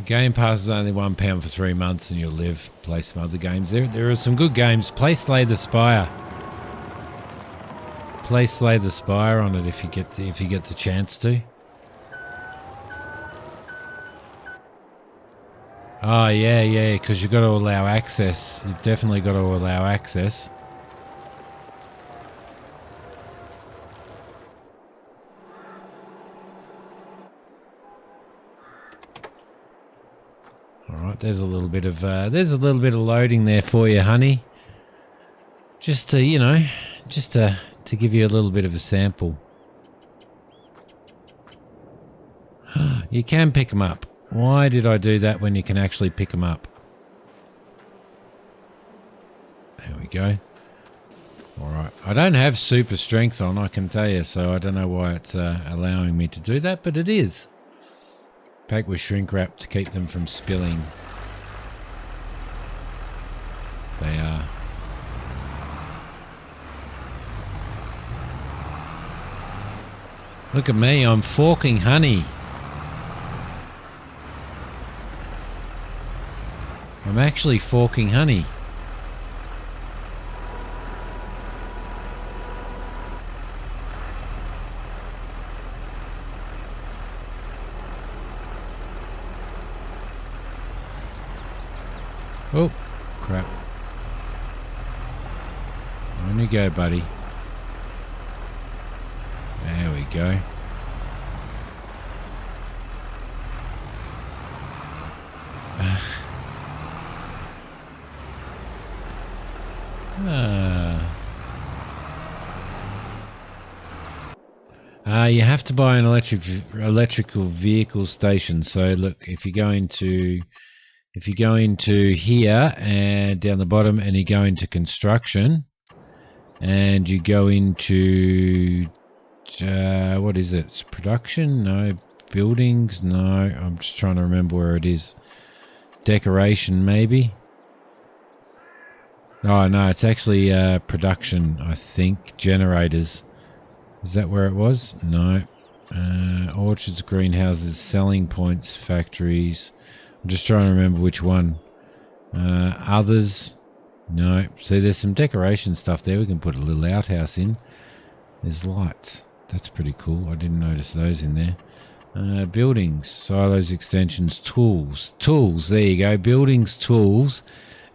Game Pass is only £1 for 3 months, and you'll live. Play some other games. There are some good games. Play Slay the Spire. Play Slay the Spire on it if you get the chance to. Oh yeah, because you've got to allow access. You've definitely got to allow access. Alright, there's a little bit of loading there for you, honey. Just to, you know, to give you a little bit of a sample. You can pick them up. Why did I do that when you can actually pick them up? There we go. Alright, I don't have super strength on, I can tell you, so I don't know why it's allowing me to do that, but it is. Pack with shrink wrap to keep them from spilling. They are. Look at me, I'm forking honey. I'm actually forking honey. Oh, crap. On you go, buddy. There we go. You have to buy an electrical vehicle station. So look, if you go into here and down the bottom, and you go into construction, and you go into what is it? It's production? No. Buildings? No. I'm just trying to remember where it is. Decoration, maybe. Oh no, it's actually production. I think generators. Is that where it was? No. Orchards, greenhouses, selling points, factories. I'm just trying to remember which one. Others. No. See, there's some decoration stuff there. We can put a little outhouse in. There's lights. That's pretty cool. I didn't notice those in there. Buildings, silos, extensions, tools. Tools, there you go. Buildings, tools.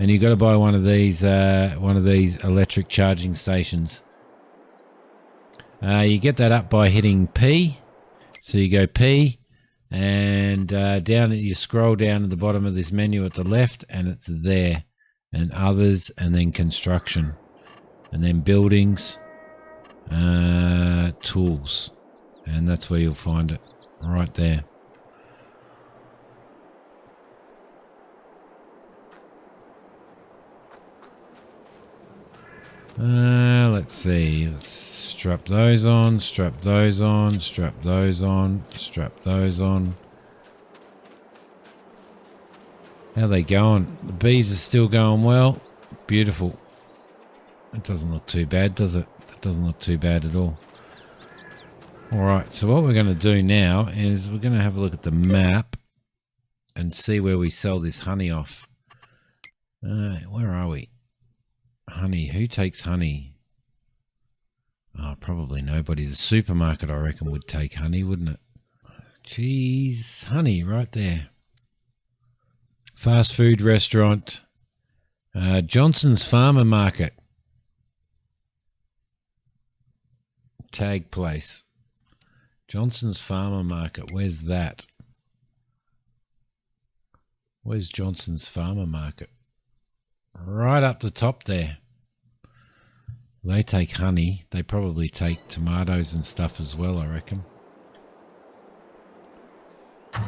And you've got to buy one of these electric charging stations. You get that up by hitting P. So you go P, and down you scroll down to the bottom of this menu at the left, and it's there. And others, and then construction, and then buildings, tools, and that's where you'll find it, right there. Let's see. Let's strap those on, strap those on, strap those on, strap those on. How are they going? The bees are still going well. Beautiful. It doesn't look too bad, does it? It doesn't look too bad at all. Alright, so what we're going to do now is we're going to have a look at the map and see where we sell this honey off. Where are we? Honey. Who takes honey? Oh, probably nobody. The supermarket, I reckon, would take honey, wouldn't it? Cheese. Honey, right there. Fast food restaurant. Johnson's Farmer Market. Tag place. Johnson's Farmer Market. Where's that? Where's Johnson's Farmer Market? Right up the top there. They take honey. They probably take tomatoes and stuff as well, I reckon. There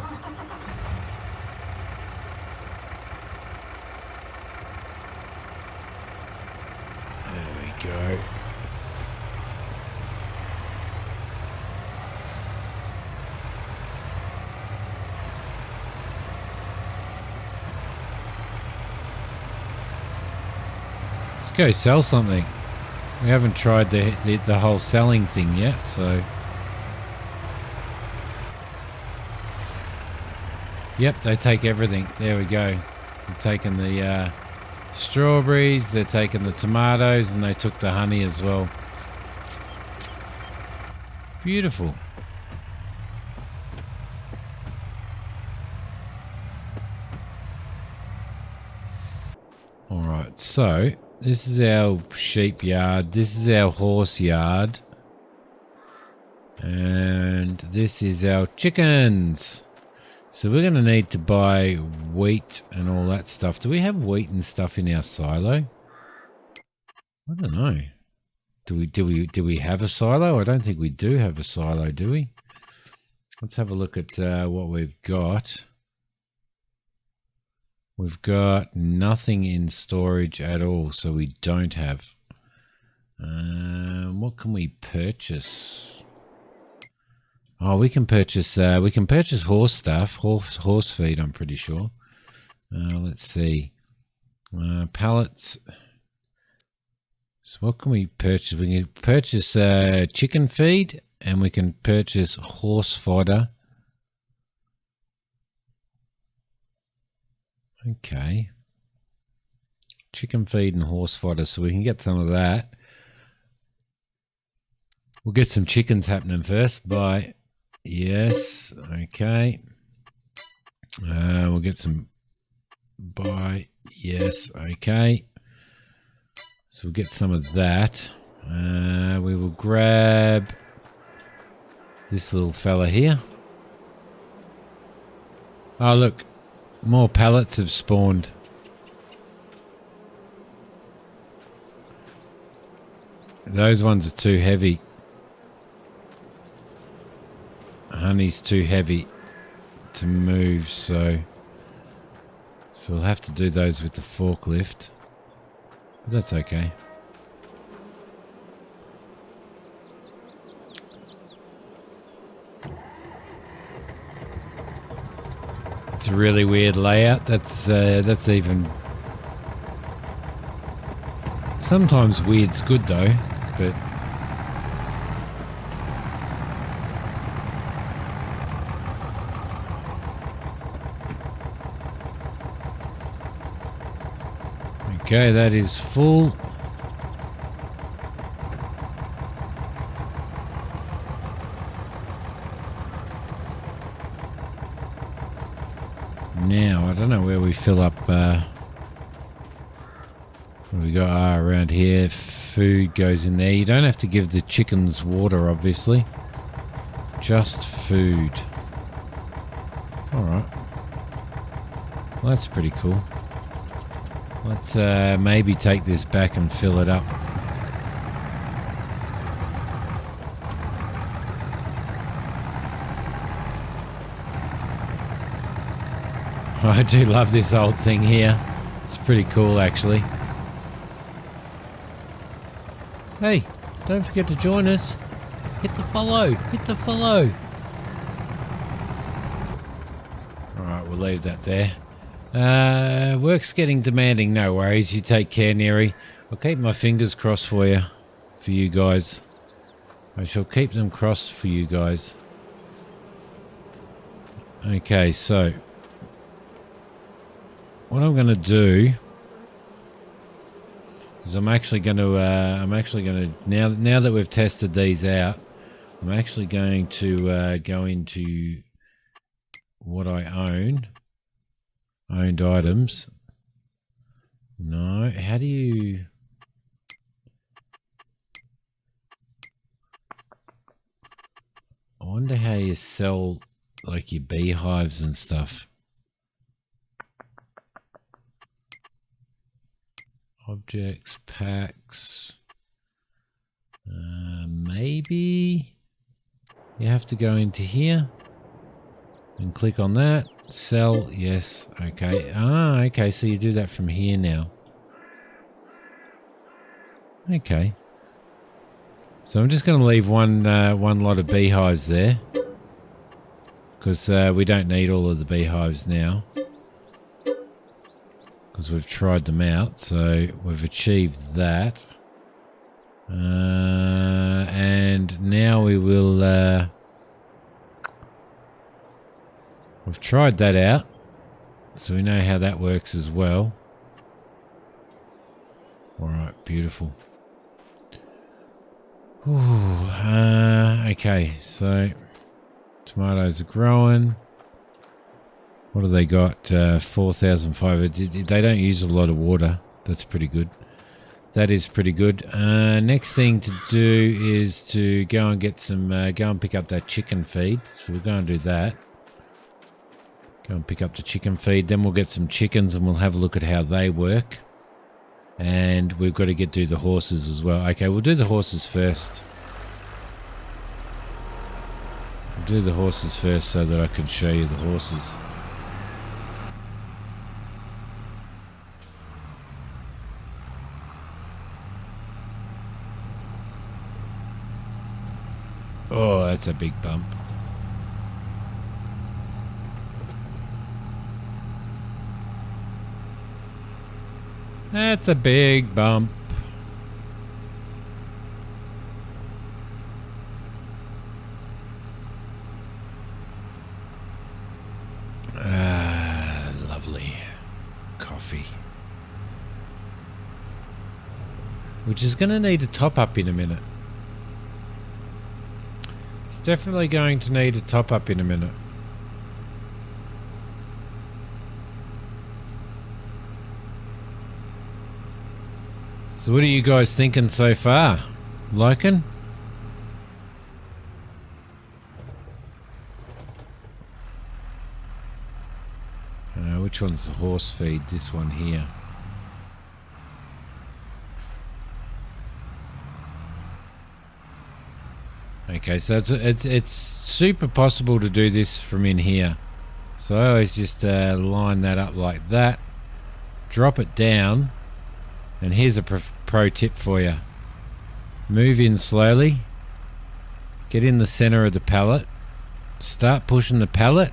we go. Let's go sell something. We haven't tried the whole selling thing yet, so... Yep, they take everything. There we go. They're taking the strawberries, they're taking the tomatoes, and they took the honey as well. Beautiful. Alright, so... This is our sheep yard. This is our horse yard. And this is our chickens. So we're going to need to buy wheat and all that stuff. Do we have wheat and stuff in our silo? I don't know. Do we have a silo? I don't think we do have a silo, do we? Let's have a look at what we've got. We've got nothing in storage at all, so we don't have. What can we purchase? Oh, we can purchase horse stuff, horse feed. I'm pretty sure. Let's see, pallets. So what can we purchase? We can purchase chicken feed, and we can purchase horse fodder. Okay. Chicken feed and horse fodder, so we can get some of that. We'll get some chickens happening first. Buy. Yes. Okay. We'll get some. Buy. Yes. Okay. So we'll get some of that. We will grab this little fella here. Oh, look. More pallets have spawned. Those ones are too heavy. Honey's too heavy to move, so we'll have to do those with the forklift. But that's okay. It's a really weird layout. That's even... Sometimes weird's good though, but... Okay, that is full. Now, I don't know where we fill up, what do we got? Around here, food goes in there. You don't have to give the chickens water, obviously. Just food. Alright. Well, that's pretty cool. Let's maybe take this back and fill it up. I do love this old thing here. It's pretty cool, actually. Hey, don't forget to join us. Hit the follow. Hit the follow. Alright, we'll leave that there. Work's getting demanding. No worries. You take care, Neri. I'll keep my fingers crossed for you. For you guys. I shall keep them crossed for you guys. Okay, so... what I'm going to do... is I'm actually going to... Now that we've tested these out, I'm actually going to go into what I own. Owned items. No, how do you... I wonder how you sell like your beehives and stuff. Objects, packs. Maybe you have to go into here and click on that. Sell, yes, okay. Ah, okay, so you do that from here now. Okay. So I'm just going to leave one lot of beehives there. Because we don't need all of the beehives now. Because we've tried them out, so we've achieved that. And now we will... we've tried that out, so we know how that works as well. Alright, beautiful. Ooh, okay, so tomatoes are growing. What have they got? 4,500. They don't use a lot of water. That's pretty good. That is pretty good. Next thing to do is to go and get some, go and pick up that chicken feed. So we're going to do that. Go and pick up the chicken feed. Then we'll get some chickens and we'll have a look at how they work. And we've got to do the horses as well. Okay, we'll do the horses first. We'll do the horses first so that I can show you the horses. Oh, that's a big bump. That's a big bump. Lovely coffee. Which is going to need a top up in a minute. It's definitely going to need a top up in a minute. So what are you guys thinking so far? Liking? Which one's the horse feed? This one here. Okay, so it's super possible to do this from in here. So I always just line that up like that, drop it down, and here's a pro tip for you. Move in slowly, get in the center of the pallet, start pushing the pallet,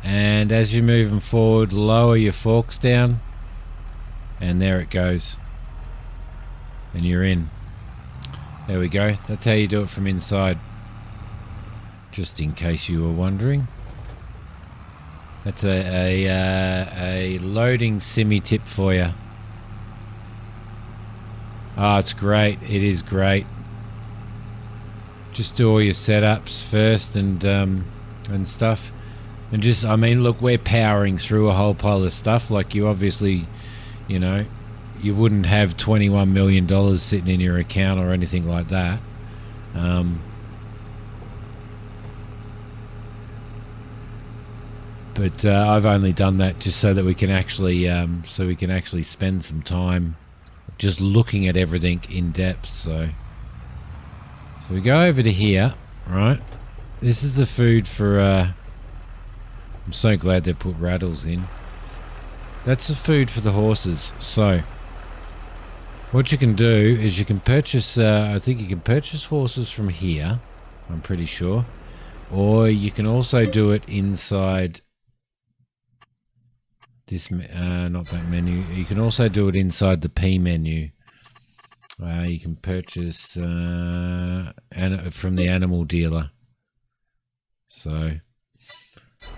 and as you're moving forward, lower your forks down, and there it goes. And you're in. There we go. That's how you do it from inside. Just in case you were wondering. That's a loading simi tip for you. Oh, it's great. It is great. Just do all your setups first and stuff. And just, I mean, look, we're powering through a whole pile of stuff. Like you obviously, you know, you wouldn't have $21 million sitting in your account or anything like that. But I've only done that just so that we can actually, spend some time just looking at everything in depth. So we go over to here, right? This is the food for. I'm so glad they put rattles in. That's the food for the horses. So what you can do is you can purchase, I think you can purchase horses from here, I'm pretty sure. Or you can also do it inside this, not that menu. You can also do it inside the P menu. You can purchase from the animal dealer. So,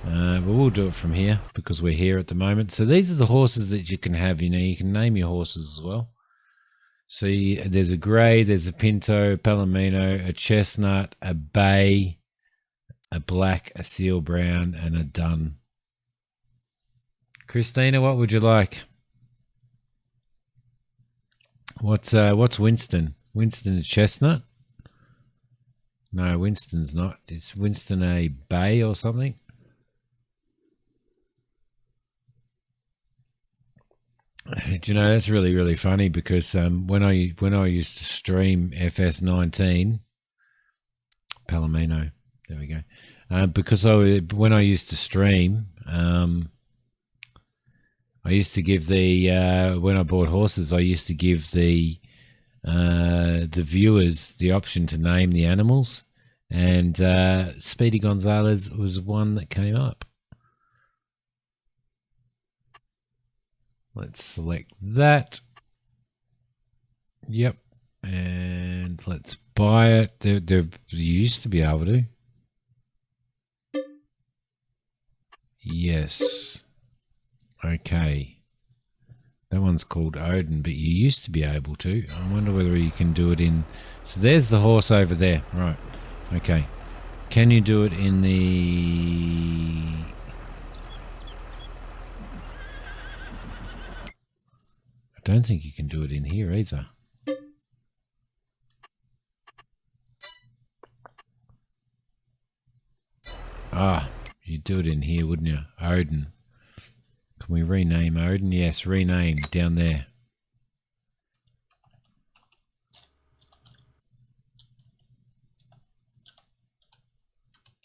but we'll do it from here because we're here at the moment. So these are the horses that you can have. You know, you can name your horses as well. So there's a grey, there's a pinto, a palomino, a chestnut, a bay, a black, a seal brown, and a dun. Christina, what would you like? What's Winston? Winston a chestnut? No, Winston's not. Is Winston a bay or something? Do you know, that's really, really funny because when I used to stream FS19, Palomino, there we go. Because when I used to stream, I used to give the when I bought horses, I used to give the viewers the option to name the animals, and Speedy Gonzalez was one that came up. Let's select that. Yep. And let's buy it. There used to be able to. Yes. Okay. That one's called Odin, but you used to be able to. I wonder whether you can do it in... So there's the horse over there. Right. Okay. Can you do it in the... I don't think you can do it in here either. Ah, you'd do it in here, wouldn't you? Odin. Can we rename Odin? Yes, rename down there.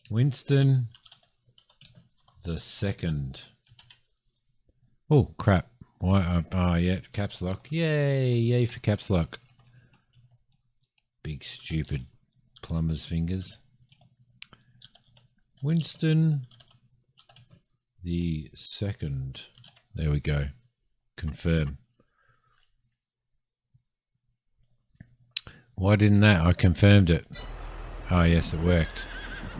Winston the Second. Oh, crap. Why? Oh, yeah, caps lock. Yay, yay for caps lock. Big stupid plumber's fingers. Winston the second. There we go. Confirm. Why didn't that? I confirmed it. Oh, yes, it worked.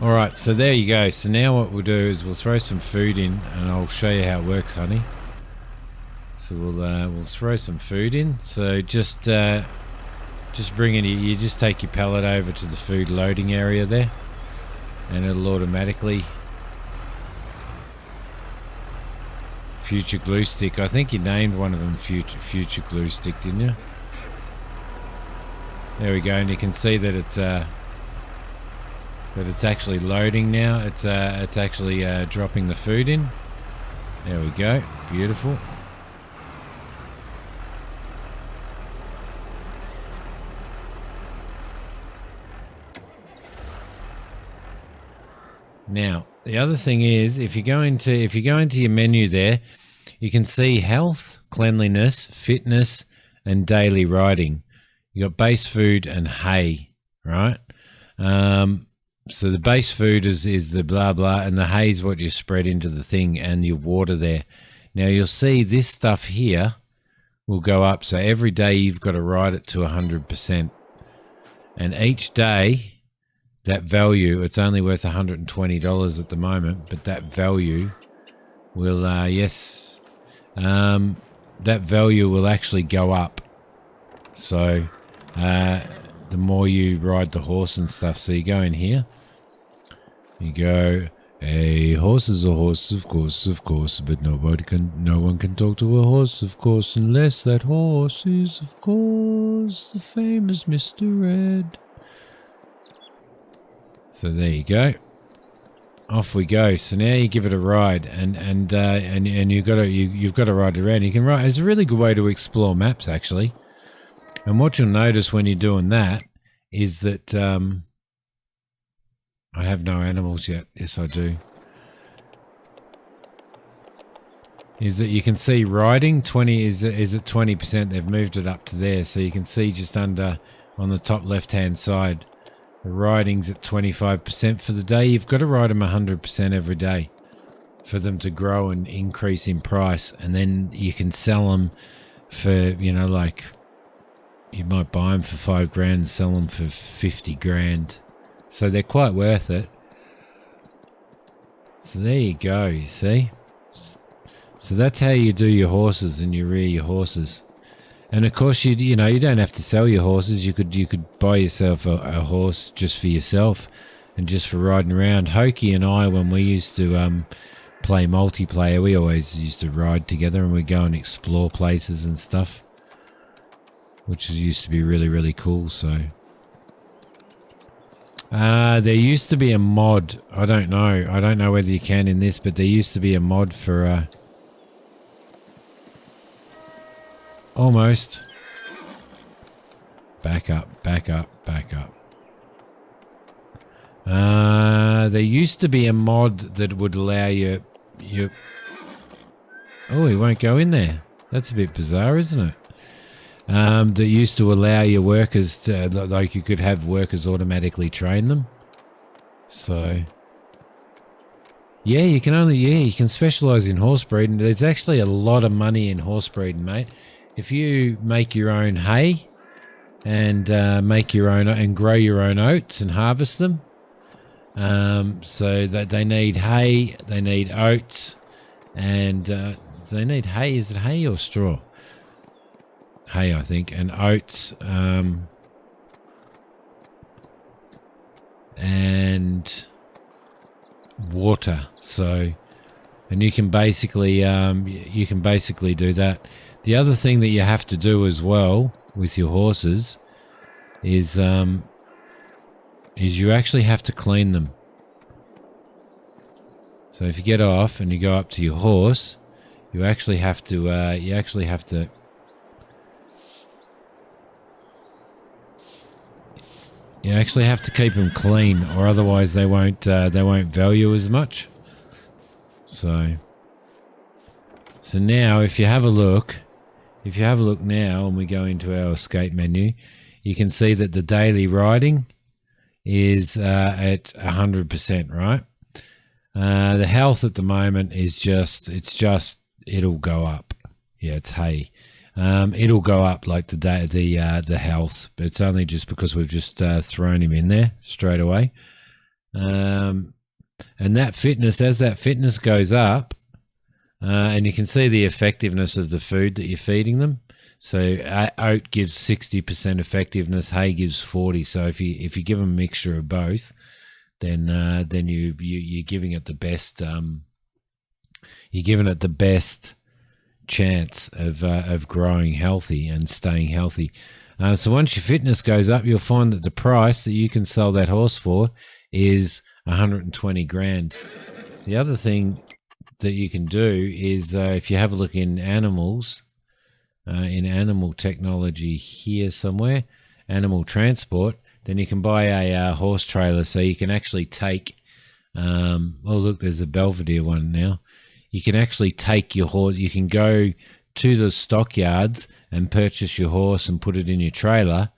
All right, so there you go. So now what we'll do is we'll throw some food in, and I'll show you how it works, honey. So we'll throw some food in. So just bring it. You just take your pallet over to the food loading area there, and it'll automatically. Future glue stick. I think you named one of them future glue stick, didn't you? There we go, and you can see that it's actually loading now. It's actually dropping the food in. There we go. Beautiful. Now, the other thing is, if you go into your menu there, you can see health, cleanliness, fitness, and daily riding. You got base food and hay, right? So the base food is the blah blah, and the hay is what you spread into the thing, and your water there. Now you'll see this stuff here will go up. So every day you've got to ride it to 100%, and each day. That value, it's only worth $120 at the moment, but that value will, that value will actually go up. So the more you ride the horse and stuff. So you go in here, you go, a horse is a horse, of course, but no one can talk to a horse, of course, unless that horse is, of course, the famous Mr. Red. So there you go. Off we go. So now you give it a ride, and you've got to ride it around. You can ride. It's a really good way to explore maps, actually. And what you'll notice when you're doing that is that I have no animals yet. Yes, I do. Is that you can see riding 20 is at 20%. They've moved it up to there, so you can see just under on the top left-hand side. The riding's at 25% for the day. You've got to ride them 100% every day for them to grow and increase in price. And then you can sell them for, like you might buy them for $5,000 and sell them for $50,000. So they're quite worth it. So there you go, you see. So that's how you do your horses and you rear your horses. And of course, you don't have to sell your horses. You could buy yourself a horse just for yourself and just for riding around. Hokey and I, when we used to play multiplayer, we always used to ride together and we'd go and explore places and stuff, which used to be really, really cool. So there used to be a mod. I don't know whether you can in this, but there used to be a mod for almost. Back up. There used to be a mod that would allow you. Oh, he won't go in there. That's a bit bizarre, isn't it? That used to allow your workers to, like, you could have workers automatically train them. So, yeah, you can specialize in horse breeding. There's actually a lot of money in horse breeding, mate. If you make your own hay and grow your own oats and harvest them, so that they need hay, they need oats, and they need hay. Is it hay or straw? Hay, I think, and oats, and water. So, and you can basically do that. The other thing that you have to do as well with your horses is you actually have to clean them. So if you get off and you go up to your horse, you actually have to keep them clean, or otherwise they won't value as much. So now if you have a look now and we go into our escape menu, you can see that the daily riding is at 100%, right? The health at the moment is it'll go up. Yeah, it's hay. It'll go up like the health, but it's only just because we've just thrown him in there straight away. And that fitness, as that fitness goes up, and you can see the effectiveness of the food that you're feeding them. So oat gives 60% effectiveness, hay gives 40. So if you give them a mixture of both, then you're giving it the best. You're giving it the best chance of growing healthy and staying healthy. So once your fitness goes up, you'll find that the price that you can sell that horse for is 120 grand. The other thing that you can do is if you have a look in animals, in animal technology here somewhere, animal transport, then you can buy a horse trailer, so you can actually take oh look, there's a Belvedere one now. You can actually take your horse, you can go to the stockyards and purchase your horse and put it in your trailer,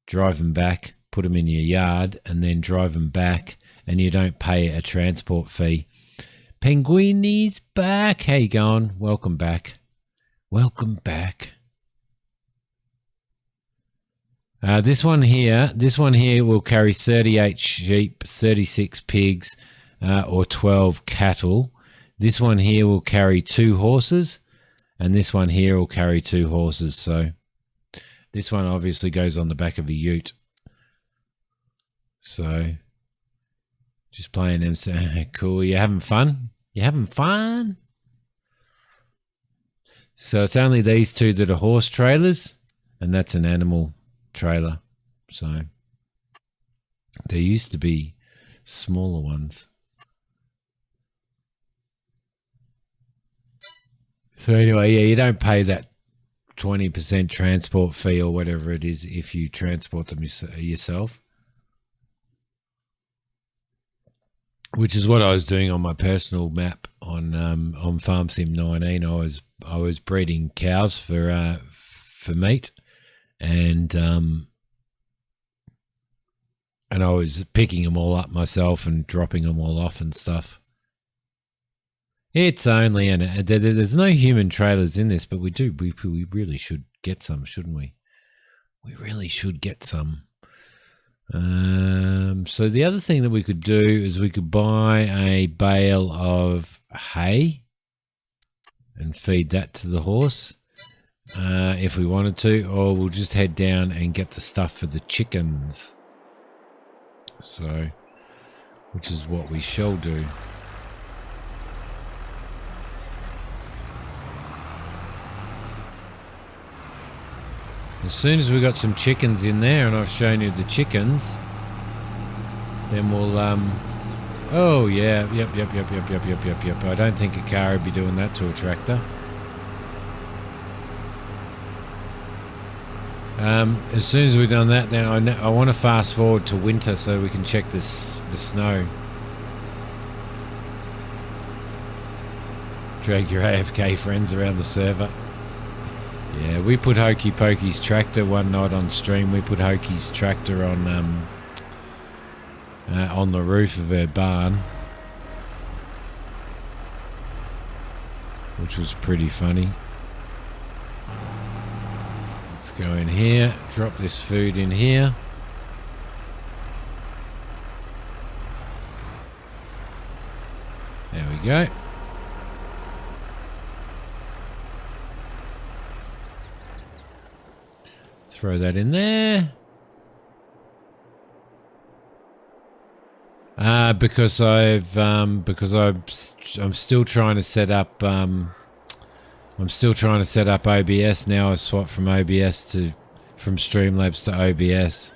drive them back, put them in your yard, and then drive them back, and you don't pay a transport fee. Penguini's back. How you going? Welcome back. Welcome back. This one here will carry 38 sheep, 36 pigs, or 12 cattle. This one here will carry 2 horses, and this one here will carry 2 horses. So this one obviously goes on the back of a ute. So just playing them. Cool. You having fun? You having fun? So it's only these 2 that are horse trailers, and that's an animal trailer. So there used to be smaller ones. So anyway, yeah, you don't pay that 20% transport fee or whatever it is if you transport them yourself. Which is what I was doing on my personal map on Farm Sim 19. I was breeding cows for meat, and I was picking them all up myself and dropping them all off and stuff. It's only there's no human trailers in this, but we really should get some, shouldn't we? We really should get some. So the other thing that we could do is we could buy a bale of hay and feed that to the horse if we wanted to, or we'll just head down and get the stuff for the chickens. So, which is what we shall do. As soon as we've got some chickens in there, and I've shown you the chickens, then we'll, oh yeah, yep. I don't think a car would be doing that to a tractor. As soon as we've done that, then I want to fast forward to winter so we can check the snow. Drag your AFK friends around the server. Yeah, we put Hokey Pokey's tractor one night on stream. We put Hokey's tractor on the roof of her barn, which was pretty funny. Let's go in here, drop this food in here. There we go. Throw that in there. Because I'm still trying to set up OBS now. I swapped from Streamlabs to OBS,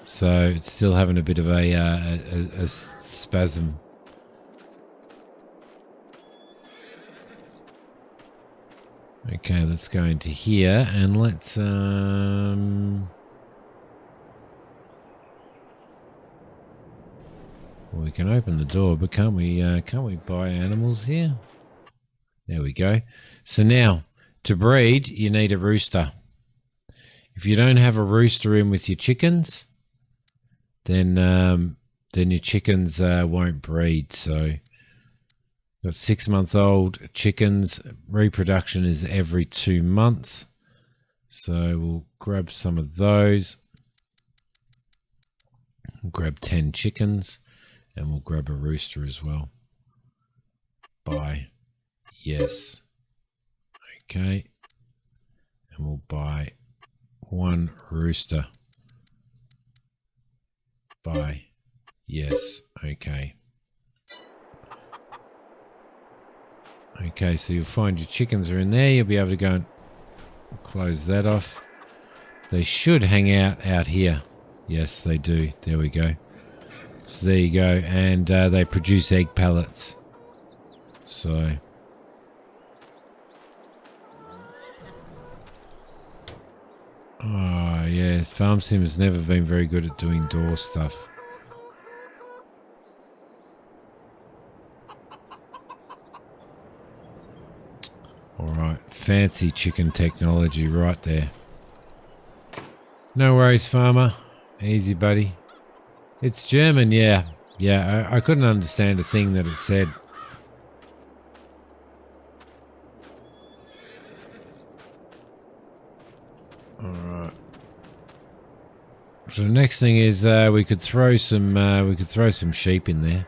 so it's still having a bit of a spasm. Okay, let's go into here and let's well, we can open the door, but can't we buy animals here? There we go. So now, to breed, you need a rooster. If you don't have a rooster in with your chickens, then then your chickens won't breed. So got 6-month-old chickens. Reproduction is every 2 months. So we'll grab some of those. We'll grab 10 chickens, and we'll grab a rooster as well. Buy. Yes. Okay. And we'll buy 1 rooster. Buy. Yes. Okay. Okay, so you'll find your chickens are in there. You'll be able to go and close that off. They should hang out here. Yes, they do. There we go. So there you go. And they produce egg pellets. So... oh, yeah. Farm Sim has never been very good at doing door stuff. Alright. Fancy chicken technology right there. No worries, farmer. Easy, buddy. It's German, yeah. Yeah, I couldn't understand a thing that it said. Alright. So the next thing is we could throw some sheep in there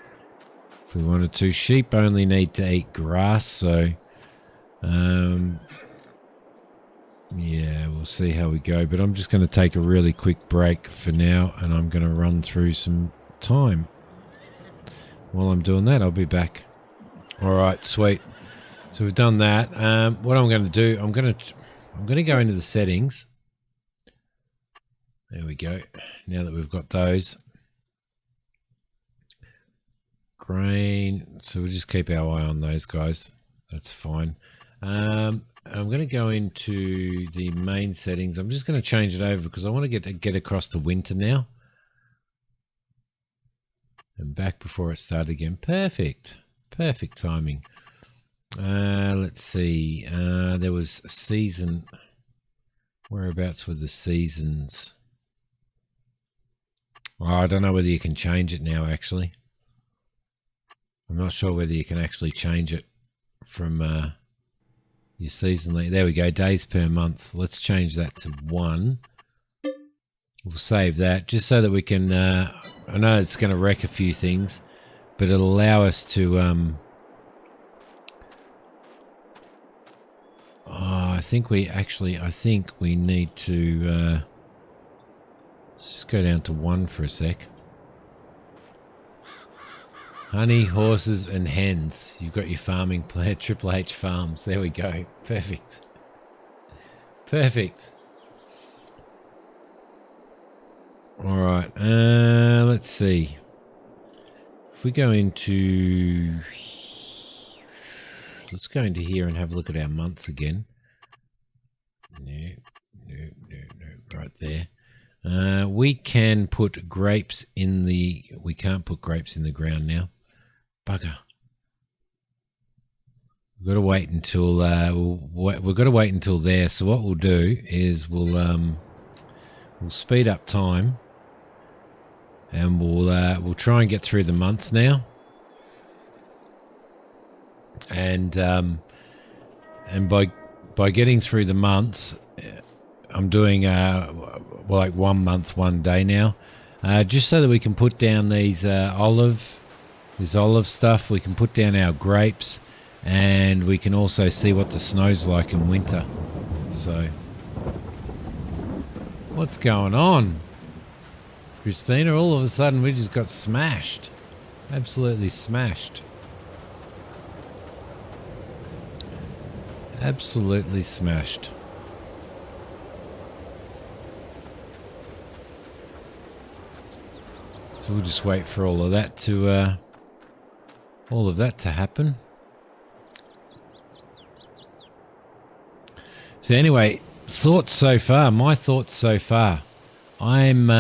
if we wanted to. Sheep only need to eat grass, so yeah, we'll see how we go. But I'm just going to take a really quick break for now, and I'm going to run through some time. While I'm doing that, I'll be back. Alright, sweet. So we've done that. What I'm going to do, I'm going to go into the settings. There we go. Now that we've got those. Grain. So we'll just keep our eye on those guys. That's fine. I'm going to go into the main settings. I'm just going to change it over because I want to get across to winter now. And back before it started again. Perfect. Perfect timing. Let's see. There was a season. Whereabouts were the seasons? Oh, I don't know whether you can change it now, actually. I'm not sure whether you can actually change it from your seasonally. There we go, days per month. Let's change that to 1. We'll save that just so that we can... I know it's going to wreck a few things, but it'll allow us to... I think we need to... let's just go down to 1 for a sec. Honey, horses, and hens. You've got your farming plan, Triple H Farms. There we go. Perfect. Perfect. All right. Let's see. If we go into... let's go into here and have a look at our months again. No. Right there. We can put grapes in the... we can't put grapes in the ground now. Bugger. We've got to wait until we've got to wait until there. So what we'll do is we'll speed up time, and we'll try and get through the months now. And by getting through the months, I'm doing like 1 month, 1 day now, just so that we can put down these olive stuff. We can put down our grapes, and we can also see what the snow's like in winter. So, what's going on, Christina? All of a sudden, we just got smashed, absolutely smashed, absolutely smashed. So we'll just wait for all of that to happen. So anyway, thoughts so far. My thoughts so far. I'm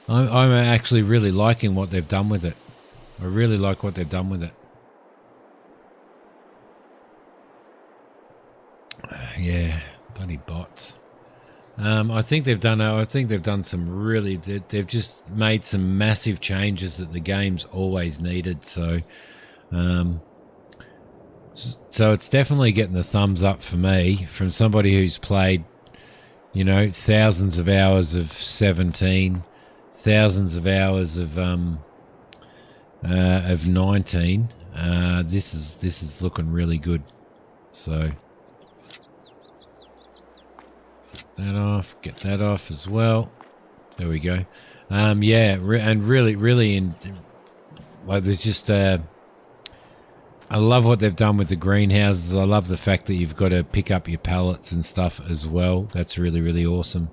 actually really liking what they've done with it. I really like what they've done with it. Yeah, bloody bots. I think they've done. I think they've done some really. They've just made some massive changes that the game's always needed. Um, so it's definitely getting the thumbs up for me from somebody who's played, thousands of hours of 17, thousands of hours of 19. This is looking really good. So that off, get that off as well. There we go. Yeah, and really, there's just I love what they've done with the greenhouses. I love the fact that you've got to pick up your pallets and stuff as well. That's really, really awesome.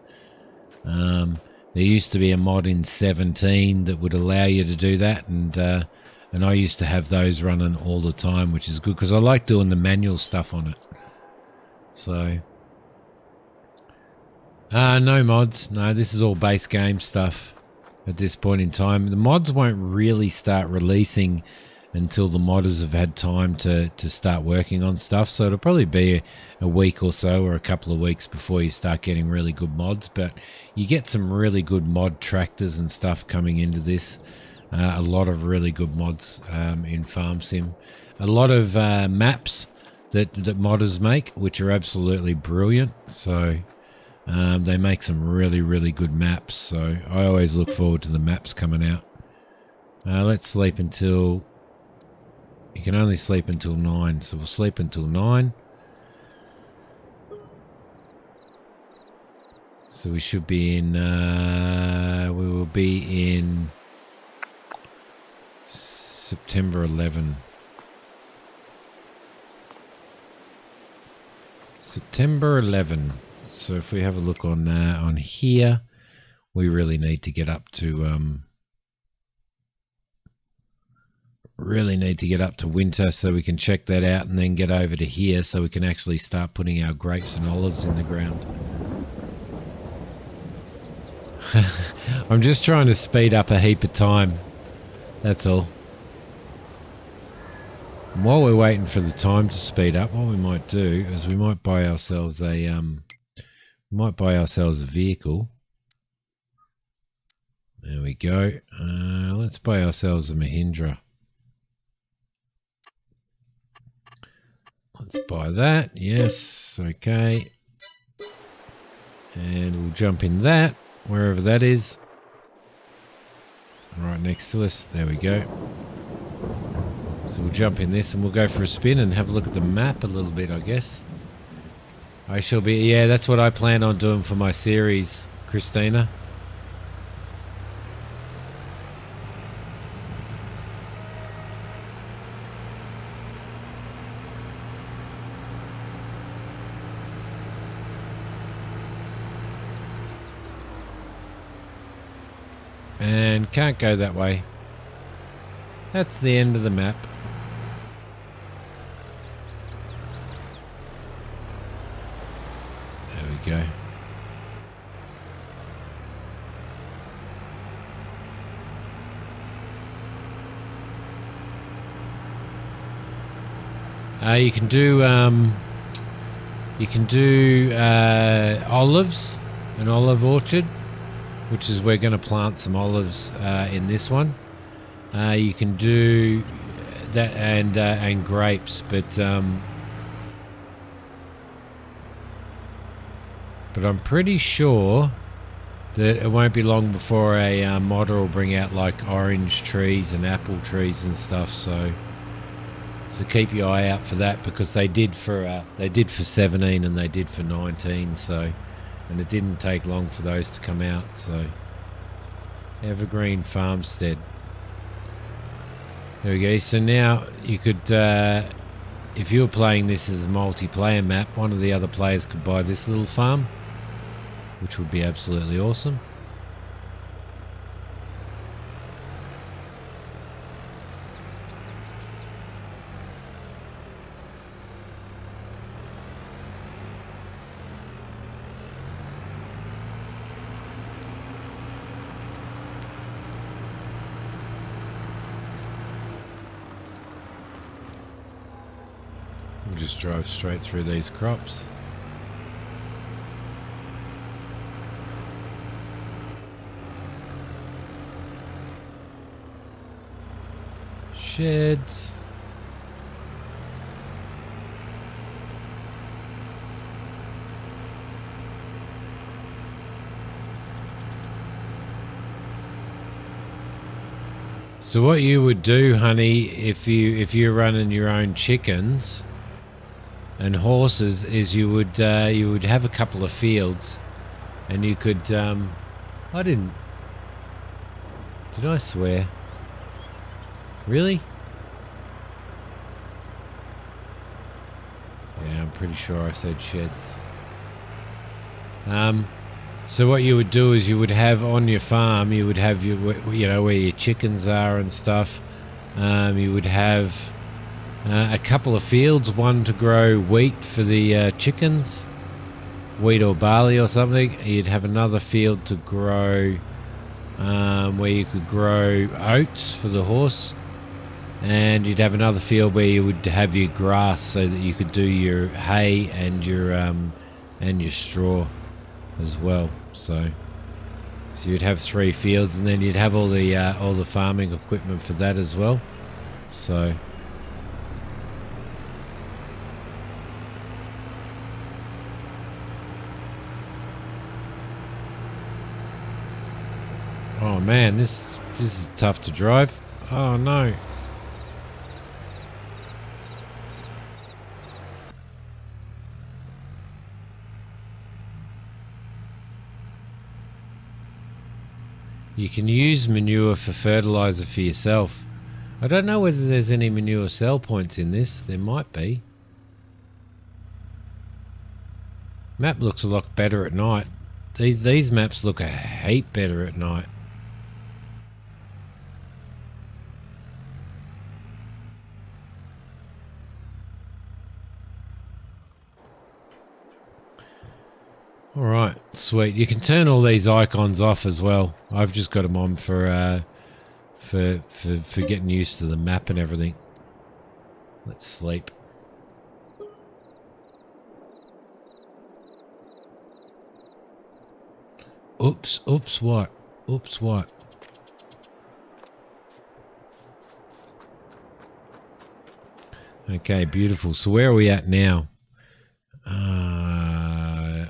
There used to be a mod in 17 that would allow you to do that, and I used to have those running all the time, which is good because I like doing the manual stuff on it. So, no mods. No, this is all base game stuff at this point in time. The mods won't really start releasing until the modders have had time to start working on stuff. So it'll probably be a week or so or a couple of weeks before you start getting really good mods. But you get some really good mod tractors and stuff coming into this. A lot of really good mods in Farm Sim. A lot of maps that modders make, which are absolutely brilliant. So they make some really, really good maps. So I always look forward to the maps coming out. Let's sleep until... You can only sleep until 9, so we'll sleep until 9. So we should be in... we will be in September 11. September 11. So if we have a look on here, we really need to get up to... really need to get up to winter so we can check that out and then get over to here so we can actually start putting our grapes and olives in the ground. I'm just trying to speed up a heap of time. That's all. And while we're waiting for the time to speed up, what we might do is we might buy ourselves a vehicle. There we go. Let's buy ourselves a Mahindra. Let's buy that. Yes. Okay. And we'll jump in that, wherever that is. Right next to us. There we go. So we'll jump in this and we'll go for a spin and have a look at the map a little bit, I guess. I shall be... Yeah, that's what I plan on doing for my series, Christina. And can't go that way. That's the end of the map. There we go. You can do olives, an olive orchard, which is we're going to plant some olives in this one. You can do that and grapes, but I'm pretty sure that it won't be long before a modder will bring out like orange trees and apple trees and stuff. So keep your eye out for that, because they did for 17 and they did for 19. So, and it didn't take long for those to come out. So, Evergreen Farmstead. There we go. So now you could, if you were playing this as a multiplayer map, one of the other players could buy this little farm, which would be absolutely awesome. We'll just drive straight through these crops. sheds. So what you would do, honey, if you're running your own chickens and horses, is you would have a couple of fields, and you could did I swear? Really? Yeah, I'm pretty sure I said sheds. So what you would do is you would have on your farm, you would have your, you know, where your chickens are and stuff. You would have a couple of fields, one to grow wheat for the chickens, wheat or barley or something. You'd have another field to grow where you could grow oats for the horse, and you'd have another field where you would have your grass so that you could do your hay and your straw as well. So you'd have 3 fields, and then you'd have all the farming equipment for that as well. So oh man, this is tough to drive. Oh no. You can use manure for fertilizer for yourself. I don't know whether there's any manure sell points in this. There might be. Map looks a lot better at night. These maps look a heap better at night. Alright, sweet. You can turn all these icons off as well. I've just got them on for getting used to the map and everything. Let's sleep. Oops, what? Oops, what? Okay, beautiful. So where are we at now?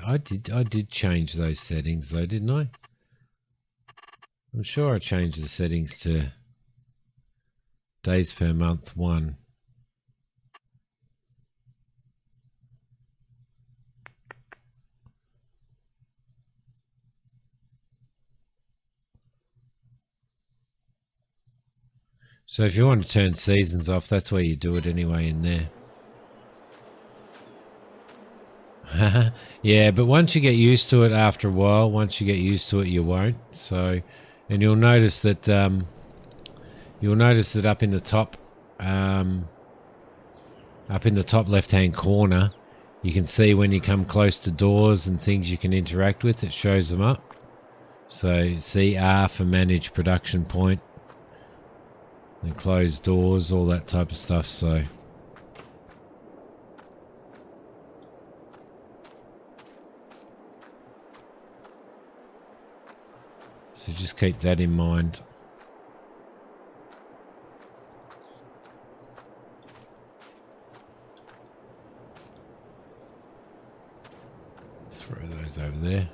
I did change those settings though, didn't I? I'm sure I changed the settings to days per month 1. So if you want to turn seasons off, that's where you do it anyway in there. Yeah, but once you get used to it after a while, once you get used to it, you won't. So, and you'll notice that up in the top left-hand corner, you can see when you come close to doors and things you can interact with. It shows them up. So see R for manage production point, and close doors, all that type of stuff. So. So just keep that in mind. Throw those over there.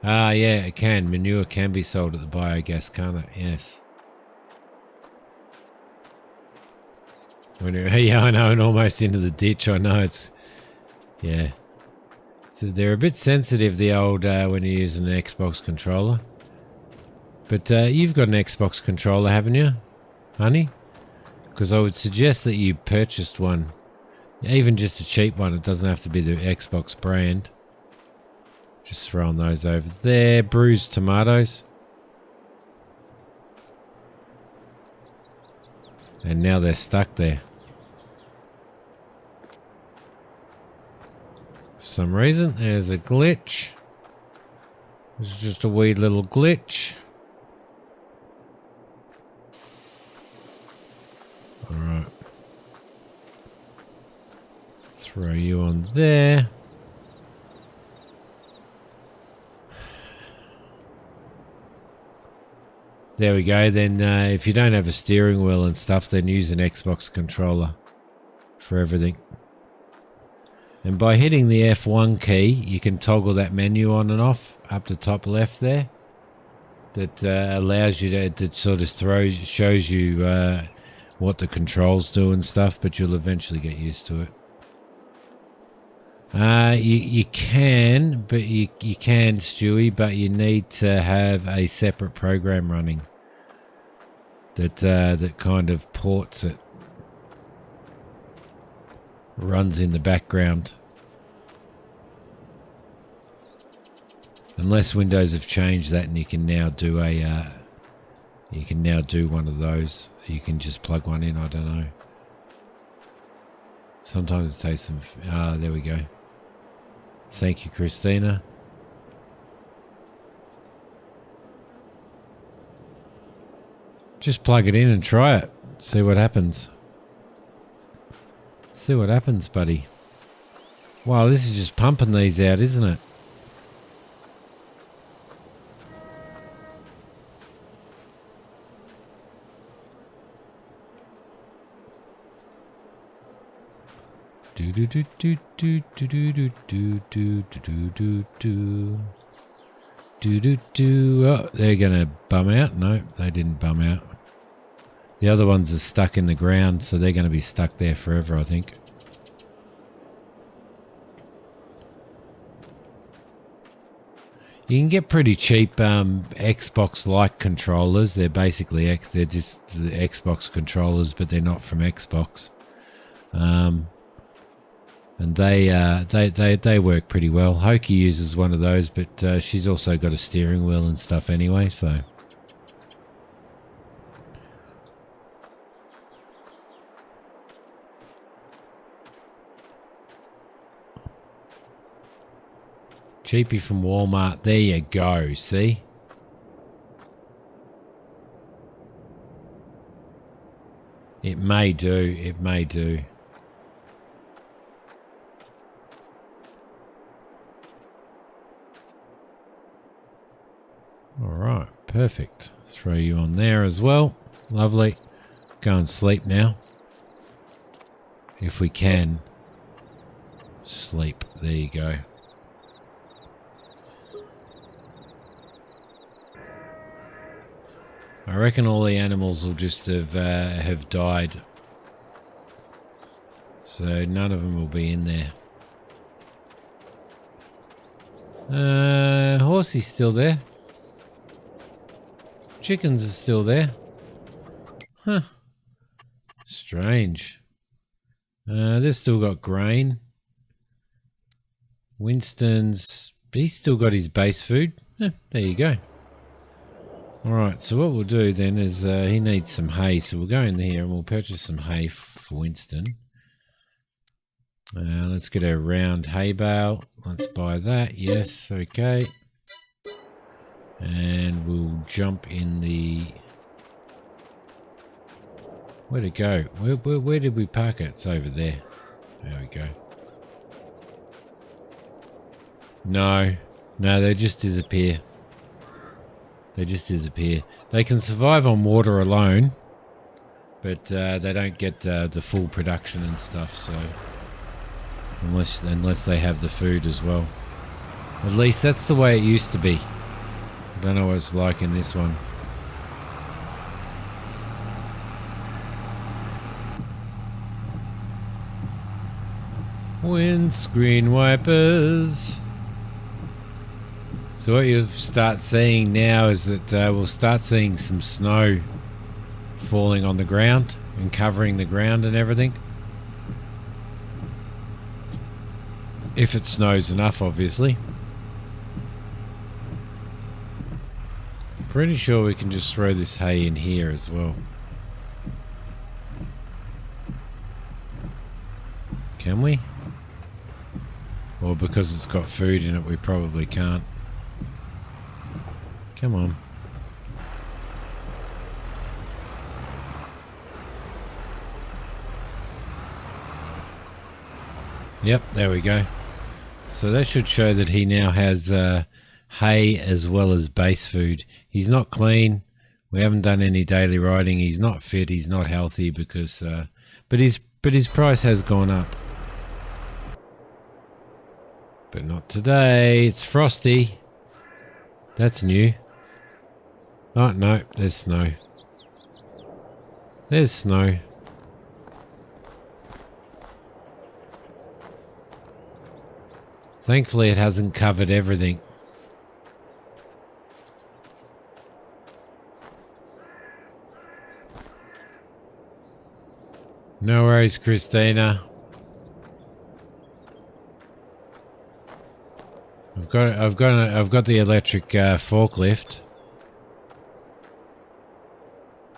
Ah, yeah, it can. Manure can be sold at the biogas, can't it? Yes. Yeah, I know, and almost into the ditch. I know it's... Yeah. So they're a bit sensitive, the old, when you're using an Xbox controller. But you've got an Xbox controller, haven't you, honey? Because I would suggest that you purchased one. Even just a cheap one. It doesn't have to be the Xbox brand. Just throwing those over there. Bruised tomatoes. And now they're stuck there. For some reason, there's a glitch. It's just a wee little glitch. Alright. Throw you on there. There we go. Then if you don't have a steering wheel and stuff, then use an Xbox controller for everything. And by hitting the F1 key, you can toggle that menu on and off up the top left there. That allows you to sort of shows you what the controls do and stuff, but you'll eventually get used to it. You can, Stewie, but you need to have a separate program running that kind of ports it, runs in the background. Unless Windows have changed that, and you can now do one of those. You can just plug one in. I don't know. Sometimes it takes some. There we go. Thank you, Christina. Just plug it in and try it. See what happens. See what happens, buddy. Wow, this is just pumping these out, isn't it? Do do do do do do do do do do do do do do. Oh, they're gonna bum out. No, they didn't bum out. The other ones are stuck in the ground, so they're gonna be stuck there forever, I think. You can get pretty cheap Xbox-like controllers. They're basically they're just the Xbox controllers, but they're not from Xbox. And they work pretty well. Hoki uses one of those, but she's also got a steering wheel and stuff anyway, so. Cheapy from Walmart. There you go, see? It may do, it may do. Alright, perfect. Throw you on there as well. Lovely. Go and sleep now. If we can. Sleep. There you go. I reckon all the animals will just have died. So none of them will be in there. Horsey's still there. Chickens are still there. Huh. Strange. They've still got grain. Winston's... He's still got his base food. There you go. Alright, so what we'll do then is he needs some hay. So we'll go in here and we'll purchase some hay for Winston. Let's get a round hay bale. Let's buy that. Yes, okay. And we'll jump in the... Where'd it go? Where did we park it? It's over there. There we go. No, they just disappear. They just disappear. They can survive on water alone, but they don't get the full production and stuff, so... Unless they have the food as well. At least that's the way it used to be. I don't know what it's like in this one. Windscreen wipers. So what you'll start seeing now is that we'll start seeing some snow falling on the ground and covering the ground and everything. If it snows enough, obviously. Pretty sure we can just throw this hay in here as well. Can we? Or because it's got food in it, we probably can't. Come on. Yep, there we go. So that should show that he now has hay as well as base food. He's not clean. We haven't done any daily riding. He's not fit. He's not healthy because, but his price has gone up. But not today. It's frosty. That's new. Oh no, there's snow. There's snow. Thankfully, it hasn't covered everything. No worries, Christina. I've got the electric forklift,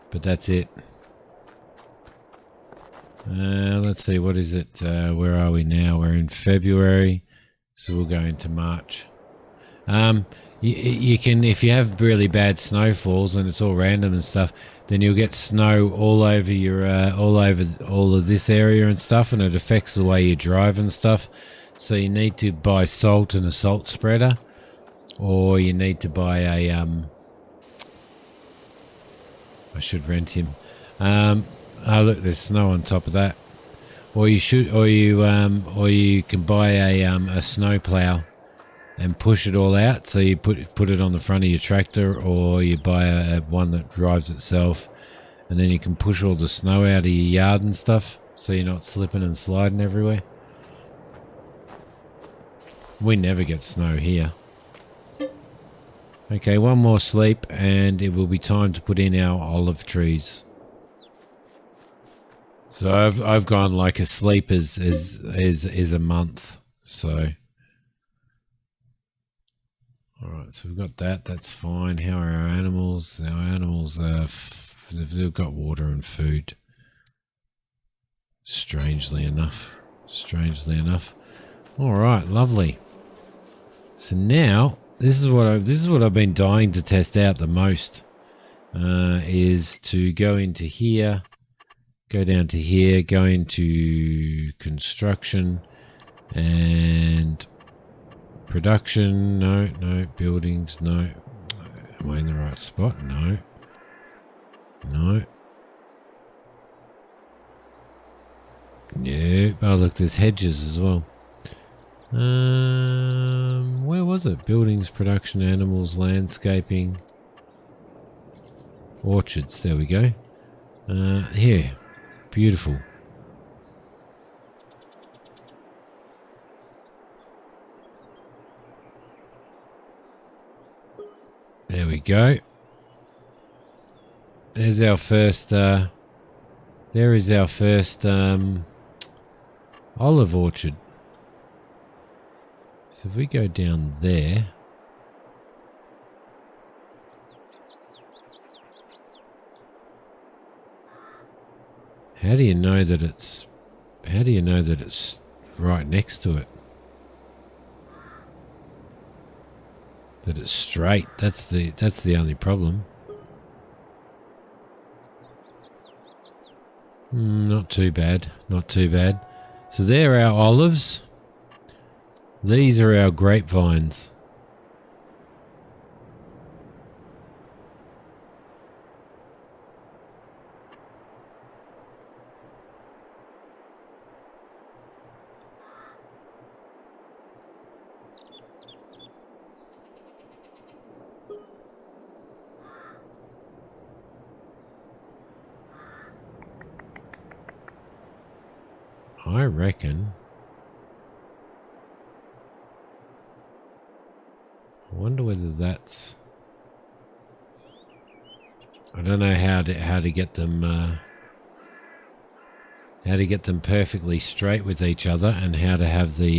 but that's it. Let's see, what is it? Where are we now? We're in February, so we'll go into March. You can, if you have really bad snowfalls and it's all random and stuff, then you'll get snow all over your all of this area and stuff, and it affects the way you drive and stuff. So you need to buy salt and a salt spreader, or you need to buy a I should rent him. Oh look, there's snow on top of that. Or you can buy a snow plow and push it all out. So you put it on the front of your tractor, or you buy a one that drives itself, and then you can push all the snow out of your yard and stuff, so you're not slipping and sliding everywhere. We never get snow here. Okay, one more sleep and it will be time to put in our olive trees. So I've gone like asleep is a month. So alright, so we've got that, that's fine. How are our animals? Our animals they've got water and food. Strangely enough. Alright, lovely. So now this is what I've been dying to test out the most, is to go into here, go down to here, go into construction and production. No, buildings, no. Am I in the right spot? No. Nope. Oh look, there's hedges as well. Where was it? Buildings, production, animals, landscaping, orchards. There we go. Here, beautiful. There we go. There's our first. There is our first olive orchard. So if we go down there, how do you know that it's right next to it? That it's straight. That's the only problem. Not too bad. So there are our olives. These are our grapevines. I reckon. I wonder whether that's. I don't know how to get them perfectly straight with each other, and how to have the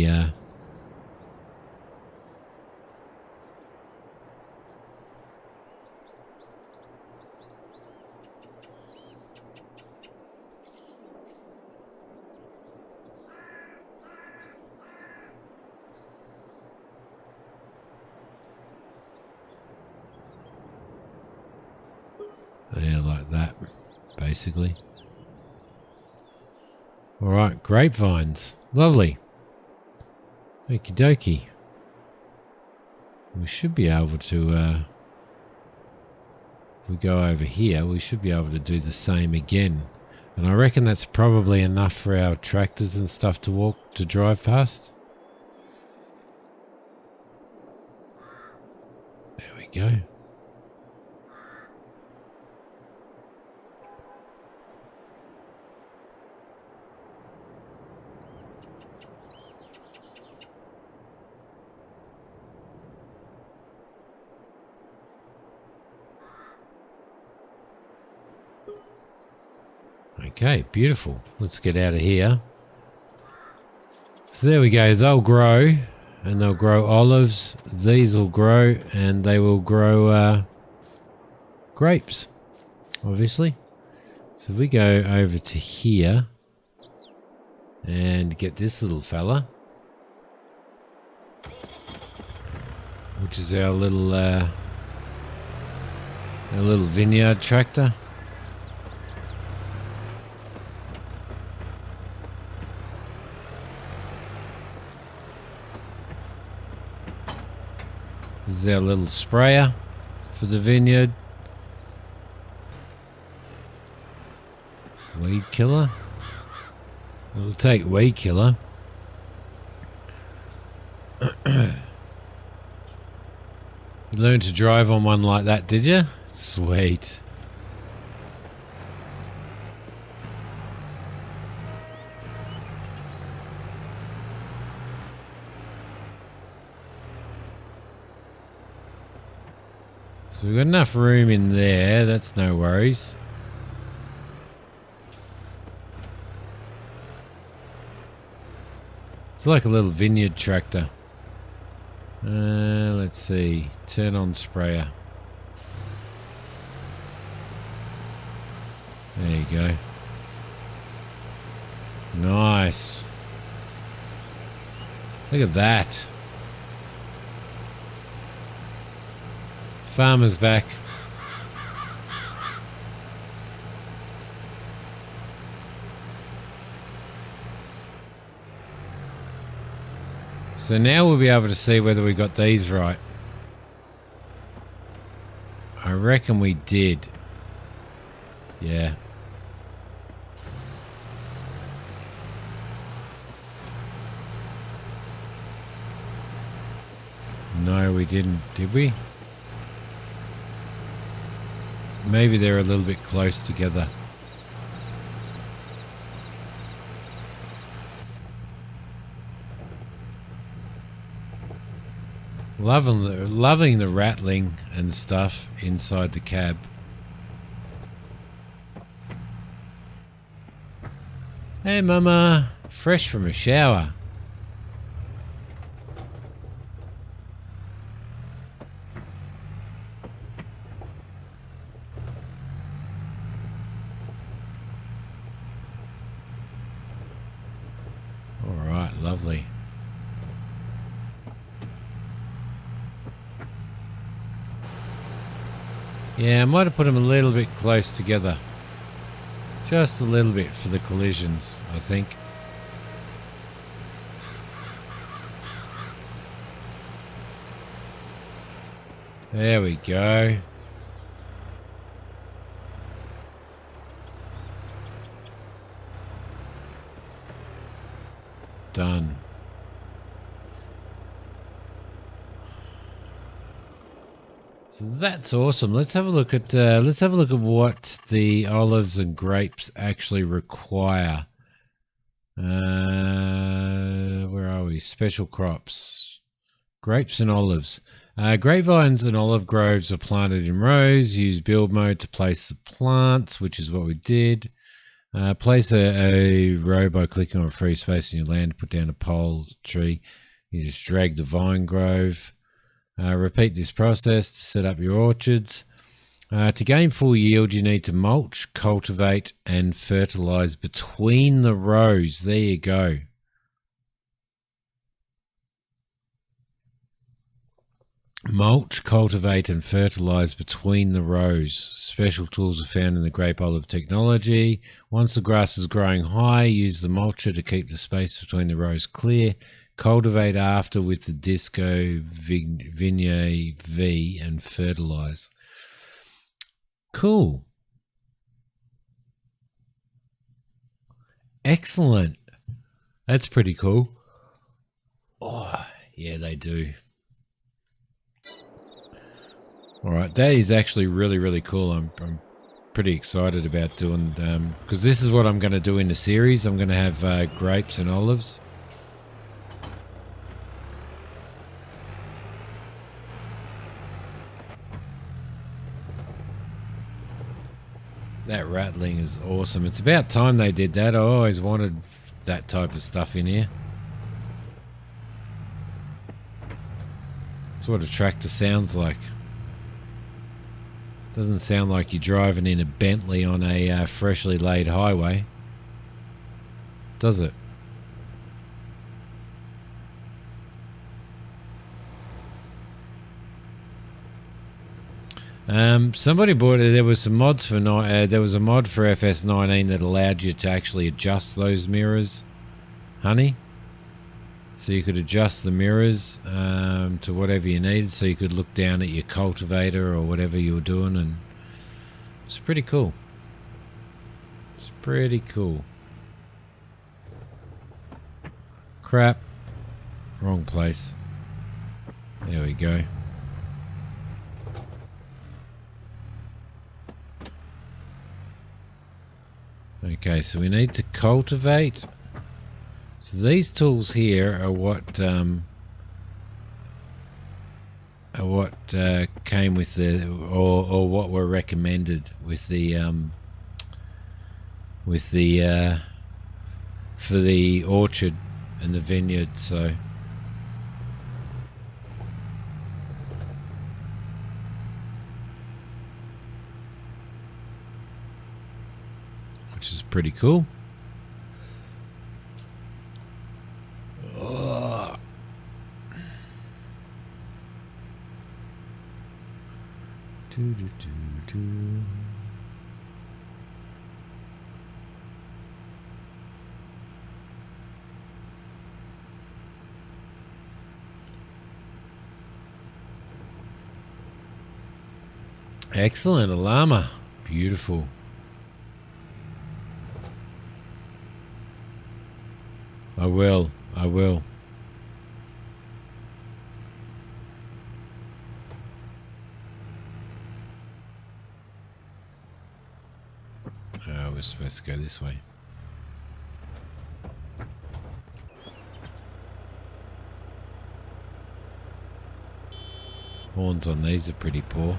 yeah, like that, basically. All right, grapevines, lovely. Okie dokie. We should be able to. If we go over here, we should be able to do the same again. And I reckon that's probably enough for our tractors and stuff to drive past. There we go. Okay, beautiful. Let's get out of here. So there we go. They'll grow, and they'll grow olives. These will grow, and they will grow grapes, obviously. So if we go over to here and get this little fella, which is our little vineyard tractor. This is our little sprayer for the vineyard. Weed killer. We'll take weed killer. You learned to drive on one like that, did you? Sweet. So we've got enough room in there, that's no worries. It's like a little vineyard tractor. Let's see, turn on sprayer. There you go. Nice. Look at that. Farmer's back. So now we'll be able to see whether we got these right. I reckon we did. Yeah. No, we didn't, did we? Maybe they're a little bit close together. Loving the rattling and stuff inside the cab. Hey mama, fresh from a shower. Alright, lovely. Yeah, I might have put them a little bit close together. Just a little bit for the collisions, I think. There we go. Done. So that's awesome. Let's have a look at what the olives and grapes actually require. Where are we? Special crops. Grapes and olives. Grapevines and olive groves are planted in rows. Use build mode to place the plants, which is what we did. Place a row by clicking on a free space in your land. Put down a pole tree. You just drag the vine grove. Repeat this process to set up your orchards. To gain full yield, you need to mulch, cultivate, and fertilize between the rows. There you go. Mulch, cultivate, and fertilize between the rows. Special tools are found in the grape olive technology. Once the grass is growing high, use the mulcher to keep the space between the rows clear. Cultivate after with the Disco Vigne V and fertilize. Cool. Excellent. That's pretty cool. Oh, yeah, they do. All right, that is actually really, really cool. I'm pretty excited about doing, because this is what I'm going to do in the series. I'm going to have grapes and olives. That rattling is awesome. It's about time they did that. I always wanted that type of stuff in here. That's what a tractor sounds like. Doesn't sound like you're driving in a Bentley on a freshly laid highway, does it? Somebody bought it. There was some mods for there was a mod for FS19 that allowed you to actually adjust those mirrors, honey. So you could adjust the mirrors to whatever you needed. So you could look down at your cultivator or whatever you were doing, and it's pretty cool. It's pretty cool. Crap. Wrong place. There we go. Okay, so we need to cultivate. So these tools here are what came with the or what were recommended with the for the orchard and the vineyard. So which is pretty cool. Excellent, a llama. Beautiful. I will. Oh, we're supposed to go this way. Horns on these are pretty poor.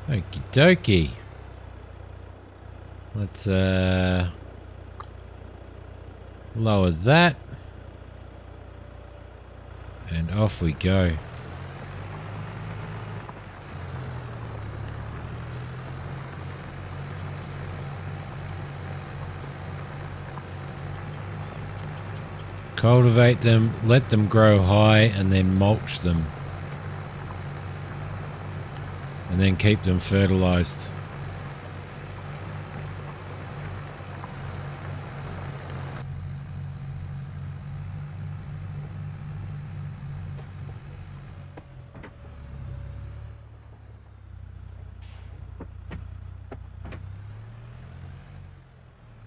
Okie dokie. Let's lower that. And off we go. Cultivate them, let them grow high, and then mulch them. And then keep them fertilized.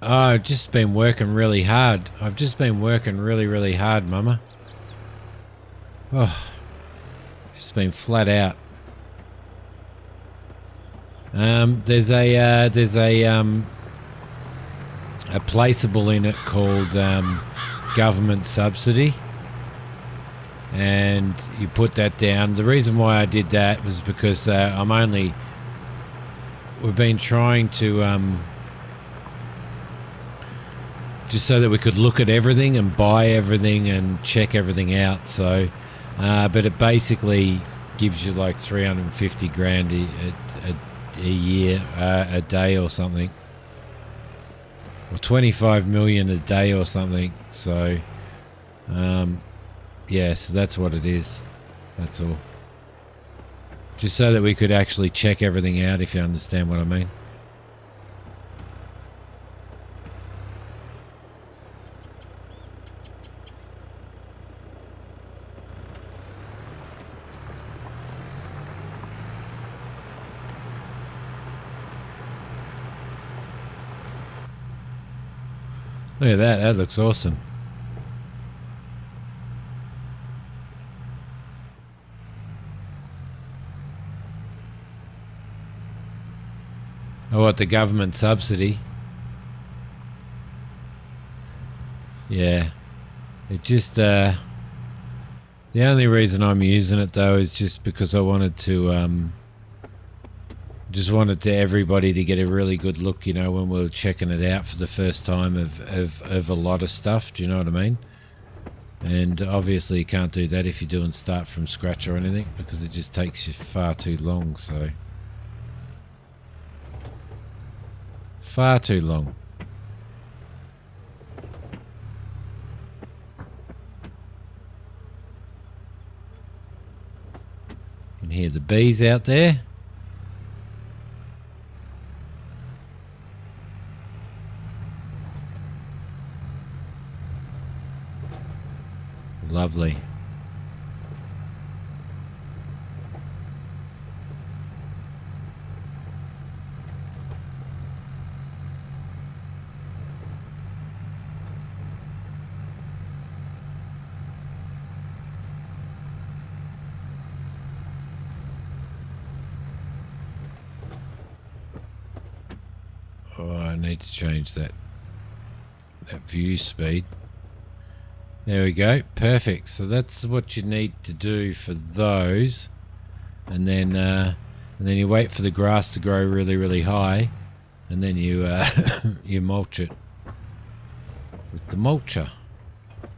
Oh, I've just been working really hard. I've just been working really hard, Mama. Oh, just been flat out. There's a placeable in it called government subsidy, and you put that down. The reason why I did that was because we've been trying to just so that we could look at everything and buy everything and check everything out. So, but it basically gives you like 350 grand a year, a day or something, or 25 million a day or something. So, yeah, so that's what it is. That's all. Just so that we could actually check everything out, if you understand what I mean. Look at that. That looks awesome. Oh, what, the government subsidy? Yeah. It just, the only reason I'm using it though is just because I wanted to, just wanted to everybody to get a really good look, you know, when we were checking it out for the first time of a lot of stuff. Do you know what I mean? And obviously you can't do that if you're doing start from scratch or anything, because it just takes you far too long, so. Far too long. You can hear the bees out there. Lovely. Oh, I need to change that view speed. There we go. Perfect. So that's what you need to do for those, and then you wait for the grass to grow really, really high, and then you you mulch it with the mulcher.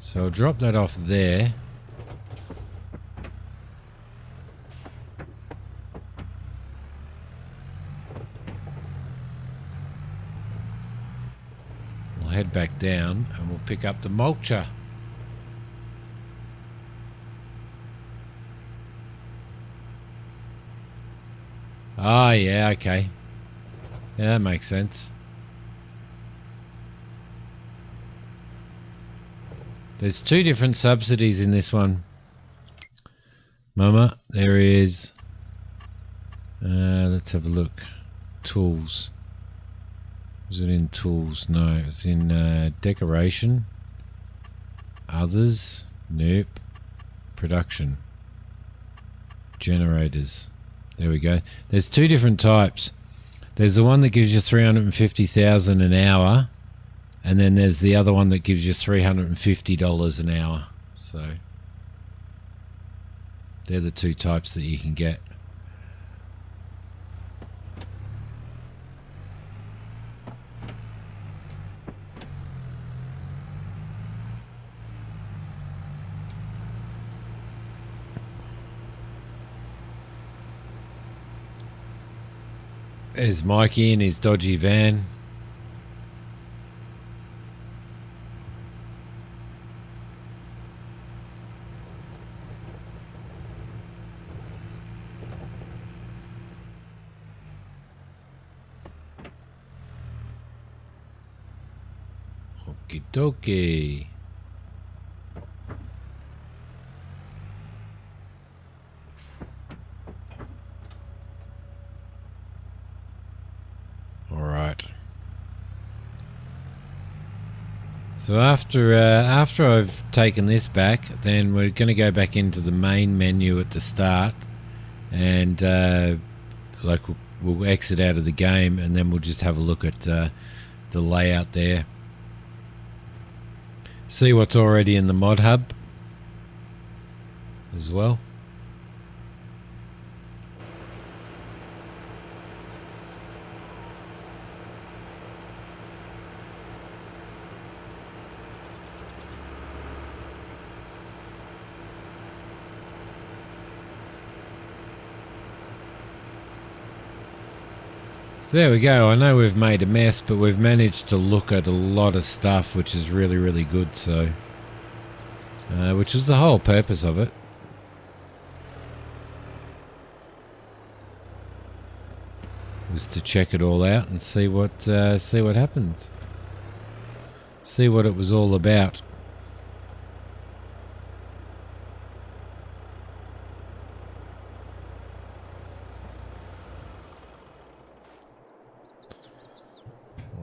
So I'll drop that off there. We'll head back down and we'll pick up the mulcher. Ah, yeah, okay. Yeah, that makes sense. There's two different subsidies in this one, Mama. There is, let's have a look. Tools. Is it in tools? No, it's in decoration. Others. Nope. Production. Generators. There we go. There's two different types. There's the one that gives you 350,000 an hour, and then there's the other one that gives you $350 an hour. So they're the two types that you can get. There's Mikey in his dodgy van. Okie dokie. So after I've taken this back, then we're going to go back into the main menu at the start, and like we'll exit out of the game, and then we'll just have a look at the layout there. See what's already in the mod hub as well. There we go. I know we've made a mess, but we've managed to look at a lot of stuff, which is really, really good. So, which was the whole purpose of it. Was to check it all out and see what happens. See what it was all about.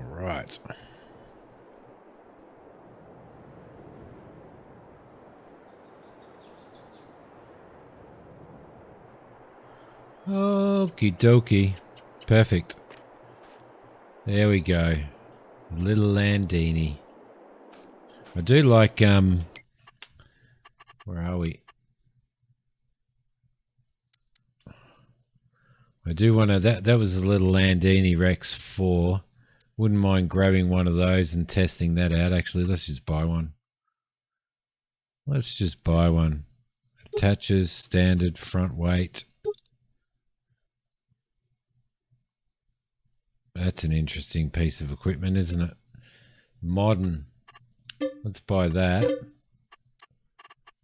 Right. Okie dokie. Perfect. There we go. Little Landini. I do like, where are we? I do want to, that was a little Landini Rex 4. Wouldn't mind grabbing one of those and testing that out. Actually, let's just buy one. Let's just buy one. Attaches, standard, front weight. That's an interesting piece of equipment, isn't it? Modern. Let's buy that.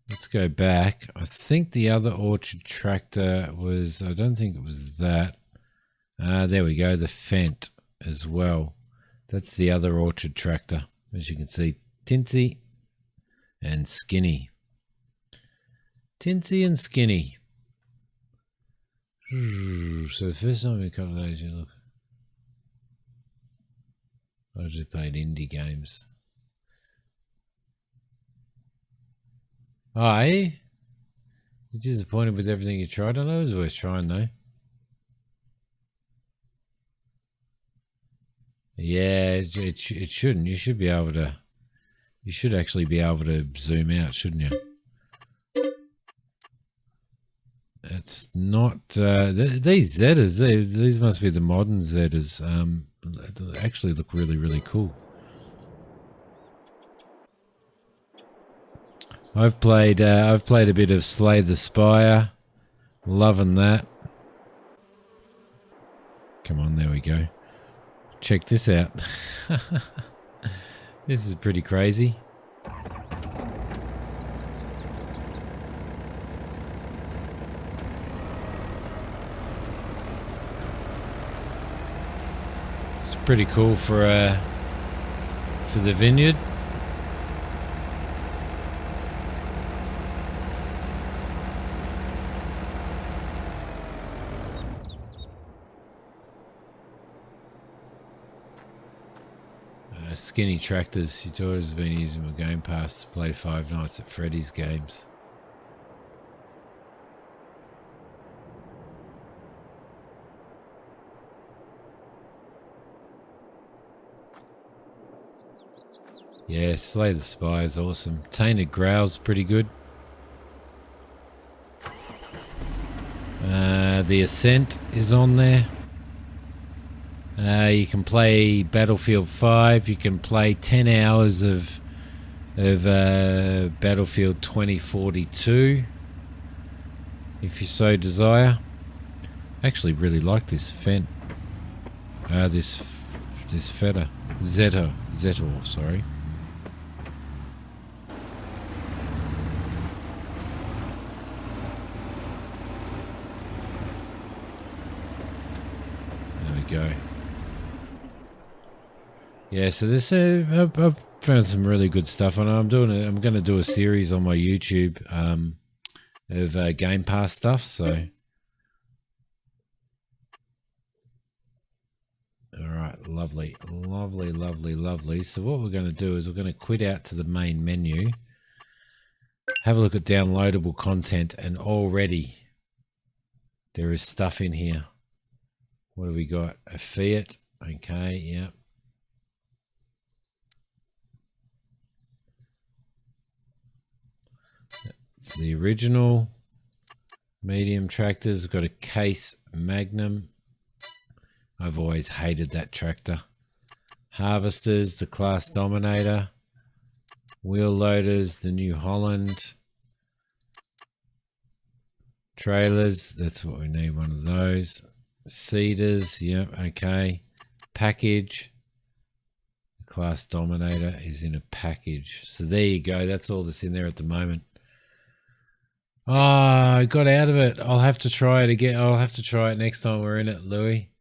Let's go back. I think the other orchard tractor was, I don't think it was that. There we go, the Fendt as well. That's the other orchard tractor. As you can see, Tinsy and Skinny. Tinsy and Skinny. So the first time we cut those, you look. I just played indie games. Oh, eh? You're disappointed with everything you tried? I know it was worth trying though. Yeah, it shouldn't. You should be able to. You should actually be able to zoom out, shouldn't you? It's not. These Zetas, these must be the modern Zetas. They actually look really, really cool. I've played a bit of Slay the Spire. Loving that. Come on, there we go. Check this out. This is pretty crazy. It's pretty cool for the vineyard. Skinny Tractors. Your daughter's been using my Game Pass to play Five Nights at Freddy's games. Yeah, Slay the Spy is awesome. Tainted Growl's pretty good. The Ascent is on there. You can play Battlefield 5. You can play 10 hours of Battlefield 2042 if you so desire. I actually really like this Fendt. This Feta. Zetor, sorry. There we go. Yeah, so this I've found some really good stuff on it. I'm going to do a series on my YouTube of Game Pass stuff. So, all right, lovely. So what we're going to do is we're going to quit out to the main menu, have a look at downloadable content, and already there is stuff in here. What have we got? A Fiat. Okay, yeah. It's the original medium tractors. We've got a Case Magnum. I've always hated that tractor. Harvesters, the Class Dominator. Wheel loaders, the New Holland. Trailers, that's what we need, one of those. Cedars, yep, okay. Package. The Class Dominator is in a package. So there you go. That's all that's in there at the moment. Oh, I got out of it. I'll have to try it again. I'll have to try it next time we're in it, Louis.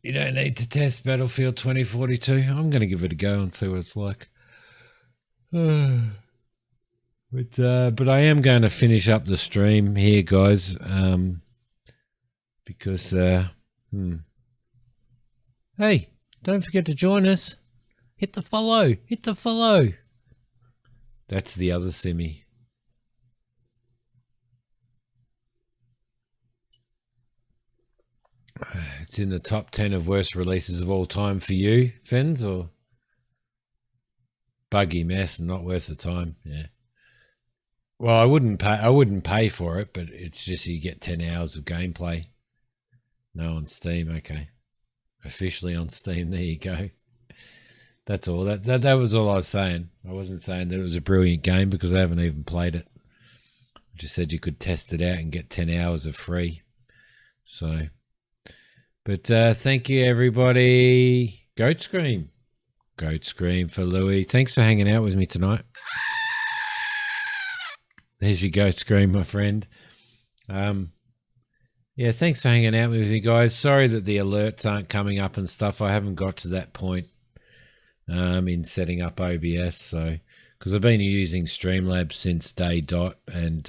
You don't need to test Battlefield 2042. I'm going to give it a go and see what it's like. But I am going to finish up the stream here, guys, because hey, don't forget to join us. Hit the follow. That's the other Simi. It's in the top 10 of worst releases of all time for you, Fens, or buggy mess and not worth the time. Yeah. Well, I wouldn't pay for it, but it's just you get 10 hours of gameplay. No, on Steam. Okay. Officially on Steam. There you go. That's all. That was all I was saying. I wasn't saying that it was a brilliant game because I haven't even played it. I just said you could test it out and get 10 hours of free. So, but thank you, everybody. Goat Scream for Louis. Thanks for hanging out with me tonight. There's your Goat Scream, my friend. Yeah, thanks for hanging out with me, guys. Sorry that the alerts aren't coming up and stuff. I haven't got to that point in setting up OBS, so because I've been using Streamlabs since day dot, and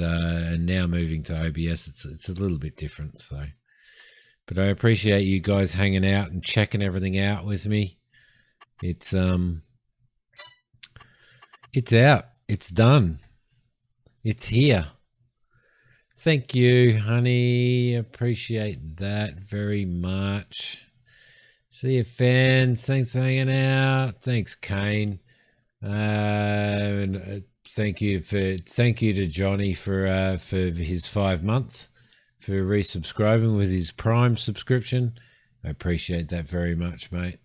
now moving to OBS, it's a little bit different. So, but I appreciate you guys hanging out and checking everything out with me. It's out. It's done. It's here. Thank you, honey. Appreciate that very much. See you, fans. Thanks for hanging out. Thanks, Kane. And thank you to Johnny for his 5 months, for resubscribing with his Prime subscription. I appreciate that very much, mate.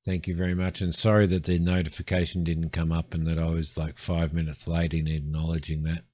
Thank you very much. And sorry that the notification didn't come up and that I was like 5 minutes late in acknowledging that.